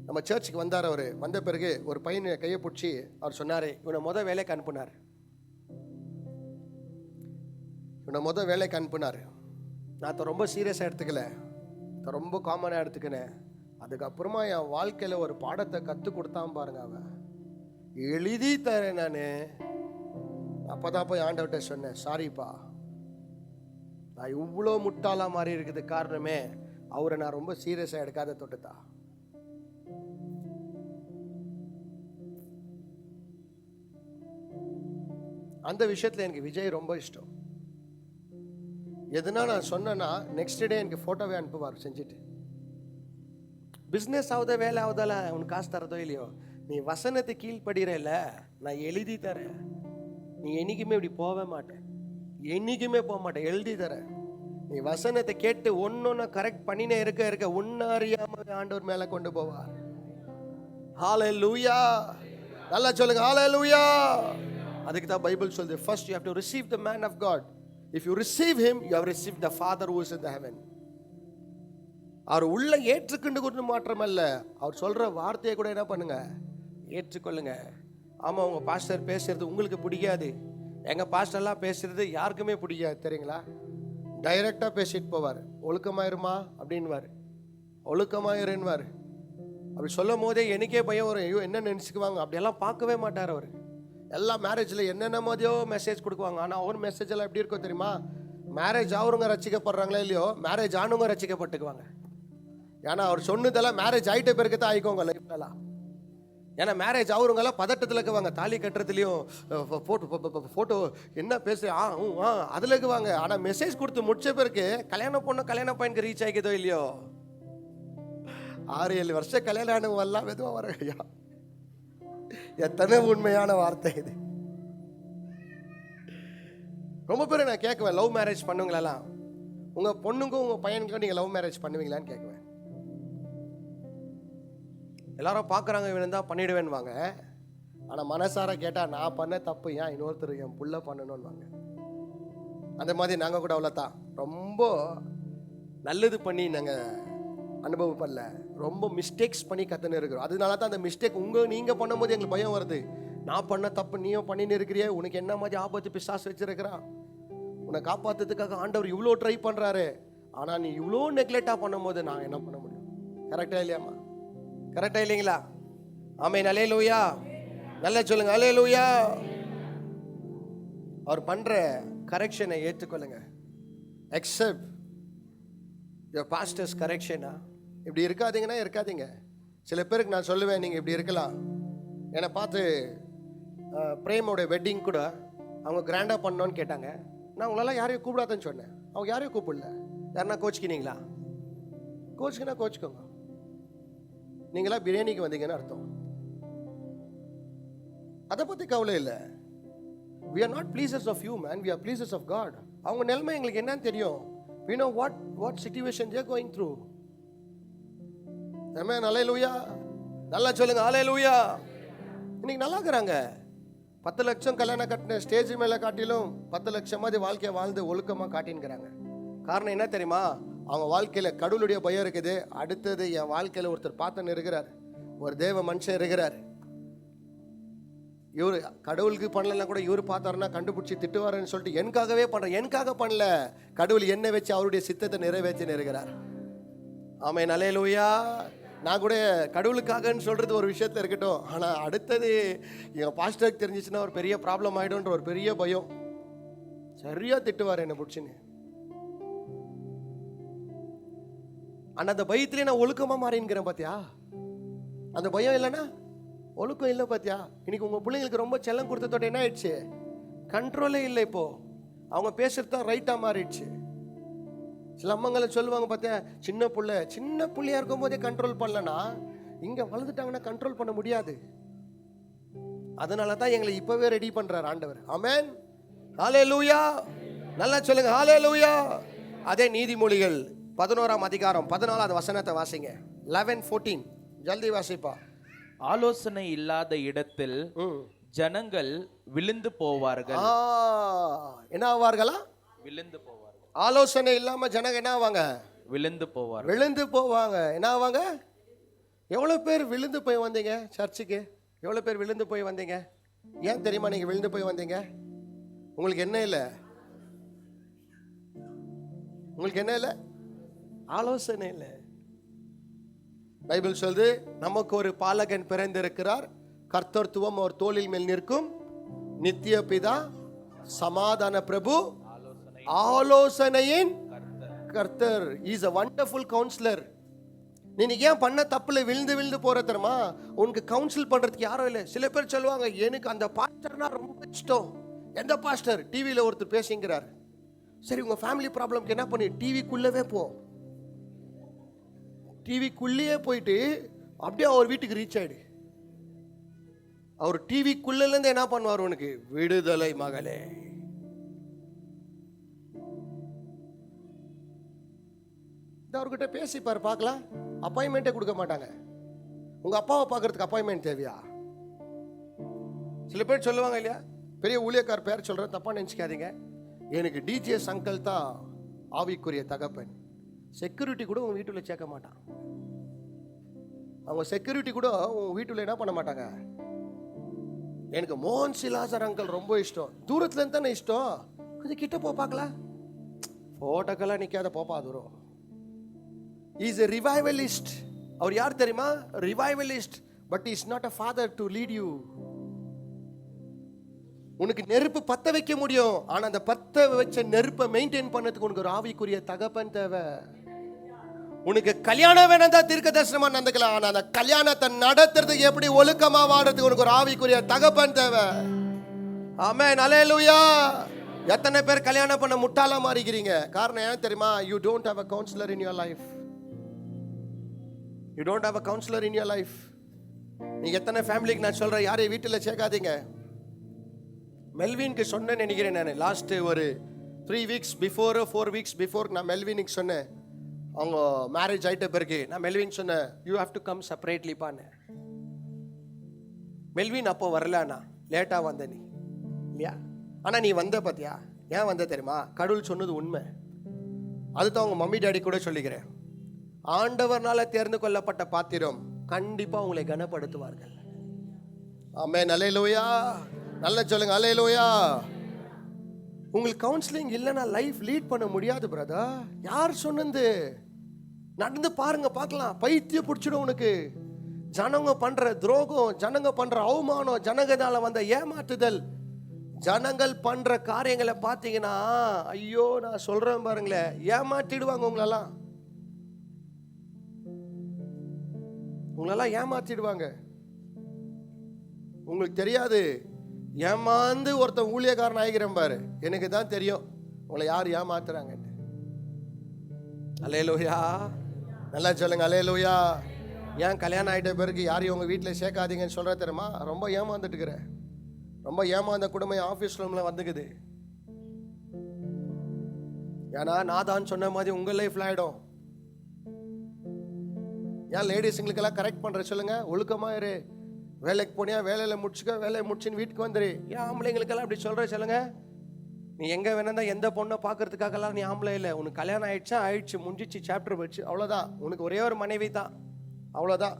நம்ம சர்ச்சுக்கு வந்தார். அவர் வந்த பிறகு ஒரு பையனை கையை பிடிச்சி அவர் சொன்னார், இவனை வேலைக்கு அனுப்புனார். நான் ரொம்ப சீரியஸாக எடுத்துக்கல, ரொம்ப காமனாக எடுத்துக்கினேன். அதுக்கப்புறமா என் வாழ்க்கையில் ஒரு பாடத்தை கற்றுக் கொடுத்தான் பாருங்க. அவன் எழுதி தரேன். நான் அப்போதான் போய் ஆண்டவர்கிட்ட சொன்னேன், சாரிப்பா, நான் இவ்வளோ முட்டாளா மாதிரி இருக்குது, காரணமே அவரை நான் ரொம்ப சீரியஸாக எடுக்காத தொட்டுத்தா. அந்த விஷயத்தில் எனக்கு விஜய் ரொம்ப இஷ்டம். எதுனா நான் சொன்னேன்னா நெக்ஸ்ட் டே எனக்கு ஃபோட்டோவே அனுப்புவார் செஞ்சுட்டு. பிஸ்னஸ் ஆகுதா வேலை ஆகுதால உனக்கு காசு தரதோ இல்லையோ, நீ வசனத்தை கீழ்படுகிறல்ல, நான் எழுதி தரேன், நீ என்னைக்குமே இப்படி போவே மாட்டேன். என்னைக்குமே போக மாட்டேன், எழுதி தரேன். நீ வசனத்தை கேட்டு ஒன்னொன்னு கரெக்ட் பண்ணினே இருக்க ஒன்னு அறியாம ஆண்டவர் மேல கொண்டு போவார். ஹalleluya. நல்லா சொல்லுங்க ஹalleluya. அதுக்கு தான் பைபிள் சொல்லுது, first you have to receive the man of God. If you receive him, you have received the Father who is in the heaven. அவர் உள்ள ஏற்றுக்கொண்டு மாற்றமல்ல, அவர் சொல்ற வார்த்தையை கூட என்ன பண்ணுங்க, ஏற்றுக்கொள்ளுங்க. ஆமா, உங்க பாஸ்டர் பேசுறது உங்களுக்கு பிடிக்காது, எங்க பாஸ்டர்லாம் பேசுறது யாருக்குமே பிடிக்காது தெரியுங்களா? டைரக்டா பேசிட்டு போவார். ஒழுக்கமாயிருமா அப்படின்வார், ஒழுக்கமாயிருன்வார். அப்படி சொல்லும் போதே எனக்கே பயம் வரும், ஐயோ என்ன நினச்சிக்குவாங்க. அப்படியெல்லாம் பார்க்கவே மாட்டார் அவர். எல்லா மேரேஜில் என்னென்ன மாதிரியோ மெசேஜ் கொடுக்குவாங்க. ஆனால் அவர் மெசேஜ் எல்லாம் எப்படி இருக்கும் தெரியுமா? மேரேஜ் ஆகுறவங்க ரசிக்கப்படுறாங்களோ இல்லையோ, மேரேஜ் ஆனவங்க ரசிக்கப்பட்டுக்குவாங்க. ஏன்னா அவர் சொன்னதெல்லாம் மேரேஜ் ஆகிட்ட பிறகு தான் ஆயிக்கோங்க லைஃப்லாம். ஏன்னா மேரேஜ் ஆகுறவங்கெல்லாம் பதட்டத்தில் இருக்குவாங்க, தாலி கட்டுறதுலையும் ஃபோட்டோ என்ன பேசு அதில் இருக்குவாங்க. ஆனால் மெசேஜ் கொடுத்து முடிச்ச பிறகு கல்யாணம் பொண்ணு கல்யாண பையனுக்கு ரீச் ஆகிக்குதோ இல்லையோ, 6-7 வருஷம் கல்யாணம் ஆனவங்க எல்லாம் மெதுவாக வர ஐயா. எத்தனை உண்மையான வார்த்தை இது. ரொம்ப பேர் நான் கேட்குவேன், லவ் மேரேஜ் பண்ணுவங்களெல்லாம் உங்கள் பொண்ணுக்கும் உங்கள் பையனுக்கும் நீங்கள் லவ் மேரேஜ் பண்ணுவீங்களான்னு கேட்குவேன். எல்லாரும் பார்க்குறாங்க, இவன் தான் பண்ணிடுவேன்வாங்க. ஆனால் மனசார கேட்டால் நான் பண்ண தப்பு ஏன் இன்னொருத்தர் என் புள்ள பண்ணணும்வாங்க. அந்த மாதிரி நாங்கள் கூட அவ்வளோதான், ரொம்ப நல்லது பண்ணி நாங்கள் அனுபவம் பண்ணல, ரொம்ப மிஸ்டேக்ஸ் பண்ணி கற்றுன்னு இருக்கிறோம். அதனால தான் அந்த மிஸ்டேக் நீங்கள் பண்ணும்போது எங்களுக்கு பயம் வருது. நான் பண்ண தப்பு நீயும் பண்ணின்னு இருக்கிறியே, உனக்கு என்ன மாதிரி ஆபத்து பிசாசு வச்சிருக்கிறான், உன்னை காப்பாற்றுறதுக்காக ஆண்டவர் இவ்வளோ ட்ரை பண்ணுறாரு, ஆனால் நீ இவ்வளோ நெக்லெக்டாக பண்ணும்போது நான் என்ன பண்ண முடியும்? கரெக்டாக இல்லையாம்மா? கரெக்டா இல்லைங்களா? ஆமென், அல்லேலூயா. நல்லா சொல்லுங்க அல்லேலூயா. அவர் பண்ற கரெக்ஷனை ஏற்றுக்கொள்ளுங்க. அக்செப்ட் யுவர் பாஸ்டர்ஸ் கரெக்ஷனா. இப்படி இருக்காதீங்கன்னா இருக்காதீங்க. சில பேருக்கு நான் சொல்லுவேன், நீங்கள் இப்படி இருக்கலாம். என்னை பார்த்து பிரேமோட வெட்டிங் கூட அவங்க கிராண்டாக பண்ணோன்னு கேட்டாங்க. நான் உங்களெல்லாம் யாரையும் கூப்பிடாதுன்னு சொன்னேன். அவங்க யாரையும் கூப்பிடல. யாருன்னா கோச்சிக்கினீங்களா? கோச்சிக்கினா கோச்சிக்கோங்க. நீங்களா பிரியாணிக்கு வந்தீங்கன்னு அர்த்தம். அதை பற்றி கவலை இல்லை. We are not pleasers of you, man. We are pleasers of God. அவங்க நிலைமை எங்களுக்கு என்னன்னு தெரியும். We know what situation they are going through. Amen, hallelujah. நல்லா சொல்லுங்க hallelujah. இன்னைக்கு நல்லா இருக்கிறாங்க. 10 லட்சம் கல்யாணம் கட்டின ஸ்டேஜ் மேலே காட்டிலும் 10 லட்சமாவது வாழ்க்கையை வாழ்ந்து ஒழுக்கமாக காட்டின்னுக்கிறாங்க. காரணம் என்ன தெரியுமா? அவங்க வாழ்க்கையில் கடவுளுடைய பயம் இருக்குது. அடுத்தது என் வாழ்க்கையில் ஒருத்தர் பார்த்துன்னு இருக்கிறார், ஒரு தேவ மனுஷன் இருக்கிறார். இவர் கடவுளுக்கு பண்ணலாம் கூட இவர் பார்த்தாருன்னா கண்டுபிடிச்சி திட்டுவாருன்னு சொல்லிட்டு எனக்காகவே பண்ணுறேன். எனக்காக பண்ணல, கடவுள் என்ன வச்சு அவருடைய சித்தத்தை நிறைவேற்றின்னு இருக்கிறார். ஆமென், அல்லேலூயா. நான் கூட கடவுளுக்காகன்னு சொல்கிறது ஒரு விஷயத்தில் இருக்கட்டும், ஆனால் அடுத்தது எங்கள் பாஸ்டருக்கு தெரிஞ்சிச்சுன்னா ஒரு பெரிய ப்ராப்ளம் ஆகிடும்ன்ற ஒரு பெரிய பயம். சரியாக திட்டுவார் என்னை பிடிச்சின்னு. ஆனால் அந்த பயத்திலே நான் ஒழுக்கமாக மாறின்கிறேன் பார்த்தியா? அந்த பயம் இல்லைன்னா ஒழுக்கம் இல்லை பார்த்தியா? இன்னைக்கு உங்கள் பிள்ளைங்களுக்கு ரொம்ப செல்லம் கொடுத்ததோட என்ன ஆயிடுச்சு? கண்ட்ரோலே இல்லை. இப்போது அவங்க பேசுறது தான் ரைட்டாக மாறிடுச்சு. சில அம்மங்களை சொல்லுவாங்க பார்த்தியா, சின்ன பிள்ளையா இருக்கும் போதே கண்ட்ரோல் பண்ணலன்னா இங்கே வளர்ந்துட்டாங்கன்னா கண்ட்ரோல் பண்ண முடியாது. அதனால தான் எங்களை இப்போவே ரெடி பண்ணுறார் ஆண்டவர். ஆமென், ஹல்லேலூயா. நல்லா சொல்லுங்க ஹல்லேலூயா. அதே நீதிமொழிகள் 11ஆம் அதிகாரம் 14வது வசனத்தை வாசிங்க. 11:14 ஜல்தி வாசிப்பா.
ஆலோசனை இல்லாத இடத்தில் ஜனங்கள் விழுந்து போவார்கள்.
என்ன ஆவார்களா?
விழுந்து போவார்கள்.
ஆலோசனை இல்லாம ஜனங்க என்ன ஆவாங்க? விழுந்து போவாங்க. என்ன ஆவாங்க? எவ்வளவு பேர் விழுந்து போய் வந்தீங்க சர்ச்சுக்கு? எவ்வளவு பேர் விழுந்து போய் வந்தீங்க? ஏன் தெரியுமா நீங்க விழுந்து போய் வந்தீங்க? உங்களுக்கு என்ன இல்லை? ஆலோசனை இல்லை. பைபிள் சொல்லுது, நமக்கு ஒரு பாலகன் பிறந்திருக்கிறார், கர்த்தத்துவம் அவர் தோளில் மேல் நிற்கும், நித்திய பிதா, சமாதான பிரபு, ஆலோசனையின் கர்த்தர். Is a wonderful counselor. நீ ஏன் பண்ண தப்புல விழுந்து போற தெரியுமா? உனக்கு கவுன்சில் பண்றதுக்கு யாரும் இல்லை. சில பேர் சொல்லுவாங்க, எனக்கு அந்த பாஸ்டர்னா ரொம்ப இஷ்டம். எந்த பாஸ்டர்? டிவியில் ஒருத்தர் பேசுங்கிறார். சரி, உங்க ஃபேமிலி ப்ராப்ளம்க்கு என்ன பண்ணி டிவிக்குள்ளவே போ. டிவிக்குள்ளேயே போயிட்டு அப்படியே அவர் வீட்டுக்கு ரீச் ஆயிடு. அவர் டிவிக்குள்ளேருந்து என்ன பண்ணுவார்? உனக்கு விடுதலை மகளே, இந்த அவர்கிட்ட பேசிப்பார் பார்க்கலாம். அப்பாயின்மெண்ட்டே கொடுக்க மாட்டாங்க. உங்கள் அப்பாவை பார்க்கறதுக்கு அப்பாயின்மெண்ட் தேவையா? சில பேர் சொல்லுவாங்க இல்லையா, பெரிய ஊழியக்கார் பேர் சொல்கிறேன், தப்பாக நினச்சிக்காதீங்க, எனக்கு டிஜிஎஸ் அங்கிள் தான் ஆவிக்குரிய தகப்பன். செக்யூரிட்டி கூட உங்கள் வீட்டில் சேர்க்க மாட்டான். அவங்க செக்யூரிட்டி கூட உங்கள் வீட்டில் என்ன பண்ண மாட்டாங்க. எனக்கு மோகன் சிலாசர் அங்கிள் ரொம்ப இஷ்டம். தூரத்துல இருந்து தானே இஷ்டம், கொஞ்சம் கிட்ட போ பார்க்கலாம். போட்டோக்கெல்லாம் நிற்காத, போப்பா தூரம். Is a revivalist. அவர் யார் தெரியுமா? Revivalist. But is not a father to lead you. உனக்கு நெருப்பு பத்த வைக்க முடியும், ஆனா அந்த பத்த வச்ச நெருப்பை மெயின்டைன் பண்ணதுக்கு உனக்கு ஒரு ஆவிக்குரிய தகப்பன் தேவை. உனக்கு கல்யாணம் வேணாம் தான் தீர்க்க தரிசனமா நடந்துக்கலாம், ஆனா அந்த கல்யாணத்தை நடத்துறதுக்கு எப்படி ஒழுக்கமா வாடுறதுக்கு உனக்கு ஒரு ஆவிக்குரிய தகப்பன் தேவை. ஆமென், அல்லேலூயா. எத்தனை பேர் கல்யாணம் பண்ண முட்டாளா மாறிக்கிறீங்க? காரணம் ஏன் தெரியுமா? You don't have a counselor in your life. You don't have a counselor in your life. நீங்க எத்தனை ஃபேமிலிக்கு நான் சொல்றேன், யாரையும் வீட்டில் சேர்க்காதீங்க. மெல்வினுக்கு சொன்னேன்னு நினைக்கிறேன் நான். லாஸ்ட் ஒரு 3 weeks பிஃபோர் 4 weeks பிஃபோர் நான் மெல்வினுக்கு சொன்னேன். அவங்க மேரேஜ் ஆகிட்ட பிறகு நான் மெல்வின் சொன்னேன், யூ ஹேவ் டு கம் செப்பரேட்லிப்பான்னு. மெல்வின் அப்போ வரலண்ணா, லேட்டாக வந்த நீ இல்லையா? ஆனால் நீ வந்த பார்த்தியா? ஏன் வந்த தெரியுமா? கடவுள் சொன்னது உண்மை. அதுதான் அவங்க மம்மி டாடி கூட சொல்லிக்கிறேன். ஆண்டவர்னால தேர்ந்து கொள்ளப்பட்ட பாத்திரம் கண்டிப்பாக உங்களை கனப்படுத்துவார்கள். ஆமென், அல்லேலூயா. நல்லா சொல்லுங்க, அல்லேலூயா. உங்களுக்கு கவுன்சிலிங் இல்லைன்னா லைஃப் லீட் பண்ண முடியாது பிரதர். யார் சொன்னது? நடந்து பாருங்க பார்க்கலாம். பைத்தியம் பிடிச்சிடும் உனக்கு. ஜனங்க பண்ற துரோகம், ஜனங்க பண்ற அவமானம், ஜனங்களால வந்த ஏமாற்றுதல், ஜனங்கள் பண்ற காரியங்களை பார்த்தீங்கன்னா ஐயோ, நான் சொல்றேன் பாருங்களேன், ஏமாற்றிடுவாங்க உங்களெல்லாம். உங்களெல்லாம் ஏமாற்றிடுவாங்க. உங்களுக்கு தெரியாது. ஏமாந்து ஒருத்தன் ஊழியக்காரன் ஆகிக்கிறேன் பாரு, எனக்கு தான் தெரியும் உங்களை யார் ஏமாத்துறாங்கன்னு. அல்லேலூயா. நல்லா சொல்லுங்க, அல்லேலூயா. ஏன் கல்யாணம் ஆகிட்ட பிறகு யாரையும் உங்கள் வீட்டில் சேர்க்காதீங்கன்னு சொல்கிற தெரியுமா? ரொம்ப ஏமாந்துட்டுக்கிறேன். ரொம்ப ஏமாந்த குடும்பம் ஆஃபீஸ் ரூமில் வந்துக்குது. ஏன்னா நான் தான் சொன்ன மாதிரி உங்கள் லைஃப்ல ஆகிடும். ஏன் லேடிஸுங்களுக்கெல்லாம் கரெக்ட் பண்ணுற சொல்லுங்க, ஒழுக்கமாக இரு. வேலைக்கு போனியா வேலையில் முடிச்சுக்க, வேலையை முடிச்சுன்னு வீட்டுக்கு வந்துரு. ஏன் ஆம்பளைங்களுக்கெல்லாம் அப்படி சொல்கிற சொல்லுங்க? நீ எங்கே வேணா எந்த பொண்ணை பார்க்கறதுக்காகலாம் நீ ஆம்பளை இல்லை. உனக்கு கல்யாணம் ஆயிடுச்சா, ஆயிடுச்சு, முடிஞ்சிச்சு, சாப்டர் போயிடுச்சு, அவ்வளோதான். உனக்கு ஒரே ஒரு மனைவி தான், அவ்வளோதான்.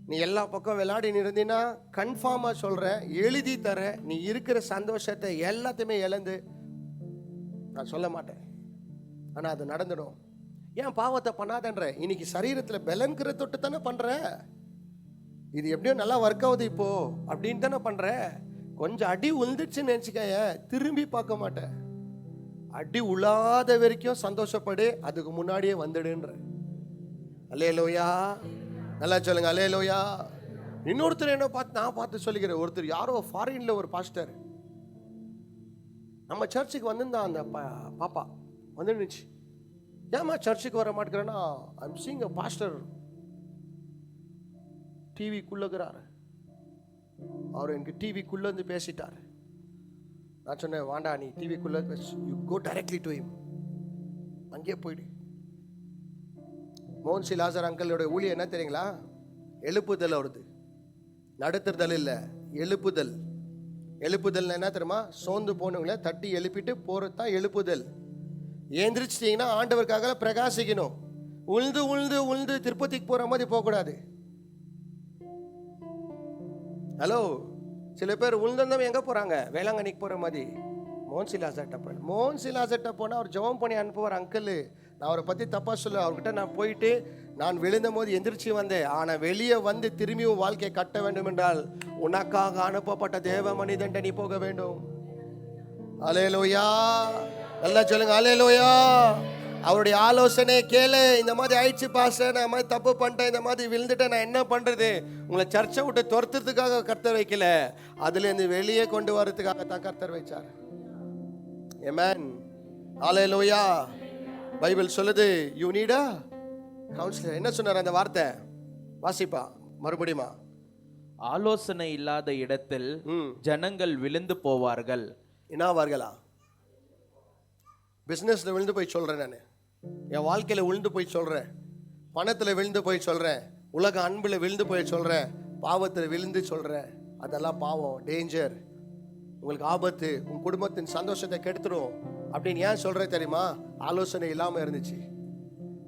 நீ எல்லா பக்கம் விளையாடி இருந்தீன்னா கன்ஃபார்மாக சொல்கிறேன், எழுதி தர, நீ இருக்கிற சந்தோஷத்தை எல்லாத்தையுமே இழந்து, நான் சொல்ல மாட்டேன், ஆனால் அது நடந்துடும். ஏன் பாவத்தை பண்ணாதன்ற? இன்னைக்கு சரீரத்தில் பலன்கிற தொட்டு தானே பண்ணுற. இது எப்படியோ நல்லா ஒர்க் ஆகுது இப்போ அப்படின்னு தானே பண்ற. கொஞ்சம் அடி உழுந்துச்சுன்னு நினச்சிக்க, திரும்பி பார்க்க மாட்டேன். அடி உழாத வரைக்கும் சந்தோஷப்படு, அதுக்கு முன்னாடியே வந்துடுன்ற. அல்லேலூயா. நல்லா சொல்லுங்க, அல்லேலூயா. இன்னொருத்தர் என்ன பார்த்து நான் பார்த்து சொல்லிக்கிறேன். ஒருத்தர் யாரோ ஃபாரின்ல ஒரு பாஸ்டர் நம்ம சர்ச்சுக்கு வந்திருந்தான். அந்த பாப்பா வந்துடுச்சு. ஏமா சர்ச்சுக்கு வர மாட்டேங்கிறேன்னா, ஐம் சீயிங் a பாஸ்டர் டிவிக்குள்ளகிறார். அவர் எனக்கு டிவிக்குள்ள இருந்து பேசிட்டார். நான் சொன்னேன், வாண்டா நீ டிவிக்குள்ள you go directly to him, அங்கேயே போயிடு. மோகன் சிலாசர் அங்கிளோட ஊழியம் என்ன தெரியுங்களா? எழுப்புதல். வருது நடத்துதல் இல்லை, எழுப்புதல். எழுப்புதல் என்ன தெரியுமா? சோர்ந்து போனவங்கள தட்டி எழுப்பிட்டு போறது தான் எழுப்புதல். ஏந்திரிச்சிட்டிங்கன்னா ஆண்டவருக்காக பிரகாசிக்கணும். உழுந்து உழுந்து உழுந்து திருப்பதிக்கு போற மாதிரி போகக்கூடாது. ஹலோ, சில பேர் உளுந்தந்தவங்க எங்கே போகிறாங்க? வேளாங்கண்ணிக்கு போகிற மாதிரி. மோகன் சிலாசர்ட்ட போய், மோகன் சிலாசர்ட்ட போனால் அவர் ஜெபம் பண்ணி அனுப்புவார். அங்கிள், நான் அவரை பற்றி தப்பாக சொல்ல, அவர்கிட்ட நான் போயிட்டு நான் விழுந்த போது எந்திரிச்சு வந்தேன், ஆனால் வெளியே வந்து திரும்பியும் வாழ்க்கையை கட்ட வேண்டும் என்றால் உனக்காக அனுப்பப்பட்ட தேவ மனிதன்ட்ட நீ போக வேண்டும். அல்லேலூயா. நல்லா சொல்லுங்க, அல்லேலூயா. அவருடைய ஆலோசனை கேளு. இந்த மாதிரி ஆயிடுச்சு பாஸ்டர், நான் மாதிரி தப்பு பண்ணிட்டேன், இந்த மாதிரி விழுந்துட்டேன், நான் என்ன பண்ணுறது? உங்களை சர்ச்சை விட்டு துரத்துறதுக்காக கர்த்தர் வைக்கல, அதுலேருந்து வெளியே கொண்டு வரதுக்காக தான் கர்த்தர் வச்சார். ஆமென், அல்லேலூயா. பைபிள் சொல்லுது, யூ நீட் a கவுன்சிலர். என்ன சொன்னார் அந்த வார்த்தை? வாசிப்பா மறுபடியுமா.
ஆலோசனை இல்லாத இடத்தில் ஜனங்கள் விழுந்து போவார்கள்.
என்னவார்களா? பிஸ்னஸில் விழுந்து போய் சொல்கிறேன் நான். என் வாழ்க்கையில் விழுந்து போய் சொல்கிறேன், பணத்தில் விழுந்து போய் சொல்கிறேன், உலக அன்பில் விழுந்து போய் சொல்கிறேன், பாவத்தில் விழுந்து சொல்கிறேன். அதெல்லாம் பாவம், டேஞ்சர், உங்களுக்கு ஆபத்து, உன் குடும்பத்தின் சந்தோஷத்தை கெடுத்துரும் அப்படின்னு ஏன் சொல்கிறேன் தெரியுமா? ஆலோசனை இல்லாமல் இருந்துச்சு.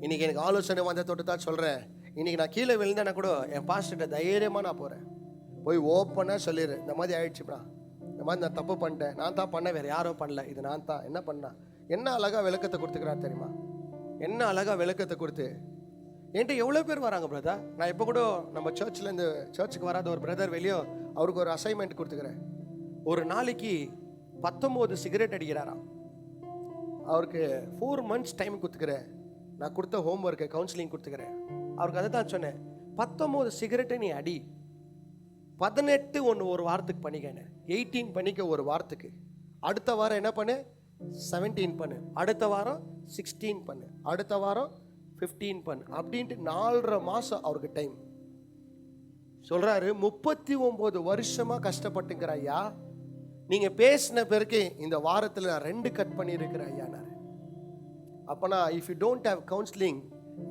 இன்னைக்கு எனக்கு ஆலோசனை வந்த தொட்டு தான் சொல்கிறேன். இன்னைக்கு நான் கீழே விழுந்தேன்னா கூட என் பாஸ்டர்கிட்ட தைரியமாக நான் போகிறேன், போய் ஓப்பனாக சொல்லிடுறேன், இந்த மாதிரி ஆயிடுச்சுப்பா, இந்த மாதிரி நான் தப்பு பண்ணிட்டேன், நான் தான் பண்ண, வேறு யாரோ பண்ணல, இது நான் தான் என்ன பண்ணா. என்ன அழகாக விளக்கத்தை கொடுத்துக்கிறார் தெரியுமா? என்ன அழகாக விளக்கத்தை கொடுத்து என்கிட்ட எவ்வளோ பேர் வராங்க பிரதர். நான் இப்போ கூட நம்ம சர்ச்சில் இந்த சர்ச்சுக்கு வராத ஒரு பிரதர் வெளியோ, அவருக்கு ஒரு அசைன்மெண்ட் கொடுத்துக்கிறேன். ஒரு நாளைக்கு 19 சிகரெட் அடிக்கிறாராம். அவருக்கு 4 months டைம் கொடுத்துக்கிறேன். நான் கொடுத்த ஹோம் ஒர்க்கை கவுன்சிலிங் கொடுத்துக்கிறேன். அவருக்கு அதை தான் சொன்னேன், 19 சிகரெட்டை நீ அடி, 18 ஒன்று ஒரு வாரத்துக்கு பண்ணிக்கணும், 18 பண்ணிக்க ஒரு வாரத்துக்கு, அடுத்த வாரம் என்ன பண்ணு 17 பண்ணு, அடுத்த வாரம் 16 பண்ணு, அடுத்த வாரம் 15 பண்ணு, அப்படின்ட்டு 4.5 மாதம் அவருக்கு டைம் சொல்கிறாரு. 39 வருஷமாக கஷ்டப்பட்டுங்கிற ஐயா, நீங்கள் பேசின பிறகு இந்த வாரத்தில் நான் 2 கட் பண்ணியிருக்கிறேன் ஐயானார். அப்போனா if you don't have counselling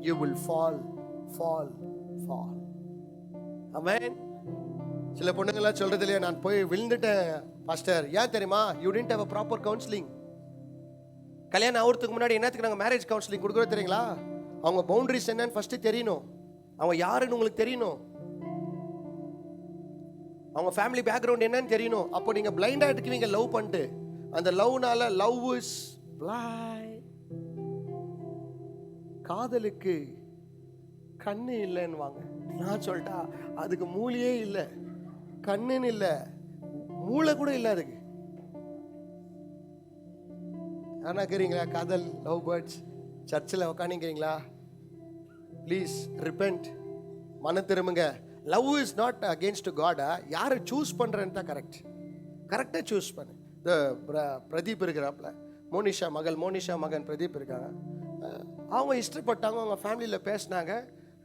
you will fall. Amen. சில பொண்ணுங்களாம் சொல்கிறது இல்லையா, நான் போய் விழுந்துட்டேன் பாஸ்டர், ஏன் தெரியுமா? You didn't have a proper counselling. கல்யாணம் ஆகிறதுக்கு முன்னாடி என்னத்துக்கு நாங்கள் மேரேஜ் கவுன்சிலிங் கொடுக்குறோம் தெரியுங்களா? அவங்க பவுண்டரிஸ் என்னன்னு ஃபஸ்ட்டு தெரியணும், அவங்க யாருன்னு உங்களுக்கு தெரியணும், அவங்க ஃபேமிலி பேக்ரவுண்ட் என்னன்னு தெரியணும். அப்போ நீங்கள் பிளைண்டாக எடுக்குவீங்க லவ் பண்ணிட்டு. அந்த லவ்னால லவ் இஸ் பிளைண்ட். காதலுக்கு கண்ணு இல்லைன்னு வாங்க. நான் சொல்லிட்டா அதுக்கு மூளையே இல்லை, கண்ணுன்னு இல்லை, மூளை கூட இல்லை அதுக்கு. ஆனால் இருக்கிறீங்களா காதல் லவ் பேர்ட்ஸ் சர்ச்சில் உக்காந்துக்கிறீங்களா? ப்ளீஸ் ரிப்பெண்ட், மன திரும்புங்க. லவ் இஸ் நாட் அகேன்ஸ்ட் காடா, யாரை சூஸ் பண்ணுறேன்னு தான் கரெக்டாக சூஸ் பண்ணு. இந்த பிரதீப் இருக்கிறாப்புல, மோனிஷா மகன் பிரதீப் இருக்காங்க. அவங்க இஷ்டப்பட்டாங்க, அவங்க ஃபேமிலியில் பேசினாங்க,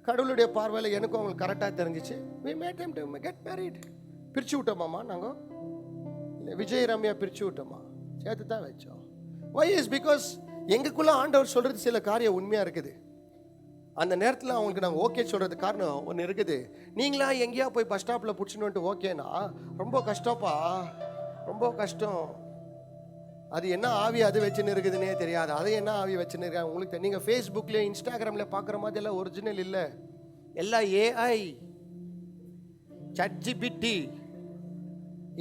கடவுளுடைய பார்வையில் எனக்கும் அவங்களுக்கு கரெக்டாக தெரிஞ்சிச்சு. we made them to get married. பிரித்து விட்டோமாம்மா, நாங்கள் விஜய் ரம்யா பிரித்து விட்டோமா, சேர்த்து தான் வச்சோம். why is because எங்களுக்குள்ள ஆண்டவர் சொல்கிறது சில காரியம் உண்மையாக இருக்குது. அந்த நேரத்தில் அவங்களுக்கு நாங்கள் ஓகே சொல்கிறது காரணம் ஒன்று இருக்குது. நீங்களா எங்கேயா போய் பஸ் ஸ்டாப்பில் பிடிச்சின்னு ஓகேனா ரொம்ப கஷ்டப்பா, ரொம்ப கஷ்டம். அது என்ன ஆவி அது வச்சுன்னு இருக்குதுன்னே தெரியாது, அது என்ன ஆவி வச்சுன்னு இருக்காங்க உங்களுக்கு. நீங்கள் ஃபேஸ்புக்லேயே இன்ஸ்டாகிராமில் பார்க்குற மாதிரி எல்லாம் ஒரிஜினல் இல்லை, எல்லாம் ஏஐ, ChatGPT,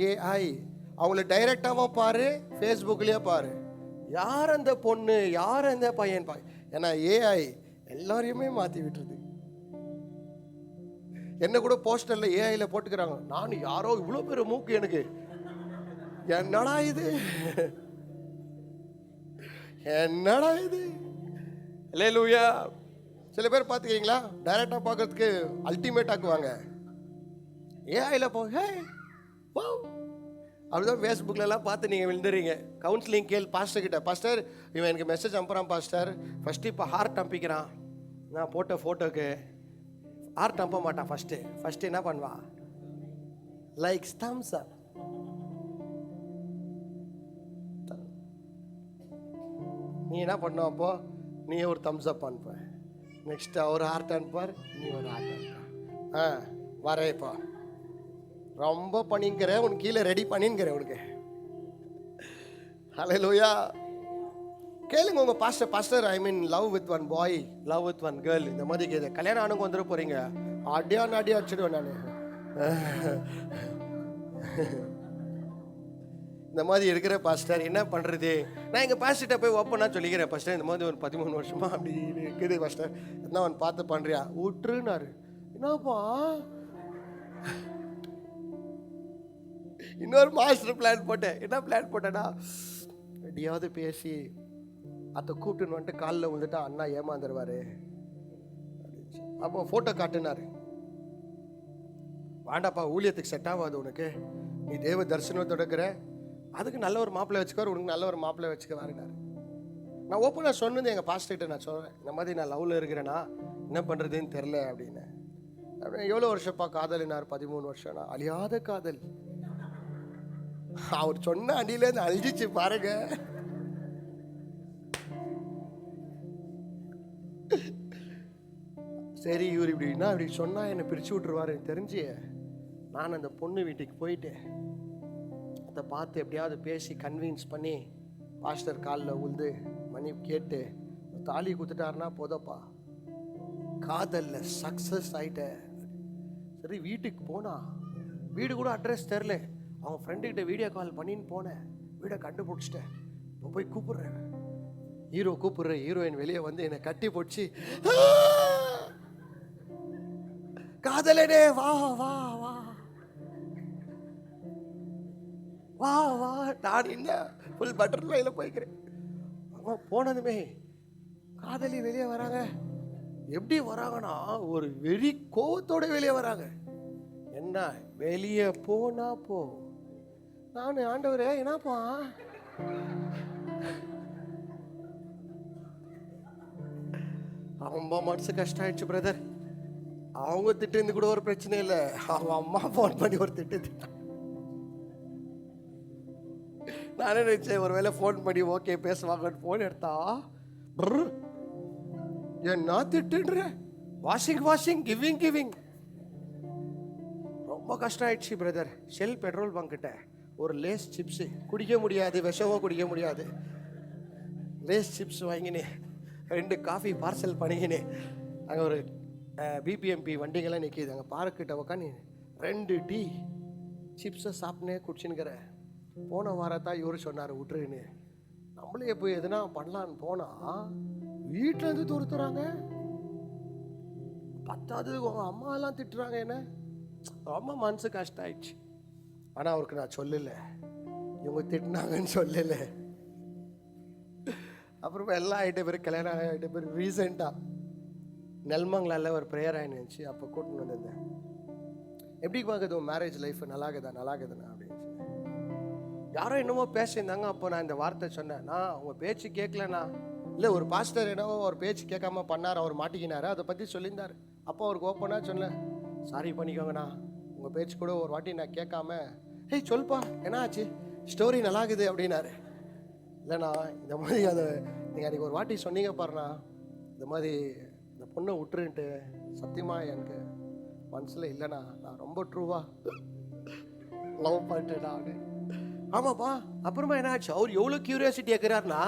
ஏஐ. அவங்கள டைரெக்டாகவும் பாரு, ஃபேஸ்புக்லேயே பாரு, யார் அந்த பொண்ணு, யார் அந்த பையன் பாய். ஏன்னா ஏஐ எல்லாரையுமே மாற்றி விட்டுருது. என்ன கூட போஸ்டரில் ஏஐயில் போட்டுக்கிறாங்க, நான் யாரோ இவ்வளோ பேர் மூக்கு எனக்கு, என்னடா இது, என்னடா இது. அல்லேலூயா. சில பேர் பார்த்துக்கிறீங்களா, டைரெக்டாக பார்க்கறதுக்கு அல்டிமேட் ஆக்குவாங்க, ஏஐயில் போ ஹே வா. அப்படிதான் ஃபேஸ்புக்கிலலாம் பார்த்து நீங்கள் விழுந்துறீங்க. கவுன்சிலிங் கேள் பாஸ்டர் கிட்ட, பாஸ்டர் இவன் எனக்கு மெசேஜ் அனுப்புகிறான் பாஸ்டர், ஃபஸ்ட்டு இப்போ ஹார்ட் அம்பிக்கிறான், நான் போட்ட ஃபோட்டோக்கு ஹார்ட் அனுப்ப மாட்டான். ஃபஸ்ட்டு என்ன பண்ணுவான், லைக்ஸ் தம்ஸ் அப். நீ என்ன பண்ணுவோம் அப்போ, நீ ஒரு தம்ஸ் அப் அனுப்ப, நெக்ஸ்ட் ஒரு ஹார்ட் அனுப்பார், நீ ஒரு ஹார்ட் அனுப்ப. வரேன் இப்போ ரொம்ப பண்ணிங்கிற உனக்கு கீழே ரெடி பண்ணிங்கிற உனக்கு. ஹல்லேலூயா. கேளுங்க உங்க pastor I mean love with one boy, love with one girl, இந்த மாதிரி கேது கல்யாணம் ஆணுங்க வந்துட போறீங்க, அடியா அடிச்சிடுவேன் நான். இந்த மாதிரி இருக்கிற பாஸ்டர் என்ன பண்றது? நான் எங்க பாஸ்டர்கிட்ட போய் ஓப்பனா சொல்லிக்கிறேன், பாஸ்டர் இந்த மாதிரி ஒரு 13 வருஷமா அப்படி இருக்குது பாஸ்டர், என்ன அவன் பார்த்து பண்றியா விட்டுருனாரு. என்னப்பா இன்னொரு மாஸ்டர் பிளான் போட்டேன். என்ன பிளான் போட்டேன்னா, எப்படியாவது பேசி அதை கூப்பிட்டுன்னு வந்துட்டு காலில் விழுந்துட்டா அண்ணா ஏமாந்துருவாரு. அப்போ ஃபோட்டோ காட்டுனாரு, வாண்டாப்பா ஊழியத்துக்கு செட் ஆகாது உனக்கு, நீ தேவ தரிசனத்தோட இருக்கிற, அதுக்கு நல்ல ஒரு மாப்பிள்ளை வச்சுக்காரு, உனக்கு நல்ல ஒரு மாப்பிள்ளை வச்சுக்கவாருனாரு. நான் ஓப்பனாக சொன்னது எங்கள் பாஸ்டர்கிட்ட நான் சொல்கிறேன், இந்த மாதிரி நான் லவ்வில் இருக்கிறேன்னா என்ன பண்ணுறதுன்னு தெரில அப்படின்னு. அப்படின்னு எவ்வளோ வருஷப்பா காதலினார்? 13 வருஷம்னா அழியாத காதல். அவர் சொன்ன அடியிலேருந்து அழிஞ்சிச்சு பாருங்க. சரி இவர் இப்படின்னா இப்படி சொன்னா என்னை பிரிச்சு விட்டுருவாரு தெரிஞ்சு நான் அந்த பொண்ணு வீட்டுக்கு போயிட்டு அதை பார்த்து எப்படியாவது பேசி கன்வின்ஸ் பண்ணி பாஸ்டர் காலில் உழுந்து மணி கேட்டு தாலி குத்துட்டாருன்னா போதப்பா, காதல்ல சக்சஸ் ஆயிட்ட. சரி வீட்டுக்கு போனா வீடு கூட அட்ரஸ் தெரில, அவங்க ஃப்ரெண்டுக்கிட்ட வீடியோ கால் பண்ணின்னு போனேன், வீடை கண்டுபிடிச்சிட்டேன். இப்போ போய் கூப்பிடுறேன், ஹீரோ கூப்பிடுறேன், ஹீரோயின் வெளியே வந்து என்னை கட்டி போச்சு, காதலனே வா வா வா வா வா. நான் என்ன ஃபுல் பட்டர்ஃப்ளைல போய்க்கிறேன். அவன் போனதுமே காதலி வெளியே வராங்க. எப்படி வராங்கன்னா ஒரு வெறி கோவத்தோட வெளியே வராங்க. என்ன வெளியே போனா போ. நான் ஆண்டவரே என்னப்பா, ரொம்ப மனசு கஷ்டம் ஆயிடுச்சு பிரதர். அவங்க திட்டு கூட ஒரு பிரச்சனை இல்லை, அவங்க அம்மா ஃபோன் பண்ணி ஒரு திட்டு. நானே நினைச்சேன் ஒருவேளை ஃபோன் பண்ணி ஓகே பேசுவாங்கன்னு ஃபோன் எடுத்தா என்ன திட்டுன்ற, வாஷிங் வாஷிங் கிவிங் கிவிங். ரொம்ப கஷ்டம் ஆயிடுச்சு பிரதர். ஷெல் பெட்ரோல் பங்க் கிட்ட ஒரு லேஸ் சிப்ஸு குடிக்க முடியாது, விஷமும் குடிக்க முடியாது, லேஸ் சிப்ஸ் வாங்கினேன், 2 காஃபி பார்சல் பண்ணிக்கினேன். அங்கே ஒரு பிபிஎம்பி வண்டிங்கெல்லாம் நிற்கிது, அங்கே பார்க்கிட்ட உக்காந்து 2 டீ சிப்ஸை சாப்பிட்னே குடிச்சுன்னுக்கிறேன். போன வாரத்தான் இவரு சொன்னார் விட்டுருன்னு. நம்மளே போய் எதுனா பண்ணலான்னு போனால் வீட்டிலேருந்து துரத்துறாங்க. 10வது உங்க அம்மா எல்லாம் திட்டுறாங்க. என்ன ரொம்ப மனசு கஷ்டம் ஆயிடுச்சு. ஆனால் அவருக்கு நான் சொல்லலை, இவங்க திட்டினாங்கன்னு சொல்லலை. அப்புறமா எல்லாம் ஆகிட்ட பேர் கல்யாணம் ஆகிட்ட பேர் ரீசெண்டாக நெல்மங்களால ஒரு ப்ரேயர் ஆயிடுச்சு. அப்போ கூட்டின்னு வந்திருந்தேன். எப்படி பார்க்குது உன் மேரேஜ் லைஃப், நல்லாகுதுண்ணா அப்படின்னு சொன்னேன். யாரோ என்னமோ பேசியிருந்தாங்க. அப்போ நான் இந்த வார்த்தை சொன்னேன், நான் உங்கள் பேச்சு கேட்கலண்ணா. இல்லை ஒரு பாஸ்டர் என்னவோ ஒரு பேச்சு கேட்காம பண்ணார், அவர் மாட்டிக்கினார், அதை பற்றி சொல்லியிருந்தார். அப்போ அவருக்கு ஓப்பனாக சொன்னேன், சாரி பண்ணிக்கோங்கண்ணா, உங்கள் பேச்சு கூட ஒரு வாட்டி நான் கேட்காம, ஹேய் சொல்ப்பா என்ன ஆச்சு, ஸ்டோரி நல்லாகுது அப்படின்னாரு. இல்லைண்ணா இந்த மாதிரி அதை நீங்கள் அன்றைக்கி ஒரு வாட்டி சொன்னீங்க பாருண்ணா, இந்த மாதிரி இந்த பொண்ணை விட்டுருன்ட்டு, சத்தியமாக எனக்கு மனசில் இல்லைண்ணா, நான் ரொம்ப ட்ரூவா லவ் பண்ணிட்டேண்ணா. ஆமாப்பா அப்புறமா என்ன ஆச்சு, அவர் எவ்வளோ கியூரியாசிட்டி கேட்குறாருனா,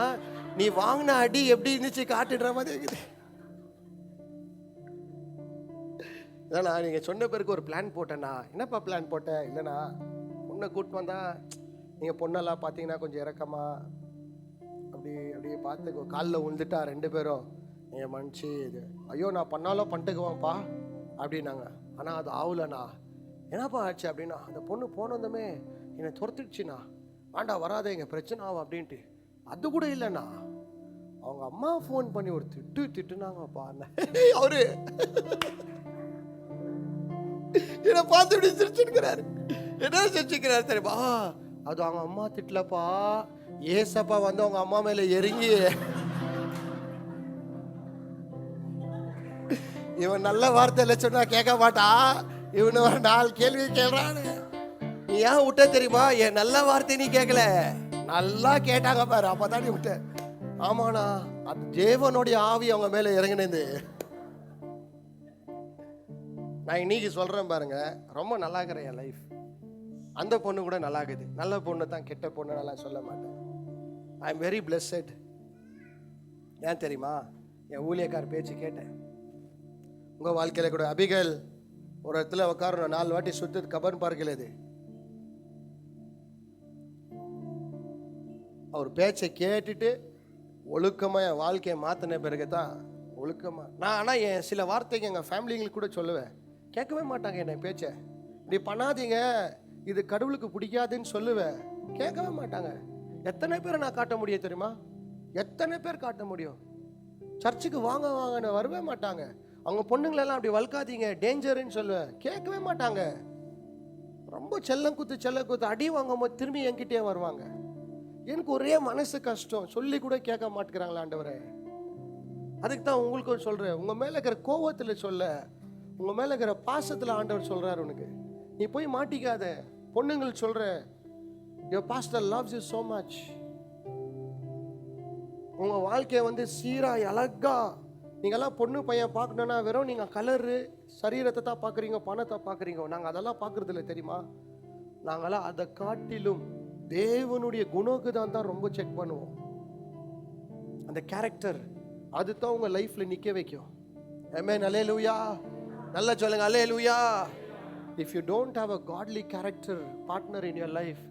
நீ வாங்கின அடி எப்படி இருந்துச்சு காட்டுன்ற மாதிரி இருக்குது. இல்லைண்ணா நீங்கள் சொன்ன பிறகு ஒரு பிளான் போட்டேண்ணா. என்னப்பா பிளான் போட்டேன்? இல்லைண்ணா பொண்ணை கூப்பிட்டு வந்தா நீங்கள் பொண்ணெல்லாம் பார்த்தீங்கன்னா கொஞ்சம் இறக்கமா அப்படியே பார்த்து காலில் விழுந்துட்டா 2 பேரும் நீங்கள் மன்னிச்சு இது ஐயோ நான் பண்ணாலும் பண்ணிட்டுக்குவான்ப்பா அப்படின்னாங்க. ஆனால் அது ஆகலண்ணா. என்னப்பா ஆச்சு அப்படின்னா, அந்த பொண்ணு போனதுமே என்னை துரத்துடுச்சுண்ணா, ஆண்டா வராத எங்கள் பிரச்சனை ஆகும் அப்படின்ட்டு. அது கூட இல்லைண்ணா, அவங்க அம்மா ஃபோன் பண்ணி ஒரு திட்டுனாங்கப்பா. அவரு என்னை பார்த்து இப்படி சிரிச்சுக்கிறாரு. என்ன சிரிச்சுக்கிறாரு தெரியுமா, அது அவங்க அம்மா திட்டலப்பா, ஏசப்பா வந்து அவங்க அம்மா மேல இறங்கி இவன் நல்ல வார்த்தையில சொன்னா கேட்க மாட்டா, இவனு ஒரு 4 கேள்வி கேள்றான்னு. நீ ஏன் விட்ட தெரியுமா, என் நல்ல வார்த்தை நீ கேட்கல, நல்லா கேட்டாங்க பாரு, அப்பதான் நீ விட்ட. ஆமாண்ணா, அது தேவனுடைய ஆவி அவங்க மேல இறங்கினது. நான் இன்னைக்கு சொல்றேன் பாருங்க, ரொம்ப நல்லா இருக்கிறேன் என் லைஃப். அந்த பொண்ணு கூட நல்லா இருக்குது. நல்ல பொண்ணு தான், கெட்ட பொண்ணு நல்லா சொல்ல மாட்டேன். I am very blessed. ஏன் தெரியுமா, என் ஊழியக்கார் பேச்சு கேட்டேன். உங்கள் வாழ்க்கையில் கூட அபிகேல் ஒரு இடத்துல உட்காரணும், 4 வாட்டி சுத்தது கபன் பார்க்கல. இது அவர் பேச்சை கேட்டுட்டு ஒழுக்கமாக என் வாழ்க்கையை மாற்றின பிறகு தான் ஒழுக்கமாக நான். ஆனால் என் சில வார்த்தைக்கு எங்கள் ஃபேமிலிங்களுக்கு கூட சொல்லுவேன், கேட்கவே மாட்டாங்க என்னை பேச்சை. இப்படி பண்ணாதீங்க, இது கடவுளுக்கு பிடிக்காதுன்னு சொல்லுவேன், கேட்கவே மாட்டாங்க. எத்தனை பேரை நான் காட்ட முடியும் தெரியுமா, எத்தனை பேர் காட்ட முடியும். சர்ச்சுக்கு வாங்க வாங்கன்னு வரவே மாட்டாங்க. அவங்க பொண்ணுங்களெல்லாம் அப்படி வளர்க்காதீங்க, டேஞ்சருன்னு சொல்லுவேன், கேட்கவே மாட்டாங்க. ரொம்ப செல்லம் குத்து அடி வாங்கும் போது திரும்பி என்கிட்டே வருவாங்க. எனக்கு ஒரே மனசு கஷ்டம், சொல்லி கூட கேட்க மாட்டேங்கிறாங்களா ஆண்டவரே. அதுக்கு தான் உங்களுக்கு சொல்கிறேன், உங்கள் மேலே இருக்கிற கோவத்தில் சொல்ல, உங்கள் மேலே இருக்கிற பாசத்தில் ஆண்டவர் சொல்கிறார், உனக்கு நீ போய் மாட்டிக்காத. பொண்ணுங்கள் சொல்கிற, your pastor loves you so much. உங்கள் வாழ்க்கையை வந்து சீராக அழகா நீங்கள்லாம் பொண்ணு பையன் பார்க்கணுன்னா வெறும் நீங்கள் கலரு சரீரத்தை தான் பார்க்குறீங்க, பணத்தை பார்க்குறீங்க. நாங்கள் அதெல்லாம் பார்க்குறது இல்லை தெரியுமா? நாங்களாம் அதை காட்டிலும் தேவனுடைய குணகுதான் தான் ரொம்ப செக் பண்ணுவோம். அந்த கேரக்டர் அதுதான் உங்கள் லைஃப்பில் நிற்க வைக்கும். ஆமென், அல்லேலூயா. நல்லா சொல்லுங்க, hallelujah. If you don't have a godly character partner in your life,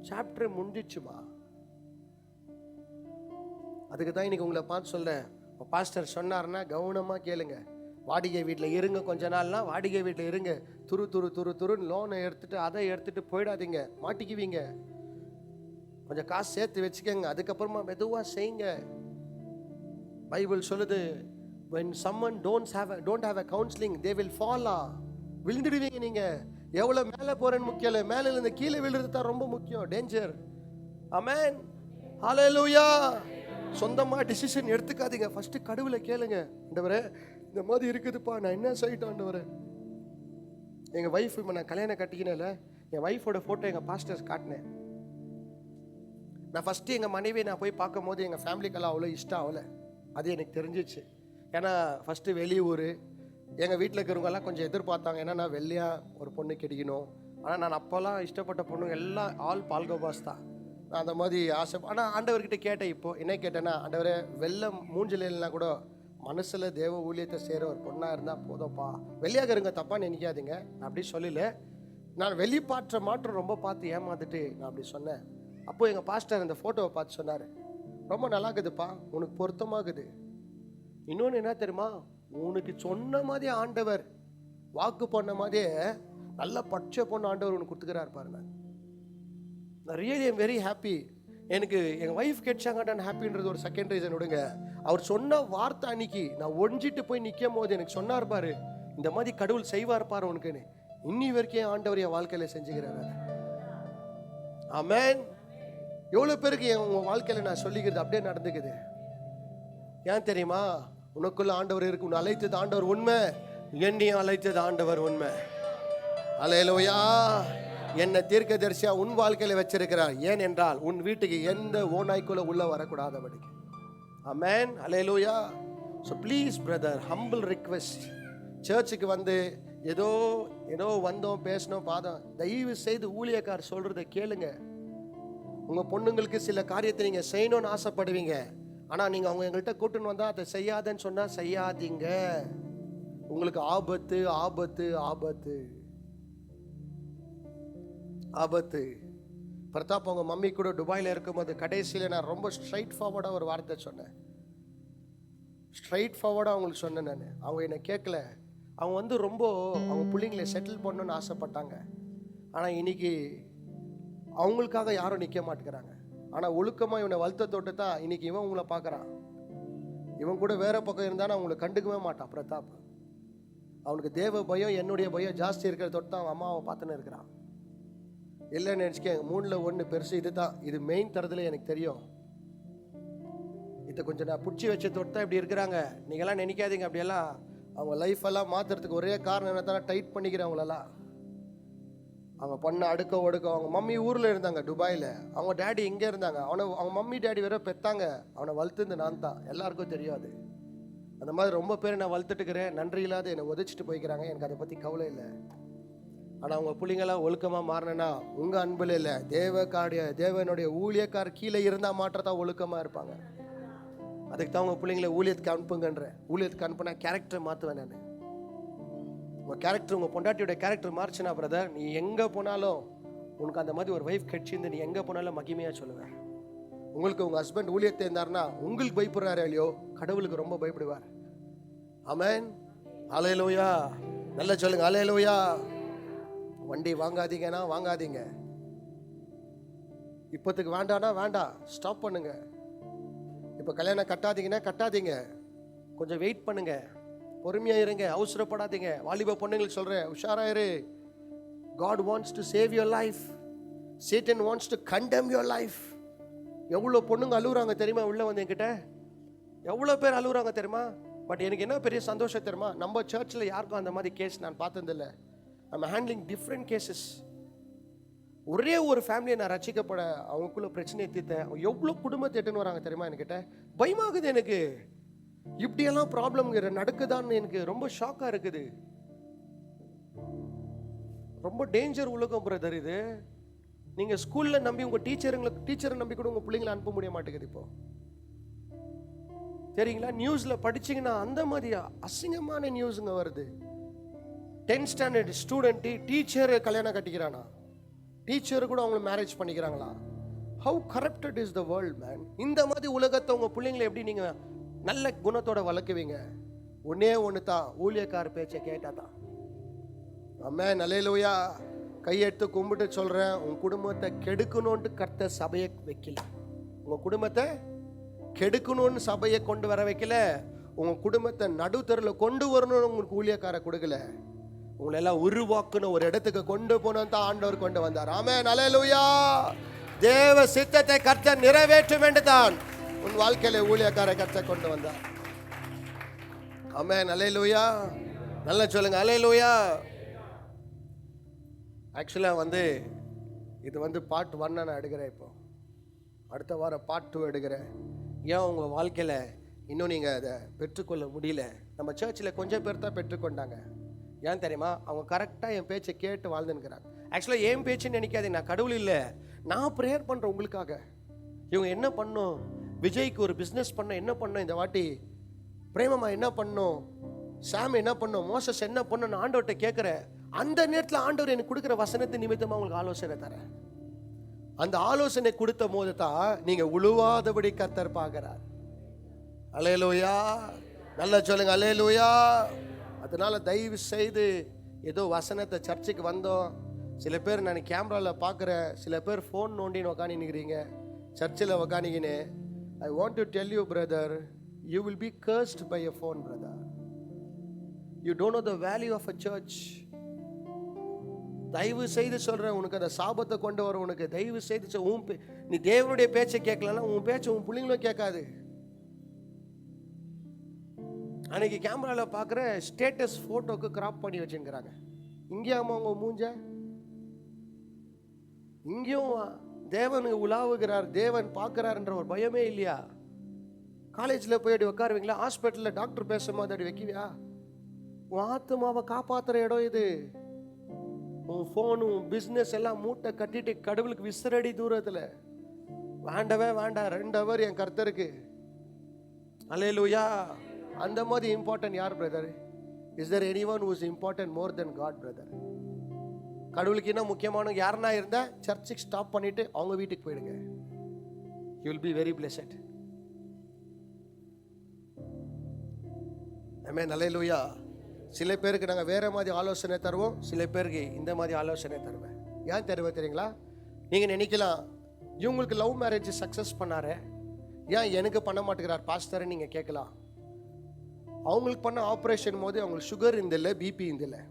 chapter முடிஞ்சிச்சுமா. அதுக்கு தான் இன்னைக்கு உங்களை பார்த்து சொல்றேன். பாஸ்டர் சொன்னார்னா கவனமாக கேளுங்க. வாடகை வீட்டில் இருங்க, கொஞ்ச நாள்னா வாடகை வீட்டில் இருங்க. துருன்னு லோனை எடுத்துட்டு அதை எடுத்துட்டு போயிடாதீங்க, மாட்டிக்குவீங்க. கொஞ்சம் காசு சேர்த்து வச்சுக்கோங்க, அதுக்கப்புறமா மெதுவாக செய்யுங்க. பைபிள் சொல்லுது, when someone don't have a counseling they will fall. விழுந்துடுவீங்க. நீங்க எவ்வளவு மேலே போறேன்னு முக்கியம் இல்லை, மேலே இருந்து கீழே விழுறது தான் ரொம்ப முக்கியம். டேஞ்சர். ஆமென், ஹல்லேலூயா. சொந்தமா டிசிஷன் எடுத்துக்காதீங்க. ஃபர்ஸ்ட் கடவுளை கேளுங்க. ஆண்டவரே இந்த மாதிரி இருக்குதுப்பா, நான் என்ன செய்யட்டும் ஆண்டவரே. எங்க வைஃப் இப்போ நான் கல்யாணம் கட்டிக்கினேன்ல, என் வைஃபோட போட்டோ எங்க பாஸ்டர்ஸ் காட்டினேன். நான் ஃபர்ஸ்ட் எங்க மனைவியை நான் போய் பார்க்கும் போது எங்க ஃபேமிலிக்கெல்லாம் அவ்வளோ இஷ்டம் ஆகலை. அது எனக்கு தெரிஞ்சிச்சு. ஏன்னா ஃபஸ்ட்டு வெளியூர், எங்கள் வீட்டில் இருக்கிறவங்கெல்லாம் கொஞ்சம் எதிர்பார்த்தாங்க. ஏன்னா நான் வெள்ளையாக ஒரு பொண்ணு கிடைக்கணும். ஆனால் நான் அப்போல்லாம் இஷ்டப்பட்ட பொண்ணுங்க எல்லாம் ஆல் பால்கோபாஸ் தான். நான் அந்த மாதிரி ஆசை. ஆனால் ஆண்டவர்கிட்ட கேட்டேன். இப்போது என்ன கேட்டேன்னா, ஆண்டவரே வெள்ளை மூஞ்சில் இல்லைனா கூட மனசில் தேவ ஊழியத்தை செய்கிற ஒரு பொண்ணாக இருந்தால் போதும்ப்பா. வெள்ளையாக இருங்க, தப்பாக நினைக்காதீங்க. நான் அப்படி சொல்லலை. நான் வெளிப்பாற்ற மாற்றம் ரொம்ப பார்த்து ஏமாந்துட்டு நான் அப்படி சொன்னேன். அப்போது எங்கள் பாஸ்டர் அந்த ஃபோட்டோவை பார்த்து சொன்னார், ரொம்ப நல்லா இருக்குதுப்பா, உனக்கு பொருத்தமாகுது. இன்னொன்று என்ன தெரியுமா, உனக்கு சொன்ன மாதிரி ஆண்டவர் வாக்கு பண்ண மாதிரியே நல்ல பச்சை பொண்ணு ஆண்டவர் உனக்கு கொடுத்துக்கிறாரு பாருங்க. நான் ரியலி ஐம் வெரி ஹாப்பி. எனக்கு எங்கள் ஒய்ஃப் கிடைச்சாங்கட்டான் ஹாப்பின்றது ஒரு செகண்ட் ரீசன் விடுங்க. அவர் சொன்ன வார்த்தை அன்னைக்கு நான் ஒழிஞ்சிட்டு போய் நிற்கும் போது எனக்கு சொன்னார் பாரு, இந்த மாதிரி கடவுள் செய்வார் பாரு உனக்குன்னு. இன்னி வரைக்கும் ஆண்டவர் என் வாழ்க்கையில் செஞ்சுக்கிறாரு. ஆமென். எவ்வளோ பேருக்கு உங்கள் வாழ்க்கையில் நான் சொல்லிக்கிறது அப்படியே நடந்துக்குது. ஏன் தெரியுமா? உனக்குள்ள ஆண்டவர் இருக்கு. உன்னை அழைத்தது ஆண்டவர் உண்மை, என்னையும் அழைத்தது ஆண்டவர் உண்மை. அல்லேலூயா. என்னை தீர்க்கதரிசியா உன் வாழ்க்கையில வச்சிருக்கிறார். ஏன் என்றால் உன் வீட்டுக்கு எந்த ஓநாய்க்குள்ள உள்ள வரக்கூடாதபடிக்கு. Amen, hallelujah. So please brother, humble request. சர்ச்சுக்கு வந்து ஏதோ வந்தோம் பேசணும் பாதம், தயவு செய்து ஊழியக்கார் சொல்றதை கேளுங்க. உங்க பொண்ணுங்களுக்கு சில காரியத்தை நீங்க செய்யணும்னு ஆசைப்படுவீங்க. ஆனா நீங்க அவங்க எங்கள்கிட்ட கூட்டுன்னு வந்தா அதை செய்யாதன்னு சொன்னா செய்யாதீங்க. உங்களுக்கு ஆபத்து ஆபத்து ஆபத்து ஆபத்து. பிரதாப் அவங்க மம்மி கூட துபாயில் இருக்கும்போது கடைசியில் நான் ரொம்ப ஸ்ட்ரைட் ஃபார்வர்டாக ஒரு வார்த்தை சொன்னேன். ஸ்ட்ரைட் ஃபார்வர்டாக அவங்களுக்கு சொன்னேன் நான். அவங்க என்னை கேட்கல. அவங்க வந்து ரொம்ப அவங்க பிள்ளைங்களை செட்டில் பண்ணணும்னு ஆசைப்பட்டாங்க. ஆனால் இன்னைக்கு அவங்களுக்காக யாரும் நிற்க மாட்டேங்கிறாங்க. ஆனால் ஒழுக்கமாக இவனை வளர்த்த தொட்டு தான் இன்னைக்கு இவன் உங்களை பார்க்குறான். இவன் கூட வேற பக்கம் இருந்தாலும் அவங்களை கண்டுக்கவே மாட்டான் பிரதாப். அவனுக்கு தேவ பயம் என்னுடைய பயம் ஜாஸ்தி இருக்கிற தொட்டு தான் அவன் அம்மாவை பார்த்துன்னு இருக்கிறான். இல்லைன்னு நினச்சிக்க, 3ல் 1 பெருசு இது தான். இது மெயின் தரதுல எனக்கு தெரியும். இதை கொஞ்சம் நான் பிடிச்சி வச்ச தொட்டு தான் இப்படி இருக்கிறாங்க. நீங்கள்லாம் நினைக்காதீங்க அப்படியெல்லாம். அவங்க லைஃப்பெல்லாம் மாற்றுறதுக்கு ஒரே காரணம் என்ன தானே, டைட் பண்ணிக்கிறவங்களெல்லாம். அவங்க பண்ண அடுக்க ஒடுக்க. அவங்க மம்மி ஊரில் இருந்தாங்க துபாயில், அவங்க டேடி இங்கே இருந்தாங்க. அவங்க மம்மி டேடி வேற பெற்றாங்க. அவனை வளர்த்துந்து நான் தான், எல்லாருக்கும் தெரியாது. அந்த மாதிரி ரொம்ப பேர் நான் வளர்த்துட்டுக்கிறேன், நன்றி இல்லாத என்னை உதச்சிட்டு போய்க்கிறாங்க. எனக்கு அதை பற்றி கவலை இல்லை. ஆனால் அவங்க பிள்ளைங்களாம் ஒழுக்கமாக மாறினா உங்கள் அன்பில் இல்லை, தேவனுடைய ஊழியக்கார் கீழே இருந்தால் மாற்றத்தான் ஒழுக்கமாக இருப்பாங்க. அதுக்கு தான் உங்கள் பிள்ளைங்களை ஊழியத்துக்கு அனுப்புங்கன்றேன். ஊழியத்துக்கு அனுப்புனா கேரக்டர் மாற்றுவேன் நான். உங்கள் கேரக்டர், உங்கள் பொண்டாட்டியோட கேரக்டர் மாறிச்சுன்னா பிரதர், நீ எங்கே போனாலும் உனக்கு அந்த மாதிரி ஒரு வைஃப் கிடைச்சிருந்து நீ எங்கே போனாலும் மகிமையாக சொல்லுவேன். உங்களுக்கு உங்கள் ஹஸ்பண்ட் ஊழியத்தை இருந்தாருன்னா உங்களுக்கு பயப்படுறாரு இல்லையோ, கடவுளுக்கு ரொம்ப பயப்படுவார். ஆமென், அல்லேலூயா. நல்லா சொல்லுங்க, அல்லேலூயா. வண்டி வாங்காதீங்கன்னா வாங்காதீங்க. இப்போத்துக்கு வேண்டானா வேண்டாம், ஸ்டாப் பண்ணுங்க. இப்போ கல்யாணம் கட்டாதீங்கன்னா கட்டாதீங்க, கொஞ்சம் வெயிட் பண்ணுங்க, பொறுமையா இருங்க, அவசரப்படாதீங்க. வாலிப பொண்ணுங்களுக்கு சொல்றேன், உஷாராயிரு. God wants to save your life. Satan wants to condemn your life. எவ்வளோ பொண்ணுங்க அழுகுறாங்க தெரியுமா உள்ள வந்து என்கிட்ட? எவ்வளோ பேர் அழுகுறாங்க தெரியுமா? பட் எனக்கு என்ன பெரிய சந்தோஷம் தெரியுமா, நம்ம சர்ச்சில் யாருக்கும் அந்த மாதிரி கேஸ் நான் பார்த்ததில்லை. I'm handling different cases. ஒரே ஒரு ஃபேமிலியை நான் ரசிக்கப்பட அவங்களுக்குள்ள பிரச்சனையை தீர்த்தேன். எவ்வளோ குடும்பத்தை எட்டுன்னு வராங்க தெரியுமா என்கிட்ட? பயமாகுது எனக்கு. இப்படியெல்லாம் ப்ராப்ளம் நடக்குதான்னு எனக்கு ரொம்ப ஷாக்கா இருக்குது. ரொம்ப டேஞ்சர் உலகம் பிரதர் இது. நீங்க ஸ்கூல்ல நம்பி உங்க டீச்சரை நம்பி கூட உங்க பிள்ளைங்களை அனுப்ப முடிய மாட்டேங்குது இப்போ. சரிங்களா? நியூஸ்ல படிச்சீங்கன்னா அந்த மாதிரி அசிங்கமான நியூஸுங்க வருது. 10th ஸ்டாண்டர்ட் ஸ்டூடெண்ட் டீச்சர் கல்யாணம் கட்டிக்கிறானா, டீச்சர் கூட அவங்க மேரேஜ் பண்ணிக்கிறாங்களா? How corrupted is the world man. இந்த மாதிரி உலகத்தை உங்க பிள்ளைங்களை எப்படி நீங்க நல்ல குணத்தோட வளர்க்குவீங்க? ஒன்னே ஒன்று தான், ஊழியக்கார பேச்சை கேட்டா தான். ஆமென், அல்லேலூயா. கையெடுத்து கும்பிட்டு சொல்றேன், உன் குடும்பத்தை கெடுக்கணும்னு கர்த்தர் சபையை வைக்கல. உங்க குடும்பத்தை கெடுக்கணும்னு சபையை கொண்டு வர வைக்கல. உங்க குடும்பத்தை நடுத்தரில் கொண்டு வரணும்னு உங்களுக்கு ஊழியக்கார கொடுக்கல. உங்களை எல்லாம் உருவாக்கணும், ஒரு இடத்துக்கு கொண்டு போனோம் தான் ஆண்டவர் கொண்டு வந்தார். ஆமென், அல்லேலூயா. தேவ சித்தத்தை கர்த்தர் நிறைவேற்றும் என்று தான் உன் வாழ்க்கையில ஊழியக்கார கர்த்தர் கொண்டு வந்தார். ஆமென், அல்லேலூயா. நல்லா சொல்லுங்க, அல்லேலூயா. ஆக்சுவலாக இது பார்ட் 1 நான் எடுக்கிறேன். இப்போ அடுத்த வாரம் பார்ட் 2 எடுக்கிறேன். ஏன் உங்கள் வாழ்க்கையில் இன்னும் நீங்கள் அதை பெற்றுக்கொள்ள முடியல? நம்ம சர்ச்சில் கொஞ்சம் பேர் தான் பெற்றுக்கொண்டாங்க. ஏன் தெரியுமா? அவங்க கரெக்டாக என் பேச்சை கேட்டு வாழ்ந்துன்னுக்கிறாங்க. ஆக்சுவலாக என் பேச்சுன்னு நினைக்காதீங்க, நான் கடவுள் இல்லை, நான் ப்ரேயர் பண்ணுறேன் உங்களுக்காக. இவங்க என்ன பண்ணும்? விஜய்க்கு ஒரு பிஸ்னஸ் பண்ண என்ன பண்ணும் இந்த வாட்டி, பிரேமமா என்ன பண்ணும், சாம் என்ன பண்ணும், மோசஸ் என்ன பண்ணும், நான் ஆண்டவர்கிட்ட கேட்குறேன். அந்த நேரத்தில் ஆண்டவர் எனக்கு கொடுக்குற வசனத்தை நிமித்தமாக உங்களுக்கு ஆலோசனை தரேன். அந்த ஆலோசனை கொடுத்த போது தான் நீங்கள் உழுவாதபடி கர்த்தர் பார்க்கிறார். அல்லேலூயா. நல்லா சொல்லுங்க, அல்லேலூயா. அதனால தயவு செய்து ஏதோ வசனத்தை சர்ச்சுக்கு வந்தோம், சில பேர் நான் கேமராவில் பார்க்குறேன், சில பேர் ஃபோன் நோண்டின்னு உக்காந்துக்கிறீங்க சர்ச்சில் உக்காந்துக்கின்னு. I want to tell you brother, you will be cursed by a phone brother. You don't know the value of a church. தயவு செய்து சொல்கிறேன், உனக்கு அந்த சாபத்தை கொண்டு வர உனக்கு தயவு செய்து நீ தேவனுடைய பேச்சை கேட்கலன்னா உன் பேச்சை உன் பிள்ளைங்களும் கேட்காது. அன்னைக்கு கேமராவில் பார்க்குற ஸ்டேட்டஸ் ஃபோட்டோக்கு கிராப் பண்ணி வச்சுக்கிறாங்க. இங்கேயாமா அவங்க மூஞ்ச, இங்கேயும் தேவனுக்கு உலாவுகிறார், தேவன் பார்க்குறாருன்ற ஒரு பயமே இல்லையா? காலேஜில் போய் அப்படி உட்காருவீங்களா? ஹாஸ்பிட்டலில் டாக்டர் பேசும்போது அப்படி வைக்குவியா? உன் ஆத்துமாவை காப்பாற்றுற இடம் இது. உன் ஃபோனும் பிஸ்னஸ் எல்லாம் மூட்டை கட்டிட்டு கடவுளுக்கு விசிறடி தூரத்தில் வேண்டவே வேண்டாம். 2 hour என் கர்த்தருக்கு. அல்லேலூயா. அந்த மாதிரி இம்பார்ட்டன்ட் யார் brother? Is there anyone who is important more than God brother? கடவுளுக்கு என்ன முக்கியமான யாருன்னா இருந்தா சர்ச்சுக்கு ஸ்டாப் பண்ணிட்டு அவங்க வீட்டுக்கு போயிடுங்க. You will be very blessed. Amen, hallelujah. சில பேருக்கு நாங்கள் வேற மாதிரி ஆலோசனை தருவோம், சில பேருக்கு இந்த மாதிரி ஆலோசனை தருவேன். ஏன் தருவேன் தெரியுங்களா? நீங்கள் நினைக்கலாம், இவங்களுக்கு லவ் மேரேஜ் சக்ஸஸ் பண்ணாரு, ஏன் எனக்கு பண்ண மாட்டேங்கிறார் பாஸ்டர் நீங்கள் கேட்கலாம். அவங்களுக்கு பண்ண ஆப்ரேஷன் போது அவங்களுக்கு சுகர் இருந்தில்லை, பிபி இருந்தில்லை,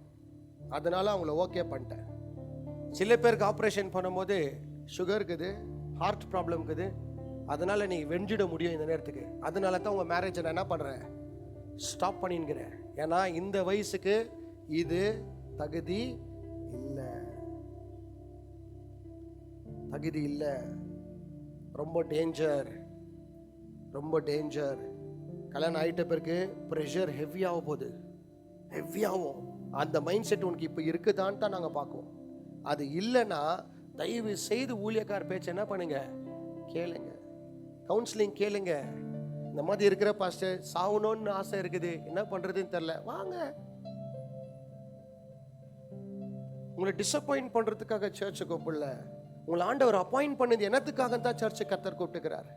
அதனால அவங்கள ஓகே பண்ணிட்டேன். சில பேருக்கு ஆப்ரேஷன் பண்ணும்போது சுகர் இருக்குது, ஹார்ட் ப்ராப்ளம் இருக்குது, அதனால நீங்கள் வெஞ்சிட முடியும் இந்த நேரத்துக்கு. அதனால தான் உங்கள் மேரேஜை நான் என்ன பண்ணுறேன், ஸ்டாப் பண்ணிக்கிறேன். ஏன்னா இந்த வயசுக்கு இது தகுதி இல்லை, தகுதி இல்லை. ரொம்ப டேஞ்சர், ரொம்ப டேஞ்சர். கல்யாணம் ஆகிட்ட பிறகு ப்ரெஷர் ஹெவியாக போகுது, ஹெவியாகும். அந்த மைண்ட் செட் உனக்கு இப்போ இருக்குதான்னு தான் நாங்கள் பார்க்குவோம். அது இல்லைன்னா தயவு செய்து ஊழியக்கார பேச்சு என்ன பண்ணுங்க, கேளுங்க, கவுன்சிலிங் கேளுங்க. இந்த மாதிரி இருக்கிற பாஸ்டர் சாவணும்னு ஆசை இருக்குது, என்ன பண்றதுன்னு தெரியல, வாங்க. உங்களை டிசப்பாயிண்ட் பண்றதுக்காக சர்ச்சை கூப்பிடல, உங்களை ஆண்டவர் அப்பாயிண்ட் பண்ணது என்னத்துக்காக தான் சர்ச்சை கர்த்தர் கூப்பிட்டுக்கிறார்.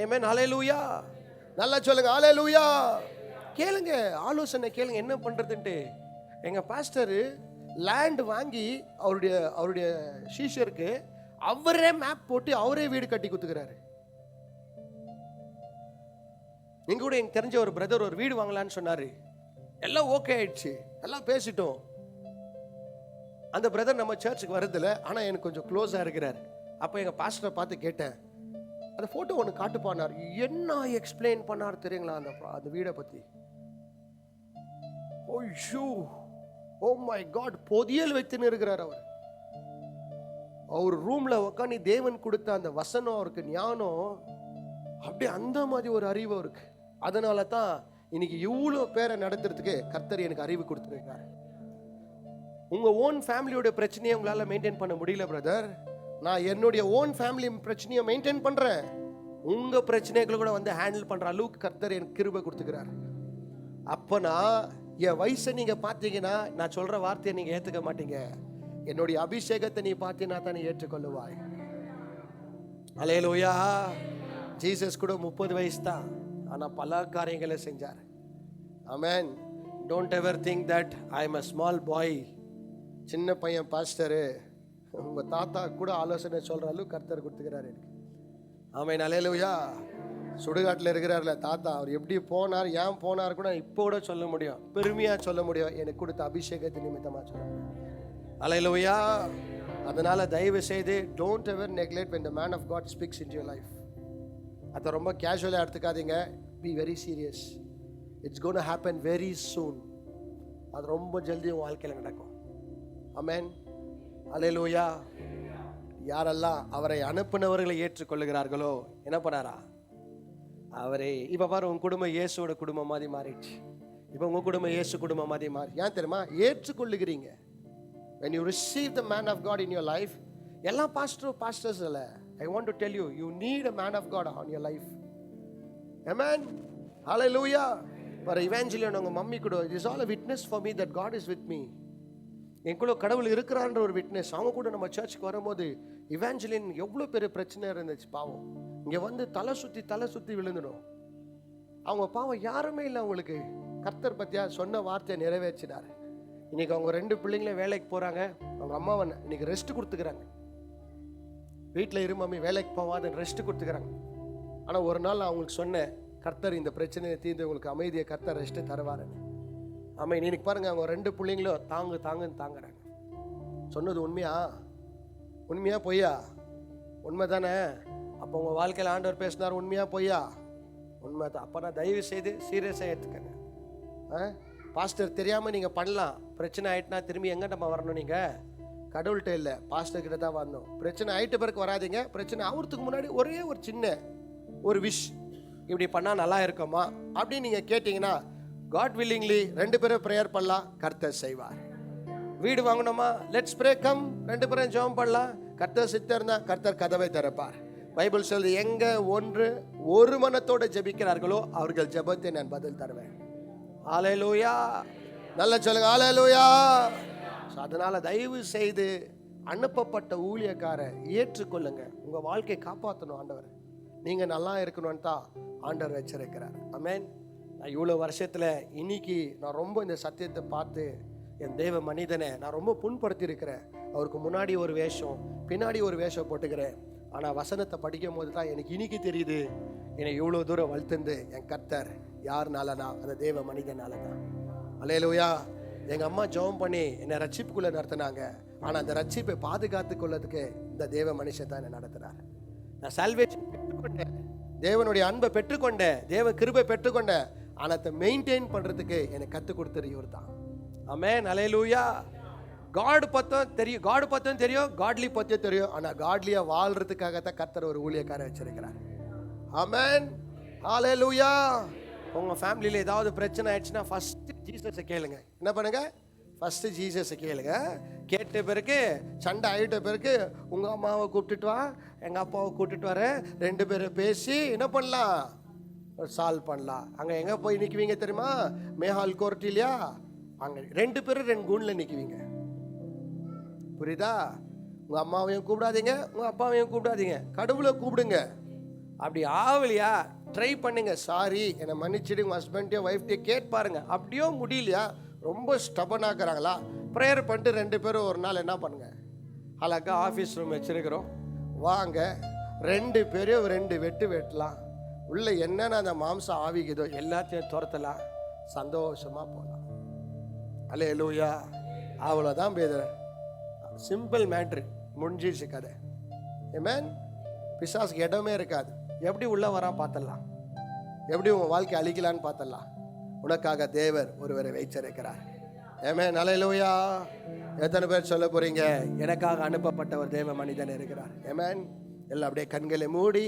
ஆமென், ஹல்லேலூயா. நல்லா சொல்லுங்க, ஹல்லேலூயா. கேளுங்க, ஆலோசனை கேளுங்க என்ன பண்றதுன்ட்டு. எங்க பாஸ்டர் லேண்ட் வாங்கி அவருடைய சீஷருக்கு அவரே மேப் போட்டு அவரே வீடு கட்டி கொடுத்துக்கிறாரு. நீங்க கூட எனக்கு தெரிஞ்ச ஒரு பிரதர் ஒரு வீடு வாங்கலான்னு சொன்னாரு, எல்லாம் ஓகே ஆயிடுச்சு, எல்லாம் பேசிட்டோம். அந்த பிரதர் நம்ம சர்ச்சுக்கு வரதில்லை, ஆனா எனக்கு கொஞ்சம் க்ளோஸா இருக்கிறார். அப்ப எங்க பாஸ்டரை பார்த்து கேட்டேன், அந்த போட்டோ ஒன்று காட்டுப்பானார். என்ன எக்ஸ்பிளைன் பண்ணார் தெரியுங்களா அந்த வீடை பத்தி? ஓ மை காட், பொதியல் வைத்துன்னு இருக்கிறார் அவர். அவர் ரூம்ல உட்காந்து தேவன் கொடுத்த அந்த வசனம், அவருக்கு ஞானம், அப்படியே அந்த மாதிரி ஒரு அறிவு அவருக்கு. அதனால தான் இன்னைக்கு இவ்வளோ பேரை நடத்துறதுக்கு கர்த்தர் எனக்கு அறிவு கொடுத்துருக்காரு. உங்க ஓன் ஃபேமிலியோட பிரச்சனையை உங்களால மெயின்டைன் பண்ண முடியல பிரதர், நான் என்னுடைய ஓன் ஃபேமிலி பிரச்சனையை மெயின்டைன் பண்றேன். உங்க பிரச்சனைகளை கூட வந்து ஹேண்டில் பண்ற அளவுக்கு கர்த்தர் எனக்கு கிருபை கொடுத்துக்கிறார். அப்பனா என் வயசை நீங்க பார்த்தீங்கன்னா நான் சொல்ற வார்த்தையை நீங்க ஏத்துக்க மாட்டீங்க. என்னுடைய அபிஷேகத்தை நீ பார்த்தீங்கன்னா தான் நீ ஏற்றுக்கொள்ளுவாய். அல்லேலூயா. ஜீசஸ் கூட 30 வயசு தான், ஆனால் பல காரியங்களை செஞ்சார். Amen. Don't ever think that I am a small boy, சின்ன பையன் பாஸ்டரு. உங்கள் தாத்தா கூட ஆலோசனை சொல்கிற அளவுக்கு கர்த்தர் கொடுத்துக்கிறார் எனக்கு. ஆமென். அல்லேலூயா. சுடுகாட்டில் இருக்கிறார்ல தாத்தா, அவர் எப்படி போனார், ஏன் போனார் கூட இப்போ கூட சொல்ல முடியும், பெருமையாக சொல்ல முடியும், எனக்கு கொடுத்த அபிஷேகத்தின் நிமித்தமாக சொல்ல முடியும். அல்லேலூயா. அதனால தயவு செய்து don't ever neglect when the man of God speaks into your life. அதை ரொம்ப கேஷுவலாக எடுத்துக்காதீங்க. Be very serious. It's gonna happen very soon. அது ரொம்ப ஜல்தி உங்கள் வாழ்க்கையில் நடக்கும். ஆமென். அல்லேலூயா. யாரெல்லாம் அவரை அனுப்பினவர்களை ஏற்றுக்கொள்ளுகிறார்களோ என்ன பண்ணாரா அவரே. இப்போ பாரு, உங்க குடும்பம் இயேசுவோட குடும்பம் மாதிரி மாறிடுச்சு. இப்போ உங்க குடும்பம் இயேசு குடும்பம் மாதிரி மாறி. ஏன் தெரியுமா? ஏற்றுக்கொள்ளுகிறீங்க. When you receive the man of God in your life, எல்லா pastors இல்ல, I want to tell you, you need a man of God on your life. Amen. Hallelujah. For evangelist உங்க மம்மி கூட, it is all a witness for me that God is with me. என் கூட கடவுள் இருக்கிறான்ற ஒரு witness. அவங்க கூட நம்ம சர்ச்சுக்கு வரும்போது இவாஞ்சலின் எவ்வளோ பெரிய பிரச்சனை இருந்துச்சு பாவம். இங்கே வந்து தலை சுற்றி விழுந்துடும். அவங்க பாவம் யாருமே இல்லை அவங்களுக்கு. கர்த்தர் பத்தியா சொன்ன வார்த்தையை நிறைவேற்றினார். இன்னைக்கு அவங்க 2 பிள்ளைங்களும் வேலைக்கு போகிறாங்க. அவங்க அம்மாவை இன்னைக்கு ரெஸ்ட் கொடுத்துக்கிறாங்க. வீட்டில் இரு மம்மி, வேலைக்கு போவாதுன்னு ரெஸ்ட் கொடுத்துக்கிறாங்க. ஆனால் ஒரு நாள் நான் அவங்களுக்கு சொன்னேன், கர்த்தர் இந்த பிரச்சனையை தீர்ந்து உங்களுக்கு அமைதியை கர்த்தர் ரெஸ்ட்டு தருவாருன்னு. ஆமாம். இன்னைக்கு பாருங்கள், அவங்க 2 பிள்ளைங்களும் தாங்குன்னு தாங்குறாங்க. சொன்னது உண்மையா பொய்யா? உண்மை தானே? அப்போ உங்கள் வாழ்க்கையில் ஆண்டவர் பேசினார், உண்மையா பொய்யா? உண்மை தான். அப்போ நான் தயவு செய்து சீரியஸாக ஏற்றுக்கங்க. பாஸ்டர் தெரியாமல் நீங்கள் பண்ணலாம். பிரச்சனை ஆகிட்டுனா திரும்பி எங்கே நம்ம வரணும்? நீங்கள் கடவுள்கிட்ட இல்லை, பாஸ்டர் கிட்ட தான் வரணும். பிரச்சனை ஆகிட்ட பிறகு வராதிங்க. பிரச்சனை ஆகிறதுக்கு முன்னாடி ஒரே ஒரு சின்ன ஒரு விஷ், இப்படி பண்ணால் நல்லா இருக்குமா அப்படின்னு நீங்கள் கேட்டிங்கன்னா, காட் வில்லிங்லி 2 பேரும் ப்ரேயர் பண்ணலாம், கர்த்தர் செய்வார். வீடு வாங்கணுமா, லெட்ஸ் ப்ரே, கம் 2 பேரும் ஜெபம் பண்ணலாம், கர்த்தர் சித்தம் இருந்தால் கர்த்தர் கதவை திறப்பார். பைபிள் சொல்லுது, எங்க ஒரு மனத்தோட ஜெபிக்கிறார்களோ அவர்கள் ஜெபத்தை நான் பதில் தருவேன். ஹல்லேலூயா. நல்லா சொல்லுங்க, ஹல்லேலூயா. அதனால தயவு செய்து அனுப்பப்பட்ட ஊழியக்காரை ஏற்றுக்கொள்ளுங்க. உங்க வாழ்க்கையை காப்பாற்றணும் ஆண்டவர். நீங்க நல்லா இருக்கணும்னு தான் ஆண்டவர் வச்சிருக்கிறார். ஆமென். நான் இவ்வளோ வருஷத்தில் இன்னைக்கு நான் ரொம்ப இந்த சத்தியத்தை பார்த்து என் தேவ மனிதனை நான் ரொம்ப புண்படுத்தியிருக்கிறேன். அவருக்கு முன்னாடி ஒரு வேஷம், பின்னாடி ஒரு வேஷம் போட்டுக்கிறேன். ஆனால் வசனத்தை படிக்கும் போது தான் எனக்கு இன்னைக்கு தெரியுது, என்னை இவ்வளோ தூரம் வளர்த்துந்து என் கர்த்தர் யாருனாலனா அந்த தேவ மனிதனால தான். அல்லேலூயா. எங்கள் அம்மா ஜெபம் பண்ணி என்னை ரட்சிப்புக்குள்ளே நடத்தினாங்க. ஆனால் அந்த ரட்சிப்பை பாதுகாத்து கொள்ளதுக்கு இந்த தேவ மனுஷன் தான் என்னை நடத்துனார். நான் சால்வேஷன் பெற்றுக்கொண்டேன், தேவனுடைய அன்பை பெற்றுக்கொண்டேன், தேவ கிருபை பெற்றுக்கொண்டேன். ஆனால் அதை மெயின்டைன் பண்ணுறதுக்கு எனக்கு கற்றுக் கொடுத்தது இவர் தான். ஆமென். அல்லேலூயா. காட் பத்தம் தெரியும், காட்லி பத்தியும் தெரியும். ஆனால் காட்லியா வாழ்றதுக்காகத்தான் கர்த்தர் ஒரு ஊழியக்காரை வச்சிருக்கிறார். ஆமென். ஹல்லேலூயா. உங்கள் ஃபேமிலியில் ஏதாவது பிரச்சனை ஆயிடுச்சுன்னா ஃபஸ்ட்டு ஜீசஸை கேளுங்க. என்ன பண்ணுங்க? ஃபஸ்ட்டு ஜீசஸை கேளுங்க. கேட்ட பிறகு சண்டை ஆகிட்ட பிறகு உங்கள் அம்மாவை கூப்பிட்டுட்டு வா, எங்கள் அப்பாவை கூப்பிட்டுட்டு வரேன், 2 பேரும் பேசி என்ன பண்ணலாம், சால்வ் பண்ணலாம். அங்கே எங்கே போய் நிற்குவீங்க தெரியுமா? மேஹால் கோர்ட் இல்லையா, அங்கே 2 பேரும் 2 கூண்டில் நிற்குவீங்க. புரியுதா? உங்கள் அம்மாவையும் கூப்பிடாதீங்க, உங்கள் அப்பாவையும் கூப்பிடாதீங்க, கடவுளை கூப்பிடுங்க. அப்படி ஆகலையா, ட்ரை பண்ணுங்க. சாரி, என்னை மன்னிச்சிடு, உங்கள் ஹஸ்பண்டையும் ஒய்ஃப்டையும் கேட்டு பாருங்க. அப்படியோ முடியலையா, ரொம்ப ஸ்டபன் ஆக்குறாங்களா, ப்ரேயர் பண்ணிட்டு 2 பேரும் ஒரு நாள் என்ன பண்ணுங்க, அழகா ஆஃபீஸ் ரூம் வச்சிருக்கிறோம், வாங்க 2 பேரையும் 2 வெட்டு வெட்டலாம். உள்ள என்னென்ன அந்த மாம்சம் ஆவிக்குதோ எல்லாத்தையும் துரத்தலாம், சந்தோஷமா போகலாம். அல்லேலூயா. அவ்வளோதான் பேதர். சிம்பிள் மேட்ரு, முடிஞ்சிடுச்சு கதை. ஆமென். பிசாசுக்கு இடமே இருக்காது. எப்படி உள்ள வரா பார்த்தலாம், எப்படி உங்கள் வாழ்க்கை அழிக்கலான்னு பார்த்தலாம். உனக்காக தேவர் ஒருவரை வைச்சிருக்கிறார். ஆமென். அல்லேலூயா. எத்தனை பேர் சொல்ல போறீங்க, எனக்காக அனுப்பப்பட்ட ஒரு தேவ மனிதன் இருக்கிறார்? ஆமென். எல்லாம் அப்படியே கண்களை மூடி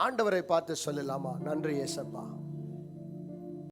ஆண்டவரை பார்த்து சொல்லலாமா? நன்றி இயேசப்பா.